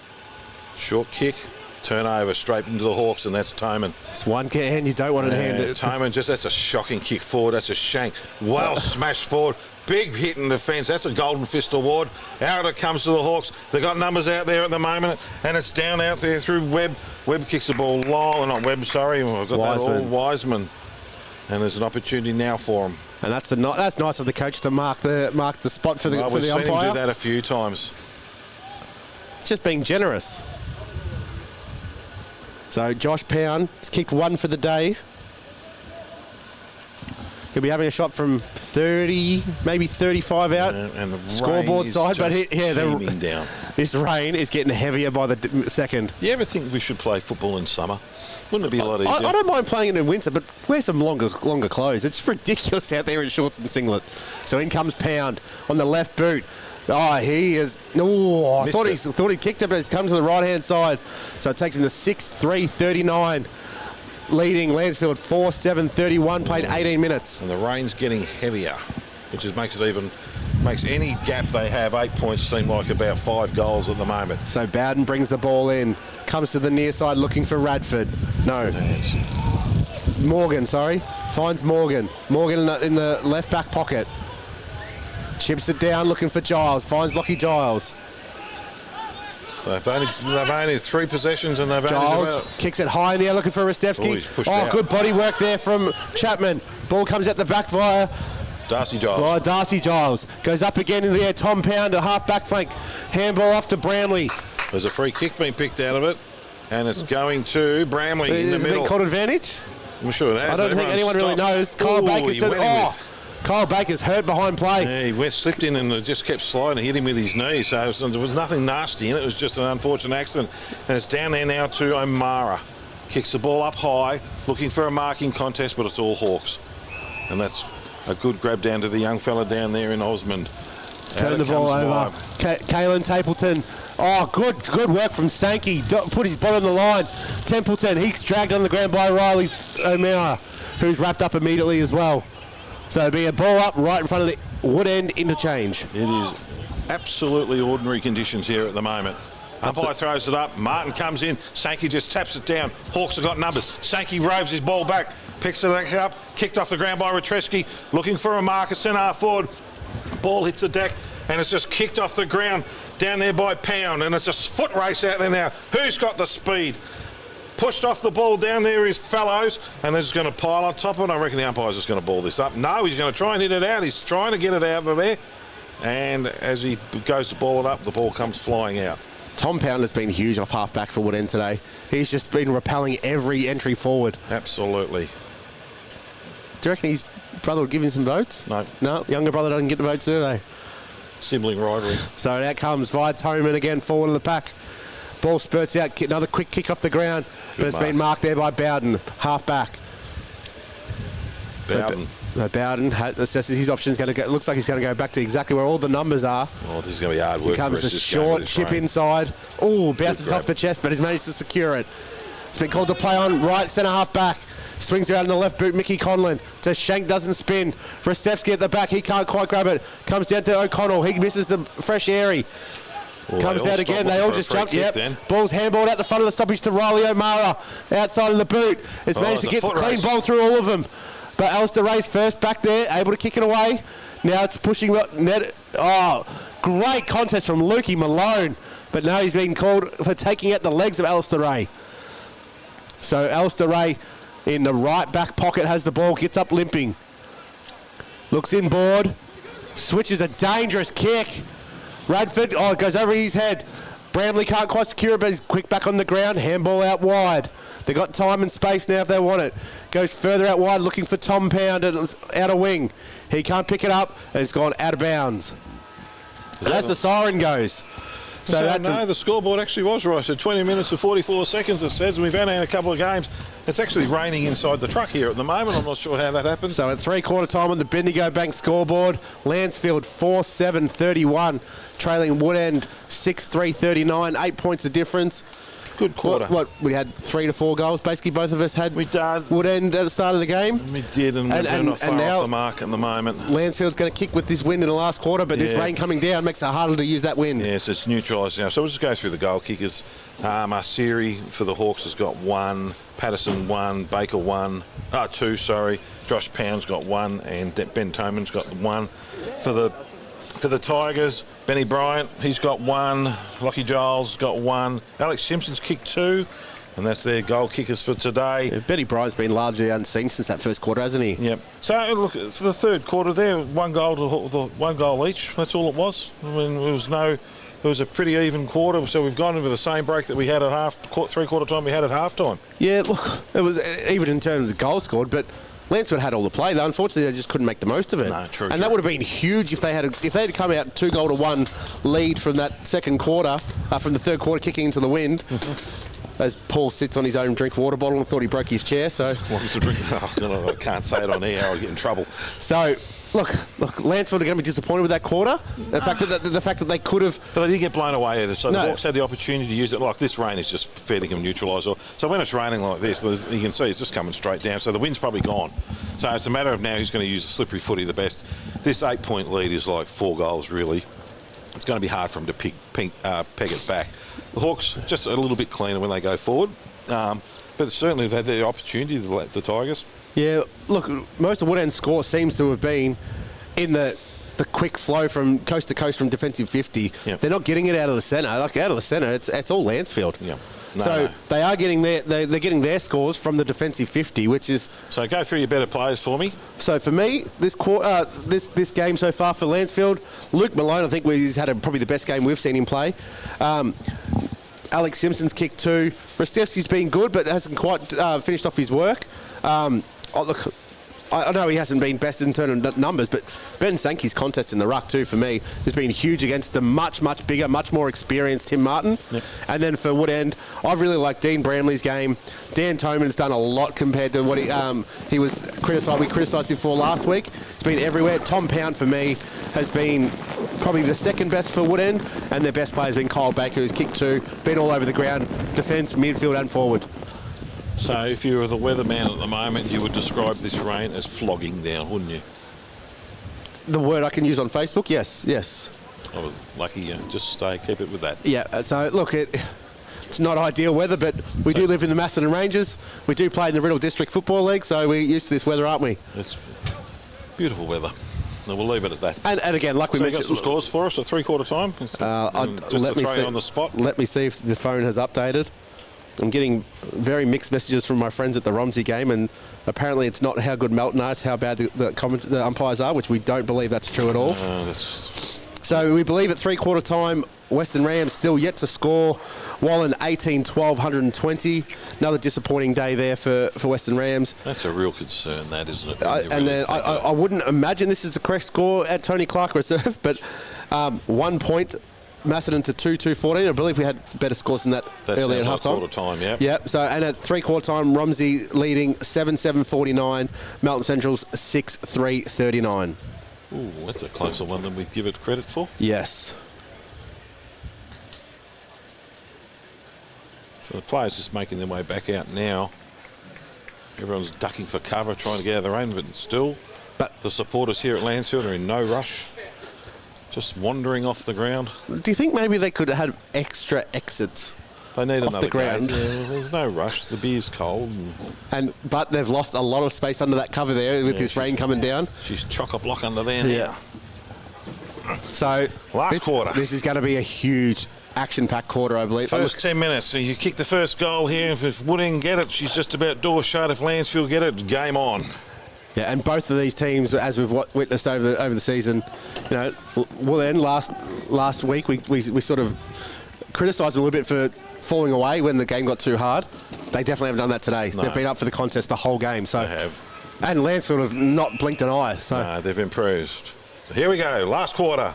Short kick. Turnover straight into the Hawks, and that's Toman. It's one hand you don't want to hand it. Toman, that's a shocking kick forward. That's a shank. Well smashed forward. Big hit in defence. That's a Golden Fist award. Out it comes to the Hawks. They've got numbers out there at the moment, and it's down out there through Webb. Webb kicks the ball long. Not Webb, sorry. I've got Wiseman. that all. Wiseman. And there's an opportunity now for him. And that's nice of the coach to mark the spot for the We've seen umpire. him do that a few times. It's just being generous. So Josh Pound has kicked one for the day. He'll be having a shot from 30, maybe 35 out. And the scoreboard rain side, is but just teeming down. This rain is getting heavier by the second. You ever think we should play football in summer? Wouldn't it be a lot easier? I don't mind playing it in winter, but wear some longer clothes. It's ridiculous out there in shorts and singlet. So in comes Pound on the left boot. Oh, he is. Oh, I thought he kicked it, but he's come to the right-hand side. So it takes him to 6-3-39. Leading Lancefield 4-7-31, played 18 minutes. And the rain's getting heavier, which makes any gap they have 8 points seem like about 5 goals at the moment. So Bowden brings the ball in, comes to the near side looking for Radford. No. Morgan, sorry. Finds Morgan. Morgan in the left back pocket. Chips it down looking for Giles. Finds Lockie Giles. So they've only 3 possessions and they've Giles only kicks it high in the air looking for Rastevsky. Out. Good body work there from Chapman. Ball comes out the back via Darcy Giles. Darcy Giles. Goes up again in the air. Tom Pound, a half back flank. Handball off to Bramley. There's a free kick being picked out of it, and it's going to Bramley in the middle. Has it been called advantage? I'm sure it has. I don't think anyone really knows. Kyle Baker's doing it. Kyle Baker's hurt behind play. Yeah, he slipped in and just kept sliding. Hit him with his knee. So there was nothing nasty in it. It was just an unfortunate accident. And it's down there now to O'Mara. Kicks the ball up high, looking for a marking contest, but it's all Hawks. And that's a good grab down to the young fella down there in Osmond. Turn the ball over. Kalen Tapleton. Oh, good work from Sankey. Put his body on the line. Templeton, he's dragged on the ground by Riley O'Mara, who's wrapped up immediately as well. So it'll be a ball up right in front of the Wood End interchange. It is absolutely ordinary conditions here at the moment. Umpire throws it up. Martin comes in. Sankey just taps it down. Hawks have got numbers. Sankey roves his ball back. Picks it up. Kicked off the ground by Retreski. Looking for a marker. Centre half forward. Ball hits the deck. And it's just kicked off the ground down there by Pound. And it's a foot race out there now. Who's got the speed? Pushed off the ball down there is Fellows, and they're just going to pile on top of it. I reckon the umpire's just going to ball this up. No, he's going to try and hit it out. He's trying to get it out of there. And as he goes to ball it up, the ball comes flying out. Tom Pound has been huge off half-back for Wood End today. He's just been repelling every entry forward. Absolutely. Do you reckon his brother would give him some votes? No. No, younger brother doesn't get the votes, do they? Sibling rivalry. So out comes Vi Toman again forward of the pack. Ball spurts out, another quick kick off the ground, but it's been marked there by Bowden, half back. Bowden. So Bowden assesses his options. Looks like he's going to go back to exactly where all the numbers are. Oh, this is going to be hard work. Here comes a short chip inside. Oh, bounces off the chest, but he's managed to secure it. It's been called to play on right centre half back. Swings around in the left boot, Mickey Conlon. To Shank, doesn't spin. Rastevsky at the back, he can't quite grab it. Comes down to O'Connell, he misses the fresh airy. Comes out again, they all just jump. Yep. Ball's handballed out the front of the stoppage to Riley O'Mara. Outside of the boot. It's managed to get the clean ball through all of them. But Alistair Ray's first back there, able to kick it away. Now it's pushing net. Oh, great contest from Lukey Malone. But now he's been called for taking out the legs of Alistair Ray. So Alistair Ray in the right back pocket has the ball, gets up limping. Looks inboard. Switches a dangerous kick. Radford, it goes over his head. Bramley can't quite secure it, but he's quick back on the ground. Handball out wide. They've got time and space now if they want it. Goes further out wide looking for Tom Pound out of wing. He can't pick it up, and it's gone out of bounds. As the siren goes. So the scoreboard actually was right. So 20 minutes and 44 seconds, it says. And we've only had a couple of games. It's actually raining inside the truck here at the moment. I'm not sure how that happened. So at three-quarter time on the Bendigo Bank scoreboard, Lancefield 4-7-31, trailing Wood End 6-3-39, 8 points the difference. Good quarter. What we had 3 to 4 goals. Basically, both of us had. We did. Would end at the start of the game. We did, and we're not far now off the mark at the moment. Lancefield's going to kick with this wind in the last quarter, but this rain coming down makes it harder to use that wind. Yes, it's neutralised now. So we'll just go through the goal kickers. Asiri for the Hawks has got 1. Patterson 1. Baker 1. 2, sorry. Josh Pound's got 1, and Ben Toman's got 1. For the Tigers, Benny Bryant, he's got 1. Lockie Giles got 1. Alex Simpson's kicked 2. And that's their goal kickers for today. Yeah, Benny Bryant's been largely unseen since that first quarter, hasn't he? Yep. So look, for the third quarter there, 1 goal each. That's all it was. I mean, it was a pretty even quarter. So we've gone into the same break that we had at 3/4 time we had at half time. Yeah, look, it was even in terms of goals scored, but Lancefield had all the play. Unfortunately, they just couldn't make the most of it. No, true. And that would have been huge if they had come out 2-1 lead from that second quarter, from the third quarter, kicking into the wind. As Paul sits on his own drink water bottle and thought he broke his chair. So What was the drink? Oh, no, I can't say it on air. I'll get in trouble. So look, Lancefield are going to be disappointed with that quarter. The fact that they could have. But they did get blown away either. So the Hawks had the opportunity to use it. Like this rain is just fair to them neutralise. So when it's raining like this, you can see it's just coming straight down. So the wind's probably gone. So it's a matter of now who's going to use the slippery footy the best. This 8-point lead is like 4 goals really. It's going to be hard for them to peg it back. The Hawks just a little bit cleaner when they go forward. But certainly they've had the opportunity, the Tigers. Yeah, look, most of Woodend's score seems to have been in the quick flow from coast to coast from defensive 50. Yep. They're not getting it out of the centre. Like out of the centre, it's all Lancefield. Yeah. They are getting they're getting their scores from the defensive 50, which is. So go through your better players for me. So for me, this game so far for Lancefield, Luke Malone, I think he's had probably the best game we've seen him play. Alex Simpson's kicked 2. Rastevski's been good, but hasn't quite finished off his work. Look, I know he hasn't been best in terms of numbers, but Ben Sankey's contest in the ruck too, for me, has been huge against a much, much bigger, much more experienced Tim Martin. Yep. And then for Woodend, I really like Dean Bramley's game. Dan Toman's done a lot compared to what he was criticised. We criticised him for last week. He's been everywhere. Tom Pound, for me, has been probably the second best for Woodend, and their best player has been Kyle Baker, who's kicked 2, been all over the ground, defence, midfield and forward. So if you were the weatherman at the moment, you would describe this rain as flogging down, wouldn't you? The word I can use on Facebook? Yes. I was lucky. Just keep it with that. Yeah, so look, it's not ideal weather, but we do live in the Macedon Ranges. We do play in the Riddle District Football League, so we're used to this weather, aren't we? It's beautiful weather. No, we'll leave it at that. And again, like we mentioned... you got some scores for us at 3/4 time? Let me see, on the spot. Let me see if the phone has updated. I'm getting very mixed messages from my friends at the Romsey game, and apparently it's not how good Melton are, it's how bad the umpires are, which we don't believe that's true at all. So we believe at 3/4 time, Western Rams still yet to score. Wallen 18-12, 120. Another disappointing day there for Western Rams. That's a real concern, that, isn't it? I wouldn't imagine this is the correct score at Tony Clark Reserve, but 1 point. Macedon to 2-2-14. I believe we had better scores than that earlier at half time. Quarter time, yeah. Yeah. So and at 3/4 time, Romsey leading 7-7-49. Melton Central's 6-3-39. Ooh, that's a closer one than we give it credit for. Yes. So the players just making their way back out now. Everyone's ducking for cover, trying to get out of the rain, but still, the supporters here at Lancefield are in no rush. Just wandering off the ground. Do you think maybe they could have extra exits? They need off another the ground. Yeah, there's no rush. The beer's cold. But they've lost a lot of space under that cover there with this rain coming down. She's chock-a-block under there now. Yeah. So last quarter. This is going to be a huge action-packed quarter, I believe. First 10 minutes. So you kick the first goal here. If Woodend get it, she's just about door shut. If Lancefield get it, game on. Yeah, and both of these teams, as we've witnessed over the season, Woodend last week we sort of criticised them a little bit for falling away when the game got too hard. They definitely haven't done that today. No. They've been up for the contest the whole game. So they have. And Lancefield have not blinked an eye. So no, they've improved. So here we go, last quarter.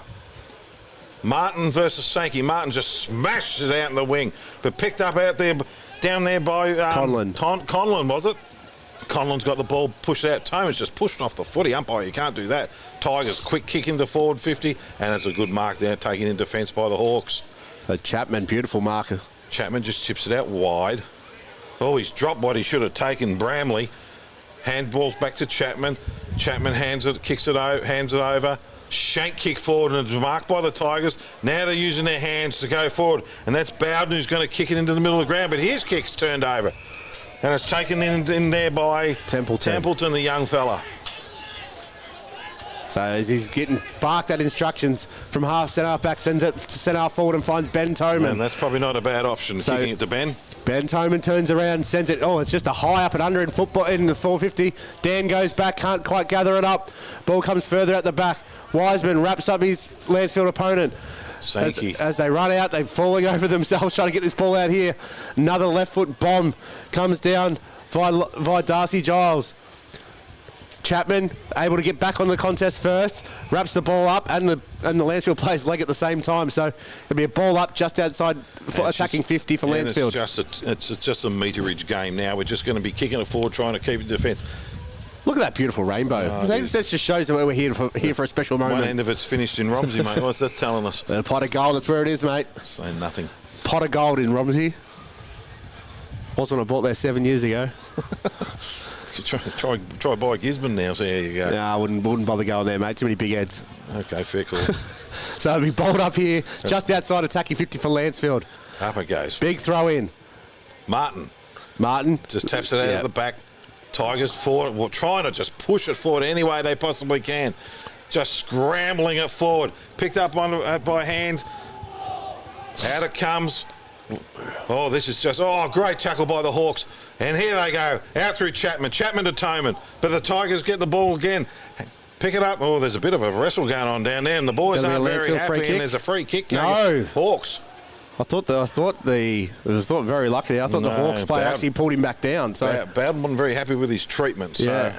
Martin versus Sankey. Martin just smashed it out in the wing, but picked up down there by Conlon. Conlon, was it? Conlon's got the ball pushed out. Toman's just pushed off the footy. Umpire, you can't do that. Tigers quick kick into forward 50, and it's a good mark there, taken in defence by the Hawks. Chapman, beautiful marker. Chapman just chips it out wide. Oh, he's dropped what he should have taken. Bramley. Handballs back to Chapman. Chapman hands it, kicks it out, hands it over. Shank kick forward, and it's marked by the Tigers. Now they're using their hands to go forward, and that's Bowden who's going to kick it into the middle of the ground, but his kick's turned over. And it's taken in there by Templeton, the young fella. So as he's getting barked at instructions from centre half back, sends it to centre half forward and finds Ben Toman. And that's probably not a bad option, kicking it to Ben. Ben Toman turns around, sends it. Oh, it's just a high up and under in football in the 450. Dan goes back, can't quite gather it up. Ball comes further at the back. Wiseman wraps up his Lancefield opponent. As they run out, they're falling over themselves trying to get this ball out here. Another left foot bomb comes down by Darcy Giles. Chapman able to get back on the contest first, wraps the ball up, and the Lancefield player's leg at the same time. So it'll be a ball up just outside attacking 50 for Lancefield. It's just a meterage game now. We're just going to be kicking it forward, trying to keep it defence. Look at that beautiful rainbow. That just shows that we're here for a special moment. One end of it's finished in Romsey, mate. What's that telling us? A pot of gold, that's where it is, mate. Saying nothing. Pot of gold in Romsey. Was when I bought there 7 years ago. Try buy Gisborne now, so there you go. No, I wouldn't bother going there, mate. Too many big heads. Okay, fair call. So it'll be bowled up here, just outside attacking 50 for Lancefield. Up it goes. Big throw in. Martin just taps it out of the back. Tigers forward, well, trying to just push it forward any way they possibly can. Just scrambling it forward. Picked up by hand. Out it comes. Oh, this is just, great tackle by the Hawks. And here they go, out through Chapman to Toman. But the Tigers get the ball again. Pick it up. Oh, there's a bit of a wrestle going on down there, and the boys aren't very happy, and there's a free kick going. Hawks. I thought it was very lucky. I thought the Hawks player actually pulled him back down. So Bowden wasn't very happy with his treatment. So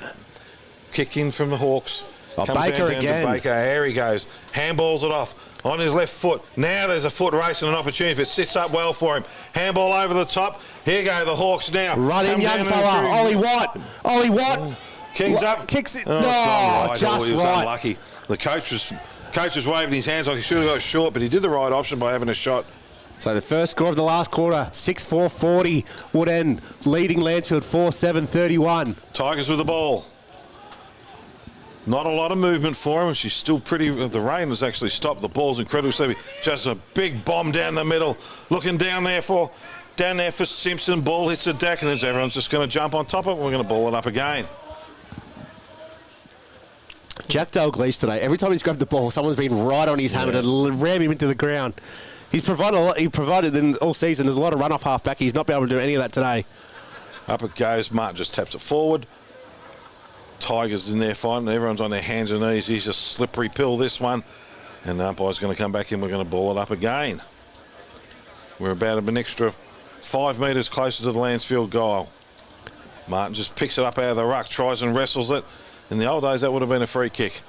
kick in from the Hawks. Baker again. Baker, there he goes. Handballs it off on his left foot. Now there's a foot race and an opportunity if it sits up well for him. Handball over the top. Here go the Hawks now. Running young fella, Ollie Watt. Kicks up. Kicks it. No, just he was right. Unlucky. The coach was waving his hands like he should have got short, but he did the right option by having a shot. So the first score of the last quarter, 6-4-40, Woodend leading Lancefield 4-7-31. Tigers with the ball. Not a lot of movement for him. She's still pretty. The rain has actually stopped. The ball's incredibly sleepy. Just a big bomb down the middle. Looking down there for Simpson. Ball hits the deck, and everyone's just going to jump on top of it. We're going to ball it up again. Jack Dalglish today, every time he's grabbed the ball, someone's been right on his hammer to ram him into the ground. He's provided a lot. He provided in all season. There's a lot of run-off half-back. He's not been able to do any of that today. Up it goes. Martin just taps it forward. Tigers in there fighting. Everyone's on their hands and knees. He's a slippery pill, this one. And the umpire's going to come back in. We're going to ball it up again. We're about an extra 5 metres closer to the Lancefield goal. Martin just picks it up out of the ruck, tries and wrestles it. In the old days, that would have been a free kick.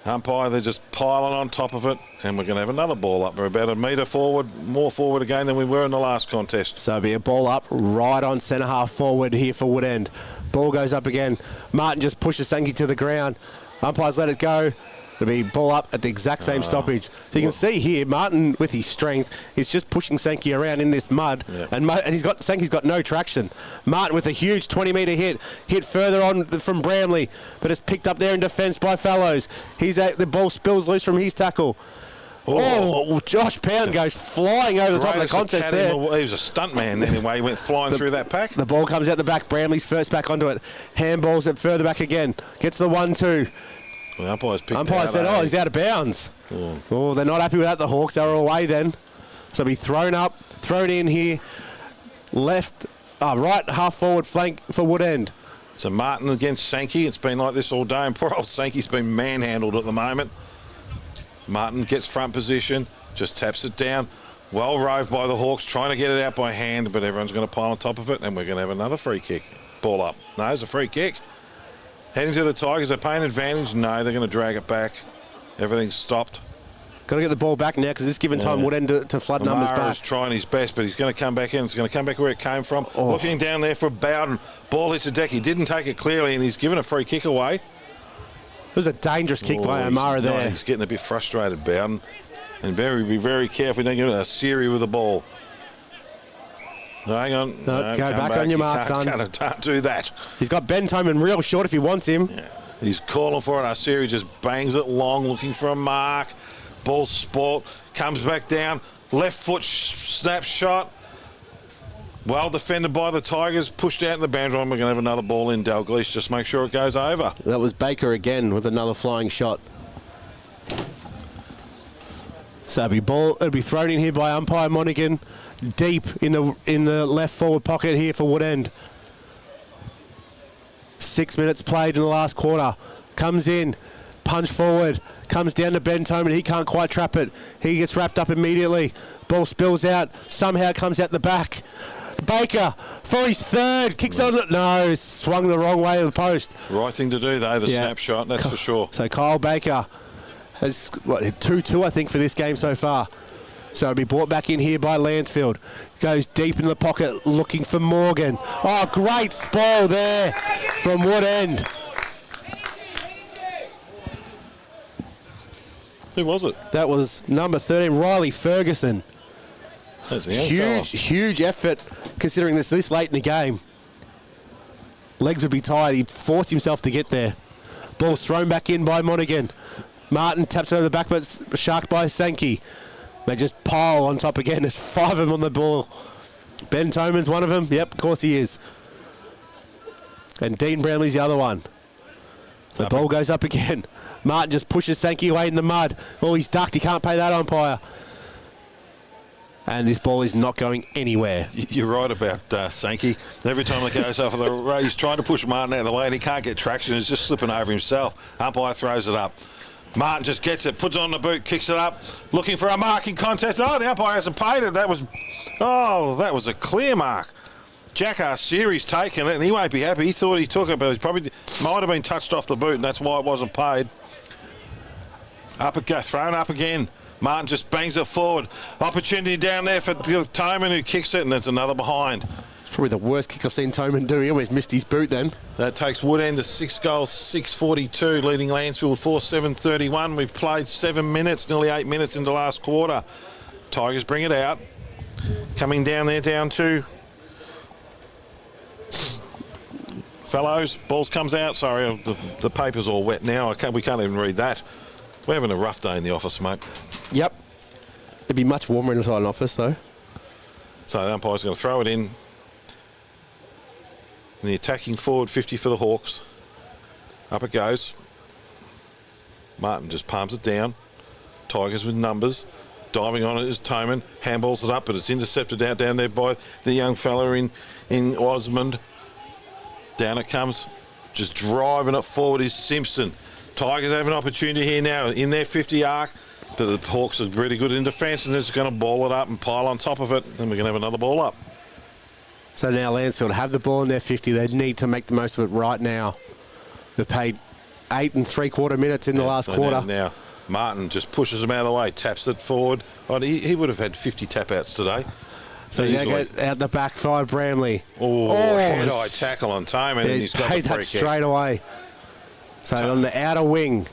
Umpire, they're just piling on top of it, and we're going to have another ball up. We're about a metre forward, more forward again than we were in the last contest. So it'll be a ball up right on centre half forward here for Woodend. Ball goes up again. Martin just pushes Sankey to the ground. Umpires let it go. It'll be ball up at the exact same stoppage. So you can see here, Martin, with his strength, is just pushing Sankey around in this mud, and Sankey's got no traction. Martin with a huge 20-metre hit further on from Bramley, but it's picked up there in defence by Fellows. The ball spills loose from his tackle. Josh Pound goes flying over the top of the contest there. He was a stunt man anyway. He went flying through that pack. The ball comes out the back. Bramley's first back onto it. Handballs it further back again. Gets the 1-2. The umpire said, he's out of bounds. Oh, they're not happy with that, the Hawks. They were away then. So be thrown in here. Right half forward flank for Woodend. So Martin against Sankey. It's been like this all day, and poor old Sankey's been manhandled at the moment. Martin gets front position, just taps it down. Well roved by the Hawks, trying to get it out by hand, but everyone's going to pile on top of it, and we're going to have another free kick. Ball up. No, it's a free kick. Heading to the Tigers, they're paying advantage. No, they're going to drag it back. Everything's stopped. Got to get the ball back now because this given time would end to flood numbers back. He's trying his best, but he's going to come back in. It's going to come back where it came from. Looking down there for Bowden. Ball hits the deck. He didn't take it clearly, and he's given a free kick away. It was a dangerous kick by O'Mara there. No, he's getting a bit frustrated, Bowden. And be very careful. Don't get a Siri with the ball. Hang on. No, go back on your mark, son. Can't do that. He's got Ben Toman real short if he wants him. Yeah. He's calling for it. Asiri just bangs it long, looking for a mark. Ball sport, comes back down. Left foot snapshot. Well defended by the Tigers. Pushed out in the boundary line. We're going to have another ball in Dalglish. Just make sure it goes over. That was Baker again with another flying shot. So it'll be thrown in here by umpire Monaghan. Deep in the left forward pocket here for Woodend. 6 minutes played in the last quarter. Comes in, punch forward, comes down to Ben Toman. He can't quite trap it. He gets wrapped up immediately. Ball spills out. Somehow comes out the back. Baker for his third. Kicks on it. No, swung the wrong way to the post. Right thing to do, though, the snapshot, that's for sure. So Kyle Baker has, 2-2, I think, for this game so far. So it'll be brought back in here by Lancefield. Goes deep in the pocket looking for Morgan. Oh, great spoil there from Woodend. Who was it? That was number 13, Riley Ferguson. That's the young fella. Huge effort considering this late in the game. Legs would be tired. He forced himself to get there. Ball's thrown back in by Monaghan. Martin taps it over the back, but sharked by Sankey. They just pile on top again. There's 5 of them on the ball. Ben Toman's one of them. Yep, of course he is. And Dean Brownlee's the other one. The ball goes up again. Martin just pushes Sankey away in the mud. Oh, he's ducked. He can't pay that umpire. And this ball is not going anywhere. You're right about Sankey. Every time it goes off of the race, he's trying to push Martin out of the way and he can't get traction. He's just slipping over himself. Umpire throws it up. Martin just gets it, puts it on the boot, kicks it up, looking for a marking contest. Oh, the umpire hasn't paid it. That was a clear mark. Jack Arseeri's taken it, and he won't be happy. He thought he took it, but he probably might have been touched off the boot, and that's why it wasn't paid. Up it goes, thrown up again. Martin just bangs it forward. Opportunity down there for Toman, who kicks it, and there's another behind. Probably the worst kick I've seen Toman do. He almost missed his boot then. That takes Woodend to 6 goals, 6:42, leading Lancefield 4-7-31. We've played 7 minutes, nearly 8 minutes into the last quarter. Tigers bring it out. Coming down there, down to Fellows. Balls comes out. Sorry, the paper's all wet now. We can't even read that. We're having a rough day in the office, mate. Yep. It'd be much warmer inside an office, though. So the umpire's going to throw it in. And the attacking forward 50 for the Hawks. Up it goes. Martin just palms it down. Tigers with numbers. Diving on it is Toman. Handballs it up, but it's intercepted out down there by the young fella in Osmond. Down it comes. Just driving it forward is Simpson. Tigers have an opportunity here now in their 50 arc. But the Hawks are really good in defence and they're just going to ball it up and pile on top of it. Then we're going to have another ball up. So now Lancefield have the ball in their 50. They need to make the most of it right now. They've paid 8 3/4 minutes in the last quarter. Now Martin just pushes them out of the way, taps it forward. Oh, he would have had 50 tap-outs today. So he's going to go out the back side, Bramley. Head-high tackle on Toman. And he's paid that straight away. So on the outer wing,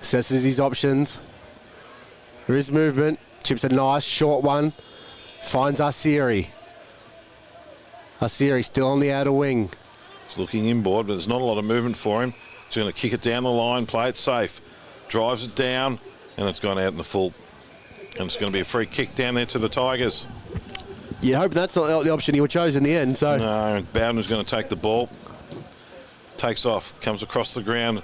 assesses his options. There is movement. Chips a nice short one. Finds Arseeri. Arseeri still on the outer wing. He's looking inboard, but there's not a lot of movement for him. He's going to kick it down the line, play it safe. Drives it down, and it's gone out in the full. And it's going to be a free kick down there to the Tigers. You hope that's not the option he chose in the end. So no, Bowden's going to take the ball. Takes off, comes across the ground.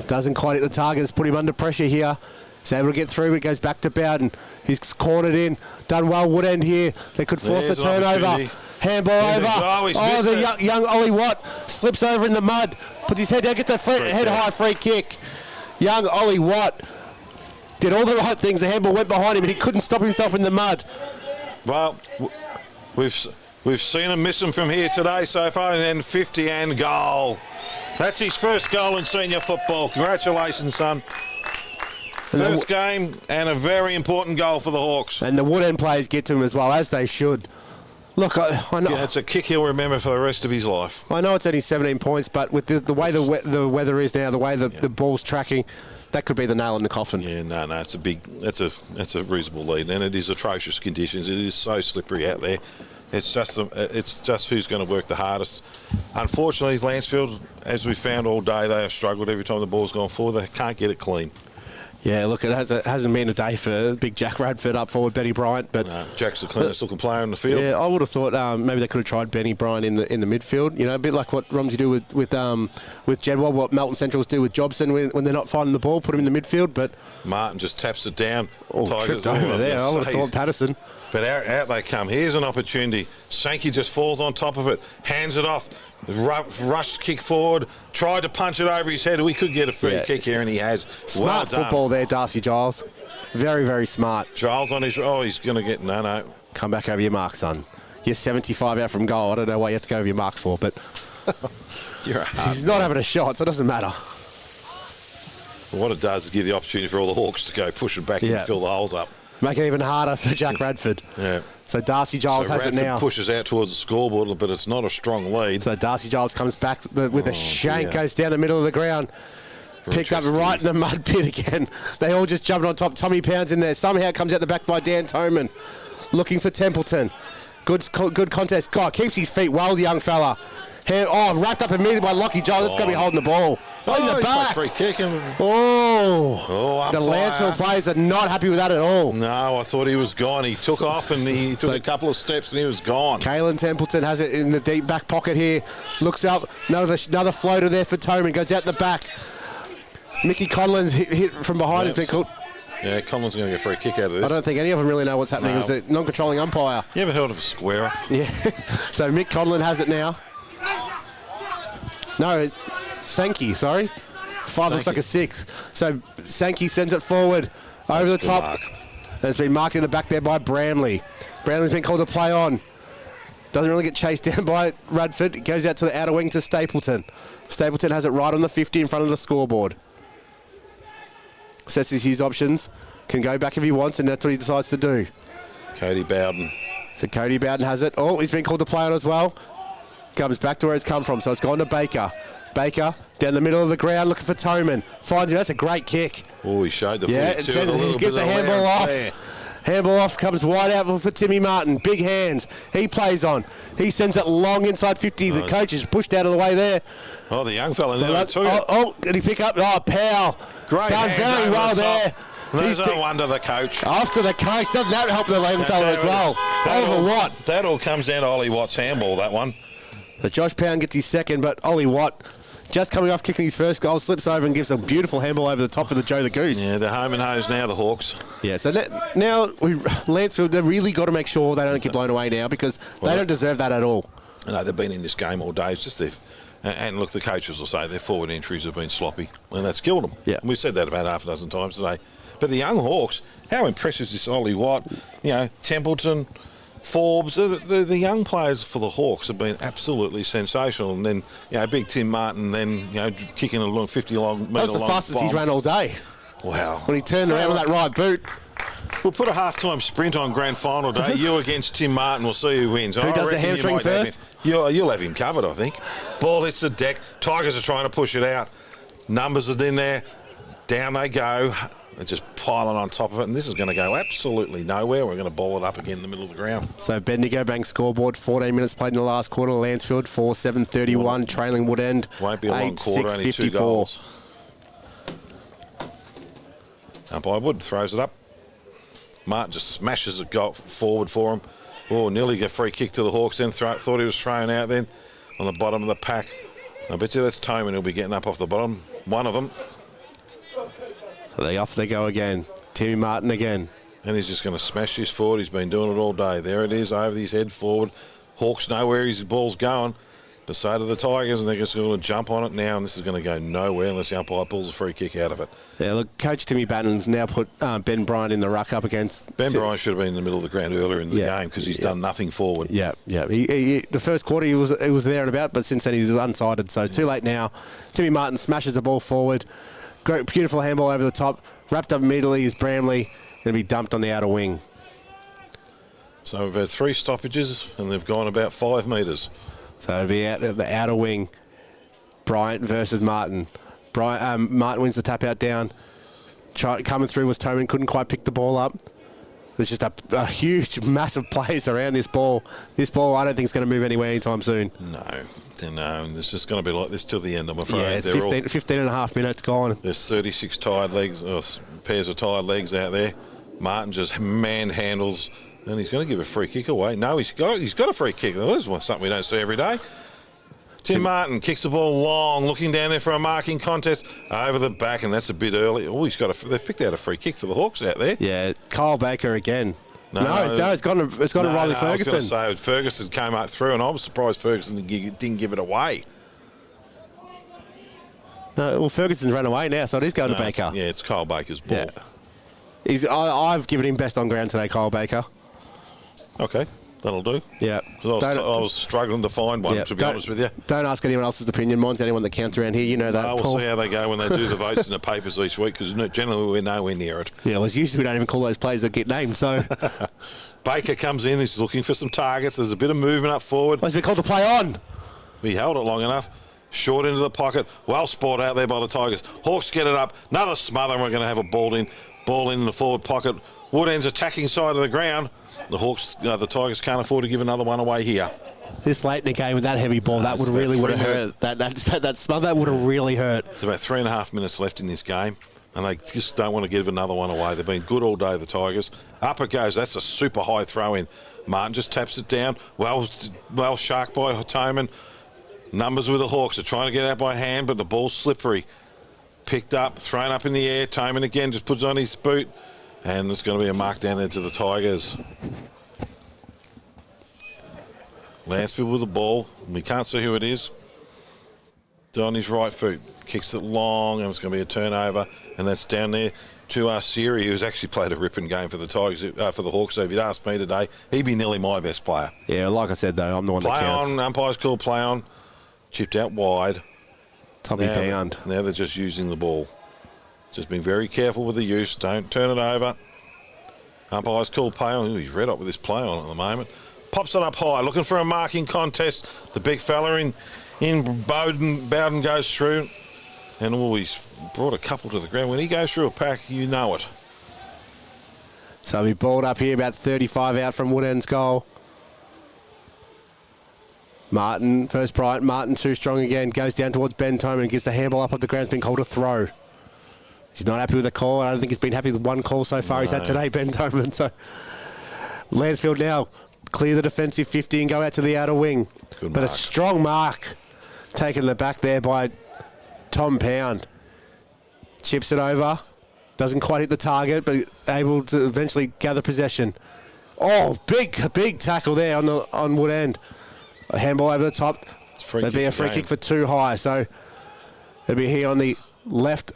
Doesn't quite hit the target. It's put him under pressure here. He's able to get through, but it goes back to Bowden. He's cornered in. Done well, Woodend here. They could force the turnover. Handball over. Oh, the young Ollie Watt slips over in the mud. Puts his head down, gets a head-high free kick. Young Ollie Watt did all the right things. The handball went behind him, and he couldn't stop himself in the mud. Well, we've seen him miss him from here today so far, and 50 and goal. That's his first goal in senior football. Congratulations, son. First game and a very important goal for the Hawks. And the Woodend players get to him as well, as they should. Look, I know. Yeah, it's a kick he'll remember for the rest of his life. I know it's only 17 points, but with the way the weather is now, the way the ball's tracking, that could be the nail in the coffin. Yeah, no, it's a big. That's a reasonable lead, and it is atrocious conditions. It is so slippery out there. It's just who's going to work the hardest. Unfortunately, Lancefield, as we found all day, they have struggled every time the ball's gone forward. They can't get it clean. Yeah, look, it hasn't been a day for big Jack Radford up forward, Benny Bryant. But no, Jack's the cleanest looking player in the field. Yeah, I would have thought maybe they could have tried Benny Bryant in the midfield. You know, a bit like what Romsey do with Jedward, what Melton Centrals do with Jobson when they're not finding the ball, put him in the midfield. But Martin just taps it down. Tripped over there. I would have thought Patterson. But out they come. Here's an opportunity. Sankey just falls on top of it, hands it off, rushed kick forward, tried to punch it over his head. We could get a free kick here, and he has. Smart football there, Darcy Giles. Very, very smart. Giles on his... Oh, he's going to get... No. Come back over your mark, son. You're 75 out from goal. I don't know what you have to go over your mark for, but he's not having a shot, so it doesn't matter. What it does is give the opportunity for all the Hawks to go push it back and fill the holes up. Make it even harder for Jack Radford. Yeah. So Darcy Giles has Radford it now. Pushes out towards the scoreboard, but it's not a strong lead. So Darcy Giles comes back with a shank, goes down the middle of the ground. Picked up right in the mud pit again. They all just jumped on top. Tommy Pound's in there. Somehow comes out the back by Dan Toman. Looking for Templeton. Good contest. God, keeps his feet well, the young fella. Wrapped up immediately by Lockie Giles. That's going to be holding the ball. In the back. Free kick. The Lancefield players are not happy with that at all. No, I thought he was gone. He took off and he took a couple of steps and he was gone. Caelan Templeton has it in the deep back pocket here. Looks up. Another floater there for Toman. Goes out the back. Mickey Conlon's hit from behind has been called. Yeah, Conlon's going to get a free kick out of this. I don't think any of them really know what's happening. It was a non-controlling umpire. You ever heard of a squarer? Yeah. So Mick Conlon has it now. No, Sankey, sorry. 5 looks like a 6. So Sankey sends it forward over the top. Mark. It's been marked in the back there by Bramley. Bramley's been called to play on. Doesn't really get chased down by Radford. It goes out to the outer wing to Stapleton. Stapleton has it right on the 50 in front of the scoreboard. Sets his options. Can go back if he wants, and that's what he decides to do. Cody Bowden. So Cody Bowden has it. Oh, he's been called to play on as well. Comes back to where it's come from, so it's gone to Baker. Baker down the middle of the ground looking for Toman. Finds him. That's a great kick. Oh, he showed the it says he gives the handball off. There. Handball off, comes wide out for Timmy Martin. Big hands. He plays on. He sends it long inside 50. The coach is pushed out of the way there. Oh, the young fella there too. Did he pick up? Oh, Powell. Great. Done very well there. There's no wonder the coach. After the coach, doesn't that help the young fella as well? Oliver Watt. That all comes down to Ollie Watt's handball, that one. So Josh Pound gets his second, but Ollie Watt, just coming off kicking his first goal, slips over and gives a beautiful handball over the top of the Joe the Goose. Yeah, they're home and hose now, the Hawks. Yeah, so now Lancefield, they've really got to make sure they don't get blown away now because they don't deserve that at all. No, they've been in this game all day. It's just and look, the coaches will say their forward entries have been sloppy, and that's killed them. Yeah. We've said that about half a dozen times today. But the young Hawks, how impressive is this Ollie Watt? You know, Templeton, Forbes, the young players for the Hawks have been absolutely sensational. And then, big Tim Martin, then, kicking a long 50 long metre long. That was the fastest he's ran all day. Wow. When he turned around on that right boot. We'll put a half-time sprint on grand final day. You against Tim Martin. We'll see who wins. Who does the hamstring first? You'll have him covered, I think. Ball hits the deck. Tigers are trying to push it out. Numbers are in there. Down they go. They're just piling on top of it, and this is going to go absolutely nowhere. We're going to ball it up again in the middle of the ground. So Bendigo Bank scoreboard, 14 minutes played in the last quarter. Lancefield 4-7-31, trailing Woodend. Won't be a long quarter, only 2 goals. Umpire Wood throws it up. Martin just smashes it forward for him. Oh, nearly a free kick to the Hawks then. Thought he was thrown out then on the bottom of the pack. I bet you that's Toman who'll be getting up off the bottom. One of them. Off they go again. Timmy Martin again. And he's just going to smash this forward. He's been doing it all day. There it is, over his head forward. Hawks know where his ball's going. But so do the Tigers, and they're just going to jump on it now, and this is going to go nowhere unless the umpire pulls a free kick out of it. Yeah, look, Coach Timmy Batten's now put Ben Bryant in the ruck up against... Ben Bryant should have been in the middle of the ground earlier in the game because he's done nothing forward. Yeah. The first quarter he was there and about, but since then he's unsighted, so too late now. Timmy Martin smashes the ball forward. Great, beautiful handball over the top. Wrapped up immediately is Bramley. Going to be dumped on the outer wing. So we've had 3 stoppages, and they've gone about 5 metres. So it'll be out at the outer wing. Bryant versus Martin. Martin wins the tap out down. Coming through was Toman, couldn't quite pick the ball up. There's just a huge, massive place around this ball. This ball, I don't think is going to move anywhere anytime soon. No. It's just going to be like this till the end, I'm afraid. Yeah, it's 15 and a half minutes gone. There's 36 tired legs, or pairs of tired legs out there. Martin just manhandles, and he's going to give a free kick away. No, he's got a free kick. There's something we don't see every day. Tim Martin kicks the ball long, looking down there for a marking contest over the back, and that's a bit early. Oh, they've picked out a free kick for the Hawks out there. Yeah, Kyle Baker again. It's gone to Riley Ferguson. I was going to say Ferguson came up through, and I was surprised Ferguson didn't give it away. No, well, Ferguson's run away now, so it is going to Baker. It's Kyle Baker's ball. Yeah. I've given him best on ground today, Kyle Baker. Okay. That'll do. Yeah. Because I was struggling to find one, to be honest with you. Don't ask anyone else's opinion. Mine's anyone that counts around here. You know that, We'll see how they go when they do the votes in the papers each week, because generally we're nowhere near it. Yeah, well, usually we don't even call those players that get named, so... Baker comes in. He's looking for some targets. There's a bit of movement up forward. Well, he's been called to play on. He held it long enough. Short into the pocket. Well sport out there by the Tigers. Hawks get it up. Another smother, and we're going to have a ball in the forward pocket. Woodend's attacking side of the ground. The Hawks, the Tigers can't afford to give another one away here. This late in the game with that heavy ball, that would have hurt. That smother would have really hurt. There's about 3.5 minutes left in this game, and they just don't want to give another one away. They've been good all day, the Tigers. Up it goes. That's a super high throw in. Martin just taps it down. Well sharked by Toman. Numbers with the Hawks are trying to get out by hand, but the ball's slippery. Picked up, thrown up in the air. Toman again just puts on his boot. And there's going to be a mark down there to the Tigers. Lancefield with the ball. We can't see who it is. On his right foot. Kicks it long, and it's going to be a turnover. And that's down there to Siri, who's actually played a ripping game for the Tigers, for the Hawks. So if you'd asked me today, he'd be nearly my best player. Yeah, like I said, though, I'm the one that counts. Play on, umpire's called play on. Chipped out wide. Tommy Pound. Now they're just using the ball. Just being very careful with the use. Don't turn it over. Umpire's called play on. He's red hot with this play on at the moment. Pops it up high, looking for a marking contest. The big fella in Bowden goes through. And he's brought a couple to the ground. When he goes through a pack, you know it. So we balled up here, about 35 out from Woodend's goal. Martin, first Bryant. Martin too strong again. Goes down towards Ben Toman and gives the handball up the ground. It's been called a throw. He's not happy with the call. I don't think he's been happy with one call so far he's had today, Ben Toman. So Lancefield now clear the defensive 50 and go out to the outer wing. But a strong mark taken the back there by Tom Pound. Chips it over. Doesn't quite hit the target, but able to eventually gather possession. Oh, big tackle there on Woodend. A handball over the top. There'd be a free kick for too high. So it'll be here on the left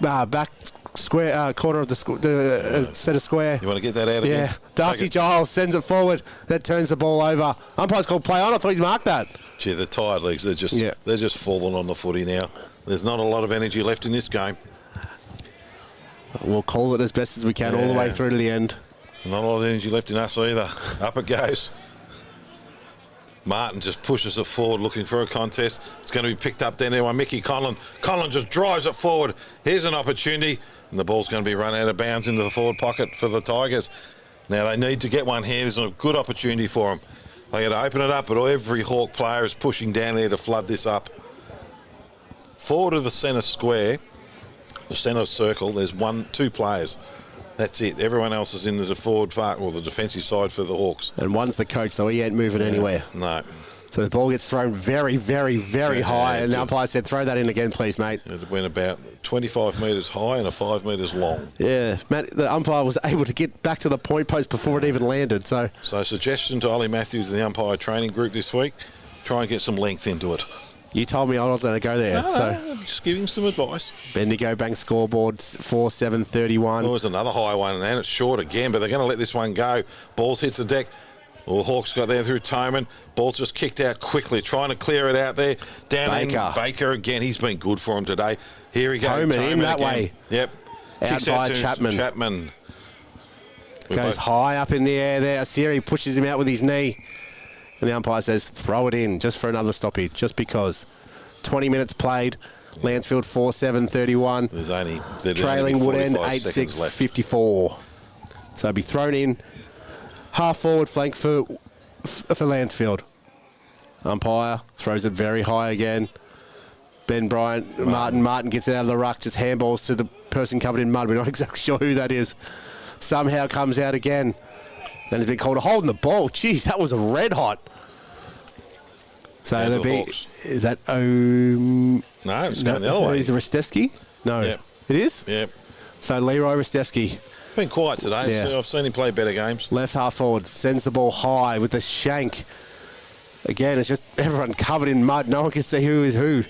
back square corner of the centre square. You want to get that out again? Yeah. Darcy Giles sends it forward. That turns the ball over. Umpire's called play on. I thought he'd marked that. Gee, the tired legs, they're just falling on the footy now. There's not a lot of energy left in this game. We'll call it as best as we can all the way through to the end. Not a lot of energy left in us either. Up it goes. Martin just pushes it forward looking for a contest. It's going to be picked up down there by Mickey Conlon. Conlon just drives it forward. Here's an opportunity. And the ball's going to be run out of bounds into the forward pocket for the Tigers. Now they need to get one here. There's a good opportunity for them. They got to open it up, but every Hawk player is pushing down there to flood this up. Forward of the centre square, the centre circle, there's two players. That's it. Everyone else is in the forward far, or the defensive side for the Hawks. And one's the coach, so he ain't moving anywhere. No. So the ball gets thrown very, very, very high, and the umpire said, throw that in again, please, mate. It went about 25 metres high and 5 metres long. Yeah, Matt, the umpire was able to get back to the point post before it even landed. So suggestion to Ollie Matthews and the umpire training group this week, try and get some length into it. You told me I was going to go there. No, just giving some advice. Bendigo Bank scoreboard 4-7-31. There's another high one, and it's short again, but they're going to let this one go. Balls hits the deck. Well, Hawks got there through Toman. Ball's just kicked out quickly, trying to clear it out there. Baker again. He's been good for him today. Here he goes. Toman in that again. way. Yep. Out by Chapman. Goes high up in the air there. Asiri pushes him out with his knee. And the umpire says, throw it in just for another stoppage, just because. 20 minutes played. Lancefield 4-7-31. Trailing Woodend 8-6-54. So it'll be thrown in. Half forward flank for Lancefield. Umpire throws it very high again. Ben Bryant, Martin gets it out of the ruck, just handballs to the person covered in mud. We're not exactly sure who that is. Somehow comes out again. Then has been called a hold in the ball. Jeez, that was a red hot. So there'll be, is that no, it's going the other way. Is it Rostevsky? No. Yep. It is? Yep. So Leroy Rostevsky. Been quiet today. Yeah. So I've seen him play better games. Left half forward, sends the ball high with the shank. Again, it's just everyone covered in mud. No one can see who is who.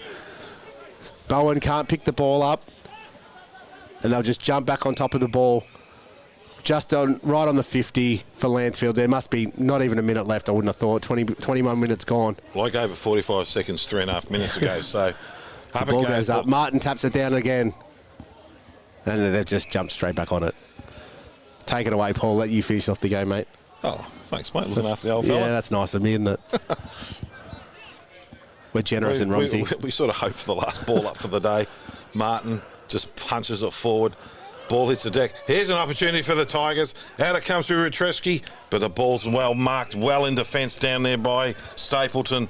Bowen can't pick the ball up. And they'll just jump back on top of the ball. Just right on the 50 for Lancefield. There must be not even a minute left, I wouldn't have thought. 21 minutes gone. Well, I gave it 45 seconds 3.5 minutes ago. So the ball goes up. Martin taps it down again. And they've just jumped straight back on it. Take it away, Paul. Let you finish off the game, mate. Oh, thanks, mate. Looking after the old fella. Yeah, that's nice of me, isn't it? We're generous in Romsey. We sort of hope for the last ball up for the day. Martin just punches it forward. Ball hits the deck. Here's an opportunity for the Tigers. Out it comes through Rutreski, but the ball's well marked, well in defence down there by Stapleton.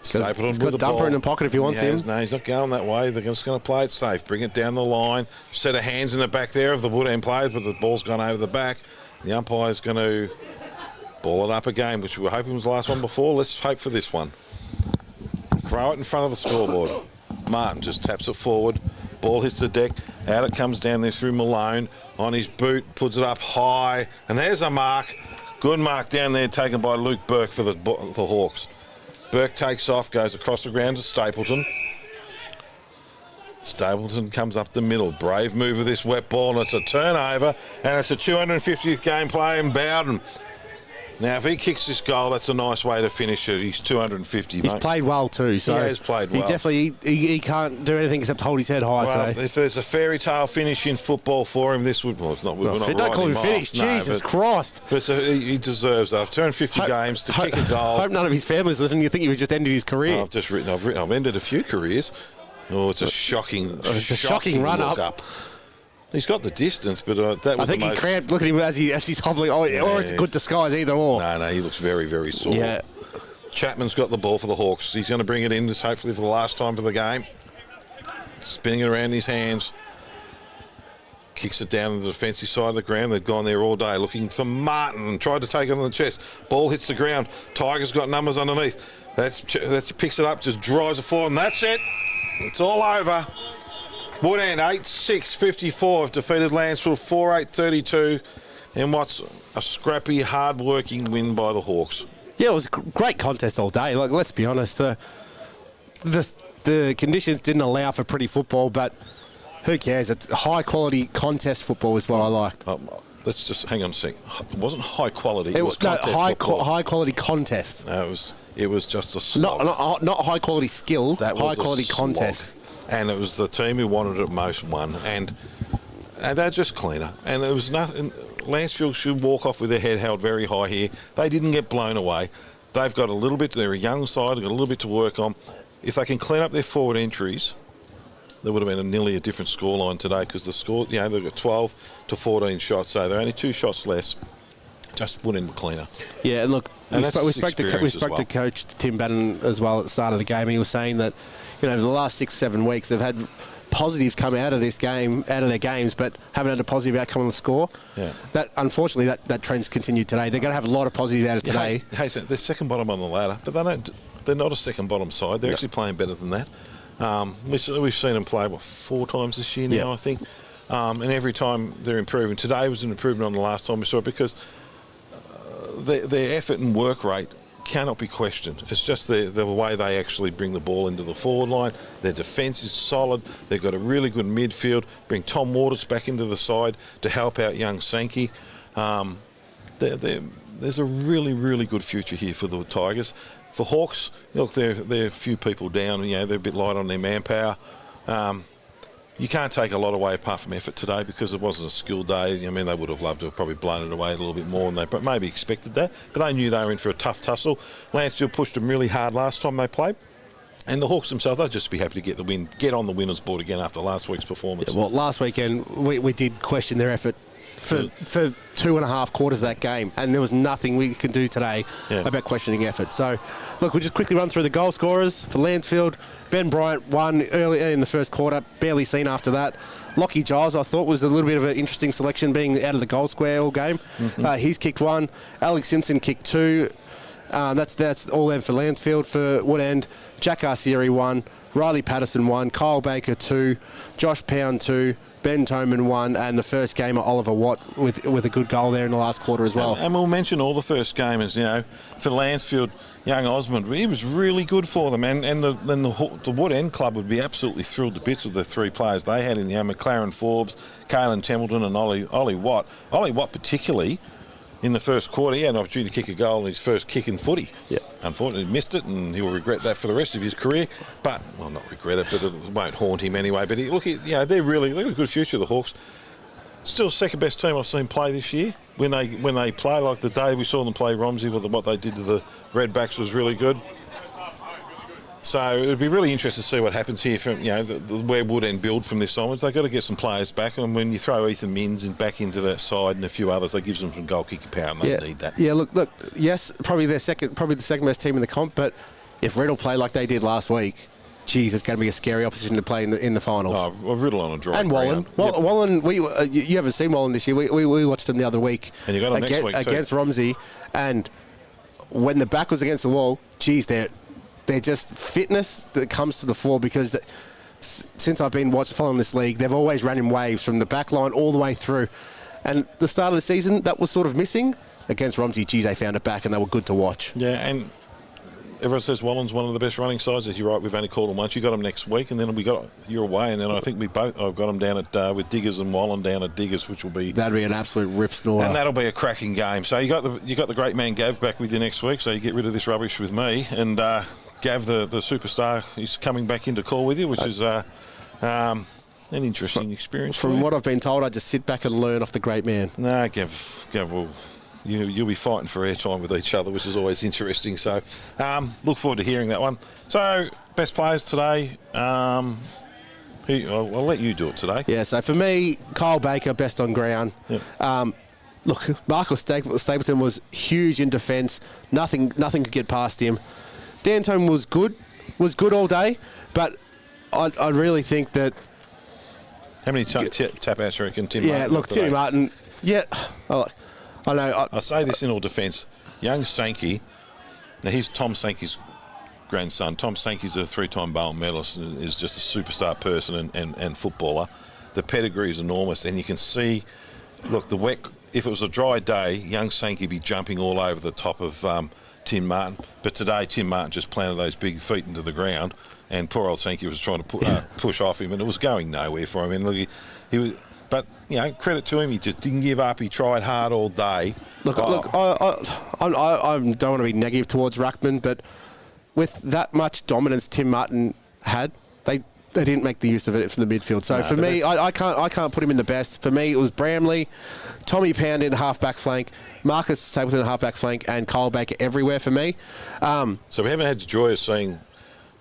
Stapleton he's got with the Dumper ball. in the pocket if he wants him. No, he's not going that way. They're just going to play it safe. Bring it down the line. Set of hands in the back there of the Woodend players, but the ball's gone over the back. The umpire's going to ball it up again, which we were hoping was the last one before. Let's hope for this one. Throw it in front of the scoreboard. Martin just taps it forward. Ball hits the deck. Out it comes down there through Malone. On his boot, puts it up high. And there's a mark. Good mark down there taken by Luke Burke for the Hawks. Burke takes off, goes across the ground to Stapleton. Stapleton comes up the middle. Brave move of this wet ball, and it's a turnover. And it's the 250th game play in Bowden. Now, if he kicks this goal, that's a nice way to finish it. He's 250, He's played well too. So he has played well. He definitely he can't do anything except hold his head high. Well, so. if there's a fairy tale finish in football for him, this would. Well, it's not. We're not don't call him finish. No, Jesus Christ! But he deserves that. I've turned 50 games to kick a goal. I hope none of his family's listening. You think he was just ended his career? I've ended a few careers. Oh, it's a shocking run up. He's got the distance, but that was I think he cramped. Look at him as he's hobbling. Or it's a good disguise, either or. No, he looks very, very sore. Yeah. Chapman's got the ball for the Hawks. He's going to bring it in, just hopefully for the last time for the game. Spinning it around in his hands. Kicks it down to the defensive side of the ground. They've gone there all day looking for Martin. Tried to take it on the chest. Ball hits the ground. Tigers got numbers underneath. That's picks it up, just drives it forward, and that's it. It's all over. Woodend 8-6-54 have defeated Lancefield 4-8-32 in what's a scrappy, hard-working win by the Hawks. Yeah, it was a great contest all day. Like, let's be honest, the conditions didn't allow for pretty football, but who cares? It's high-quality contest football is what I liked. Let's just hang on a sec. It wasn't high quality. It was contest football. High-quality contest. No, it was just a slog. Not high-quality skill. That was high-quality contest. And it was the team who wanted it most won, and they're just cleaner. And it was nothing. Lancefield should walk off with their head held very high here. They didn't get blown away. They've got a little bit. They're a young side. They've got a little bit to work on. If they can clean up their forward entries, there would have been nearly a different scoreline today because the score, they've got 12 to 14 shots, so they're only 2 shots less. Just went in cleaner. Yeah, and look, we spoke to Coach Tim Bannon as well at the start of the game, and he was saying that, over the last 6-7 weeks, they've had positives come out of this game, out of their games, but haven't had a positive outcome on the score. Yeah. Unfortunately, that trend's continued today. They're going to have a lot of positives out of today. So they're second bottom on the ladder, but they're not a second bottom side. They're actually playing better than that. We've seen them play 4 times this year now, I think, and every time they're improving. Today was an improvement on the last time we saw it because their effort and work rate cannot be questioned. It's just the way they actually bring the ball into the forward line. Their defence is solid. They've got a really good midfield. Bring Tom Waters back into the side to help out young Sankey. There's a really, really good future here for the Tigers. For Hawks, look, they're a few people down. They're a bit light on their manpower. you can't take a lot away apart from effort today because it wasn't a school day. I mean, they would have loved to have probably blown it away a little bit more than they maybe expected that. But they knew they were in for a tough tussle. Lancefield pushed them really hard last time they played. And the Hawks themselves, they'll just be happy to get the win, get on the winner's board again after last week's performance. Yeah, well, last weekend we did question their effort for 2.5 quarters of that game, and there was nothing we can do today about questioning effort. So, look, we'll just quickly run through the goal scorers for Lancefield. Ben Bryant won early in the first quarter, barely seen after that. Lockie Giles, I thought, was a little bit of an interesting selection, being out of the goal square all game. He's kicked 1. Alex Simpson kicked 2. That's all there for Lancefield. For Woodend, Jack Arcieri 1. Riley Patterson 1, Kyle Baker 2, Josh Pound 2, Ben Toman 1, and the first gamer Oliver Watt with a good goal there in the last quarter as well. And we'll mention all the first gamers, for Lancefield, young Osmond, he was really good for them, and the Wood End club would be absolutely thrilled to bits with the 3 players they had in McLaren Forbes, Caelan Templeton and Ollie Watt. Ollie Watt particularly, in the first quarter, he had an opportunity to kick a goal in his first kick in footy. Yeah. Unfortunately, he missed it, and he'll regret that for the rest of his career. But, well, not regret it, but it won't haunt him anyway. But they've got a good future, the Hawks. Still second best team I've seen play this year. When they play, like the day we saw them play Romsey, what they did to the Redbacks was really good. So it'd be really interesting to see what happens here from where Wood End build from this onwards. They've got to get some players back, and when you throw Ethan Mins back into that side and a few others, that gives them some goal kicking power, and they need that. Yeah, look, yes, probably the second best team in the comp, but if Riddle play like they did last week, geez, it's going to be a scary opposition to play in the finals. Oh, well, Riddle on a dry and Wallen. Yep. Wallen, you haven't seen Wallen this year. We watched him the other week. And you got him next week too. Against Romsey, and when the back was against the wall, geez, they're just fitness that comes to the fore, because since I've been following this league, they've always ran in waves from the back line all the way through. And the start of the season, that was sort of missing. Against Romsey, geez, they found it back, and they were good to watch. Yeah, and everyone says Wallen's one of the best running sides. As you're right, we've only called them once. You got them next week, and then you're away, and then I think I've got them down at with Diggers and Wallen down at Diggers, which will be... That'd be an absolute rip snorer. And that'll be a cracking game. So you got the great man Gav back with you next week, so you get rid of this rubbish with me, and... Gav, the superstar, is coming back into call with you, which is an interesting experience. From what I've been told, I just sit back and learn off the great man. No, Gav will. You'll be fighting for airtime with each other, which is always interesting. So, look forward to hearing that one. So, best players today. I'll let you do it today. Yeah. So for me, Kyle Baker, best on ground. Yep. Look, Marcus Stapleton was huge in defence. Nothing could get past him. Dan Tome was good all day, but I really think that... How many tap outs do you reckon Tim Martin? Yeah, look, Timmy Martin, I know. I say this in all defence. Young Sankey, now he's Tom Sankey's grandson. Tom Sankey's a 3-time Bowen medalist and is just a superstar person and footballer. The pedigree is enormous, and you can see, look, if it was a dry day, young Sankey would be jumping all over the top of... Tim Martin, but today Tim Martin just planted those big feet into the ground, and poor old Sankey was trying to push off him, and it was going nowhere for him. And look, he was, but credit to him, he just didn't give up. He tried hard all day. Look, I don't want to be negative towards Ruckman, but with that much dominance Tim Martin had, they didn't make the use of it from the midfield. So for me, I can't put him in the best. For me, it was Bramley, Tommy Pound in half-back flank, Marcus Stapleton in half-back flank, and Kyle Baker everywhere for me. So we haven't had the joy of seeing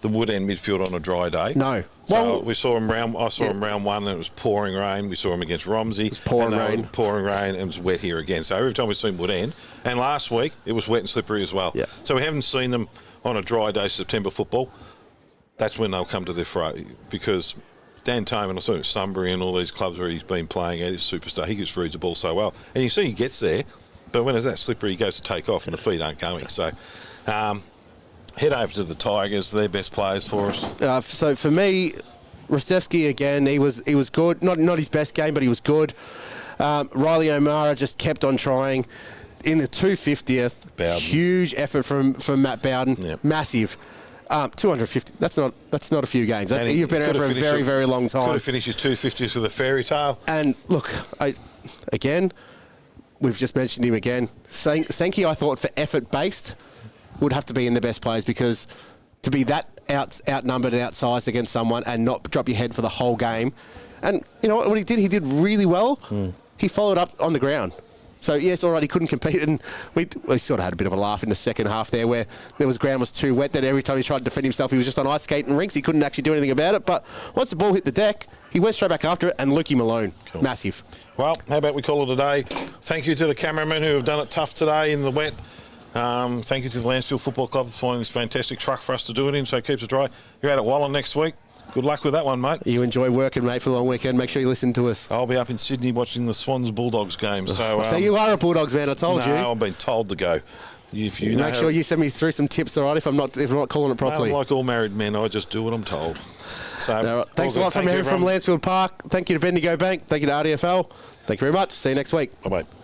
the Wood End midfield on a dry day. No. So we saw him I saw him round 1, and it was pouring rain. We saw him against Romsey. It was pouring rain, and it was wet here again. So every time we've seen Wood End, and last week it was wet and slippery as well. Yeah. So we haven't seen them on a dry day, September football. That's when they'll come to their fray, because Dan Toman, I saw Sunbury and all these clubs where he's been playing at, he's a superstar. He just reads the ball so well. And you see he gets there, but when it's that slippery, he goes to take off and the feet aren't going. So head over to the Tigers, they're best players for us. So for me, Rostevsky again, he was good. Not his best game, but he was good. Riley O'Mara just kept on trying. In the 250th, Bowden. Huge effort from Matt Bowden. Yep. Massive. 250. That's not a few games. You've been out for a very, very long time. Could have finished his 250s with a fairy tale. And look, we've just mentioned him again. Sankey, I thought for effort based, would have to be in the best players, because to be that outnumbered and outsized against someone and not drop your head for the whole game. And you know what he did? He did really well. He followed up on the ground. So, yes, all right, he couldn't compete. And we sort of had a bit of a laugh in the second half there where ground was too wet. Then every time he tried to defend himself, he was just on ice skating rinks. He couldn't actually do anything about it. But once the ball hit the deck, he went straight back after it, and Lukey Malone, massive. Well, how about we call it a day? Thank you to the cameramen who have done it tough today in the wet. Thank you to the Lancefield Football Club for finding this fantastic truck for us to do it in, so it keeps us dry. You're out at Wallen next week. Good luck with that one, mate. You enjoy working, mate, for the long weekend. Make sure you listen to us. I'll be up in Sydney watching the Swans-Bulldogs game. So you are a Bulldogs man, I told you. No, I've been told to go. If you Make sure you send me through some tips, all right, if I'm not calling it properly. I'm like all married men, I just do what I'm told. So right. Thanks a lot from here from Lancefield Park. Thank you to Bendigo Bank. Thank you to RDFL. Thank you very much. See you next week. Bye-bye.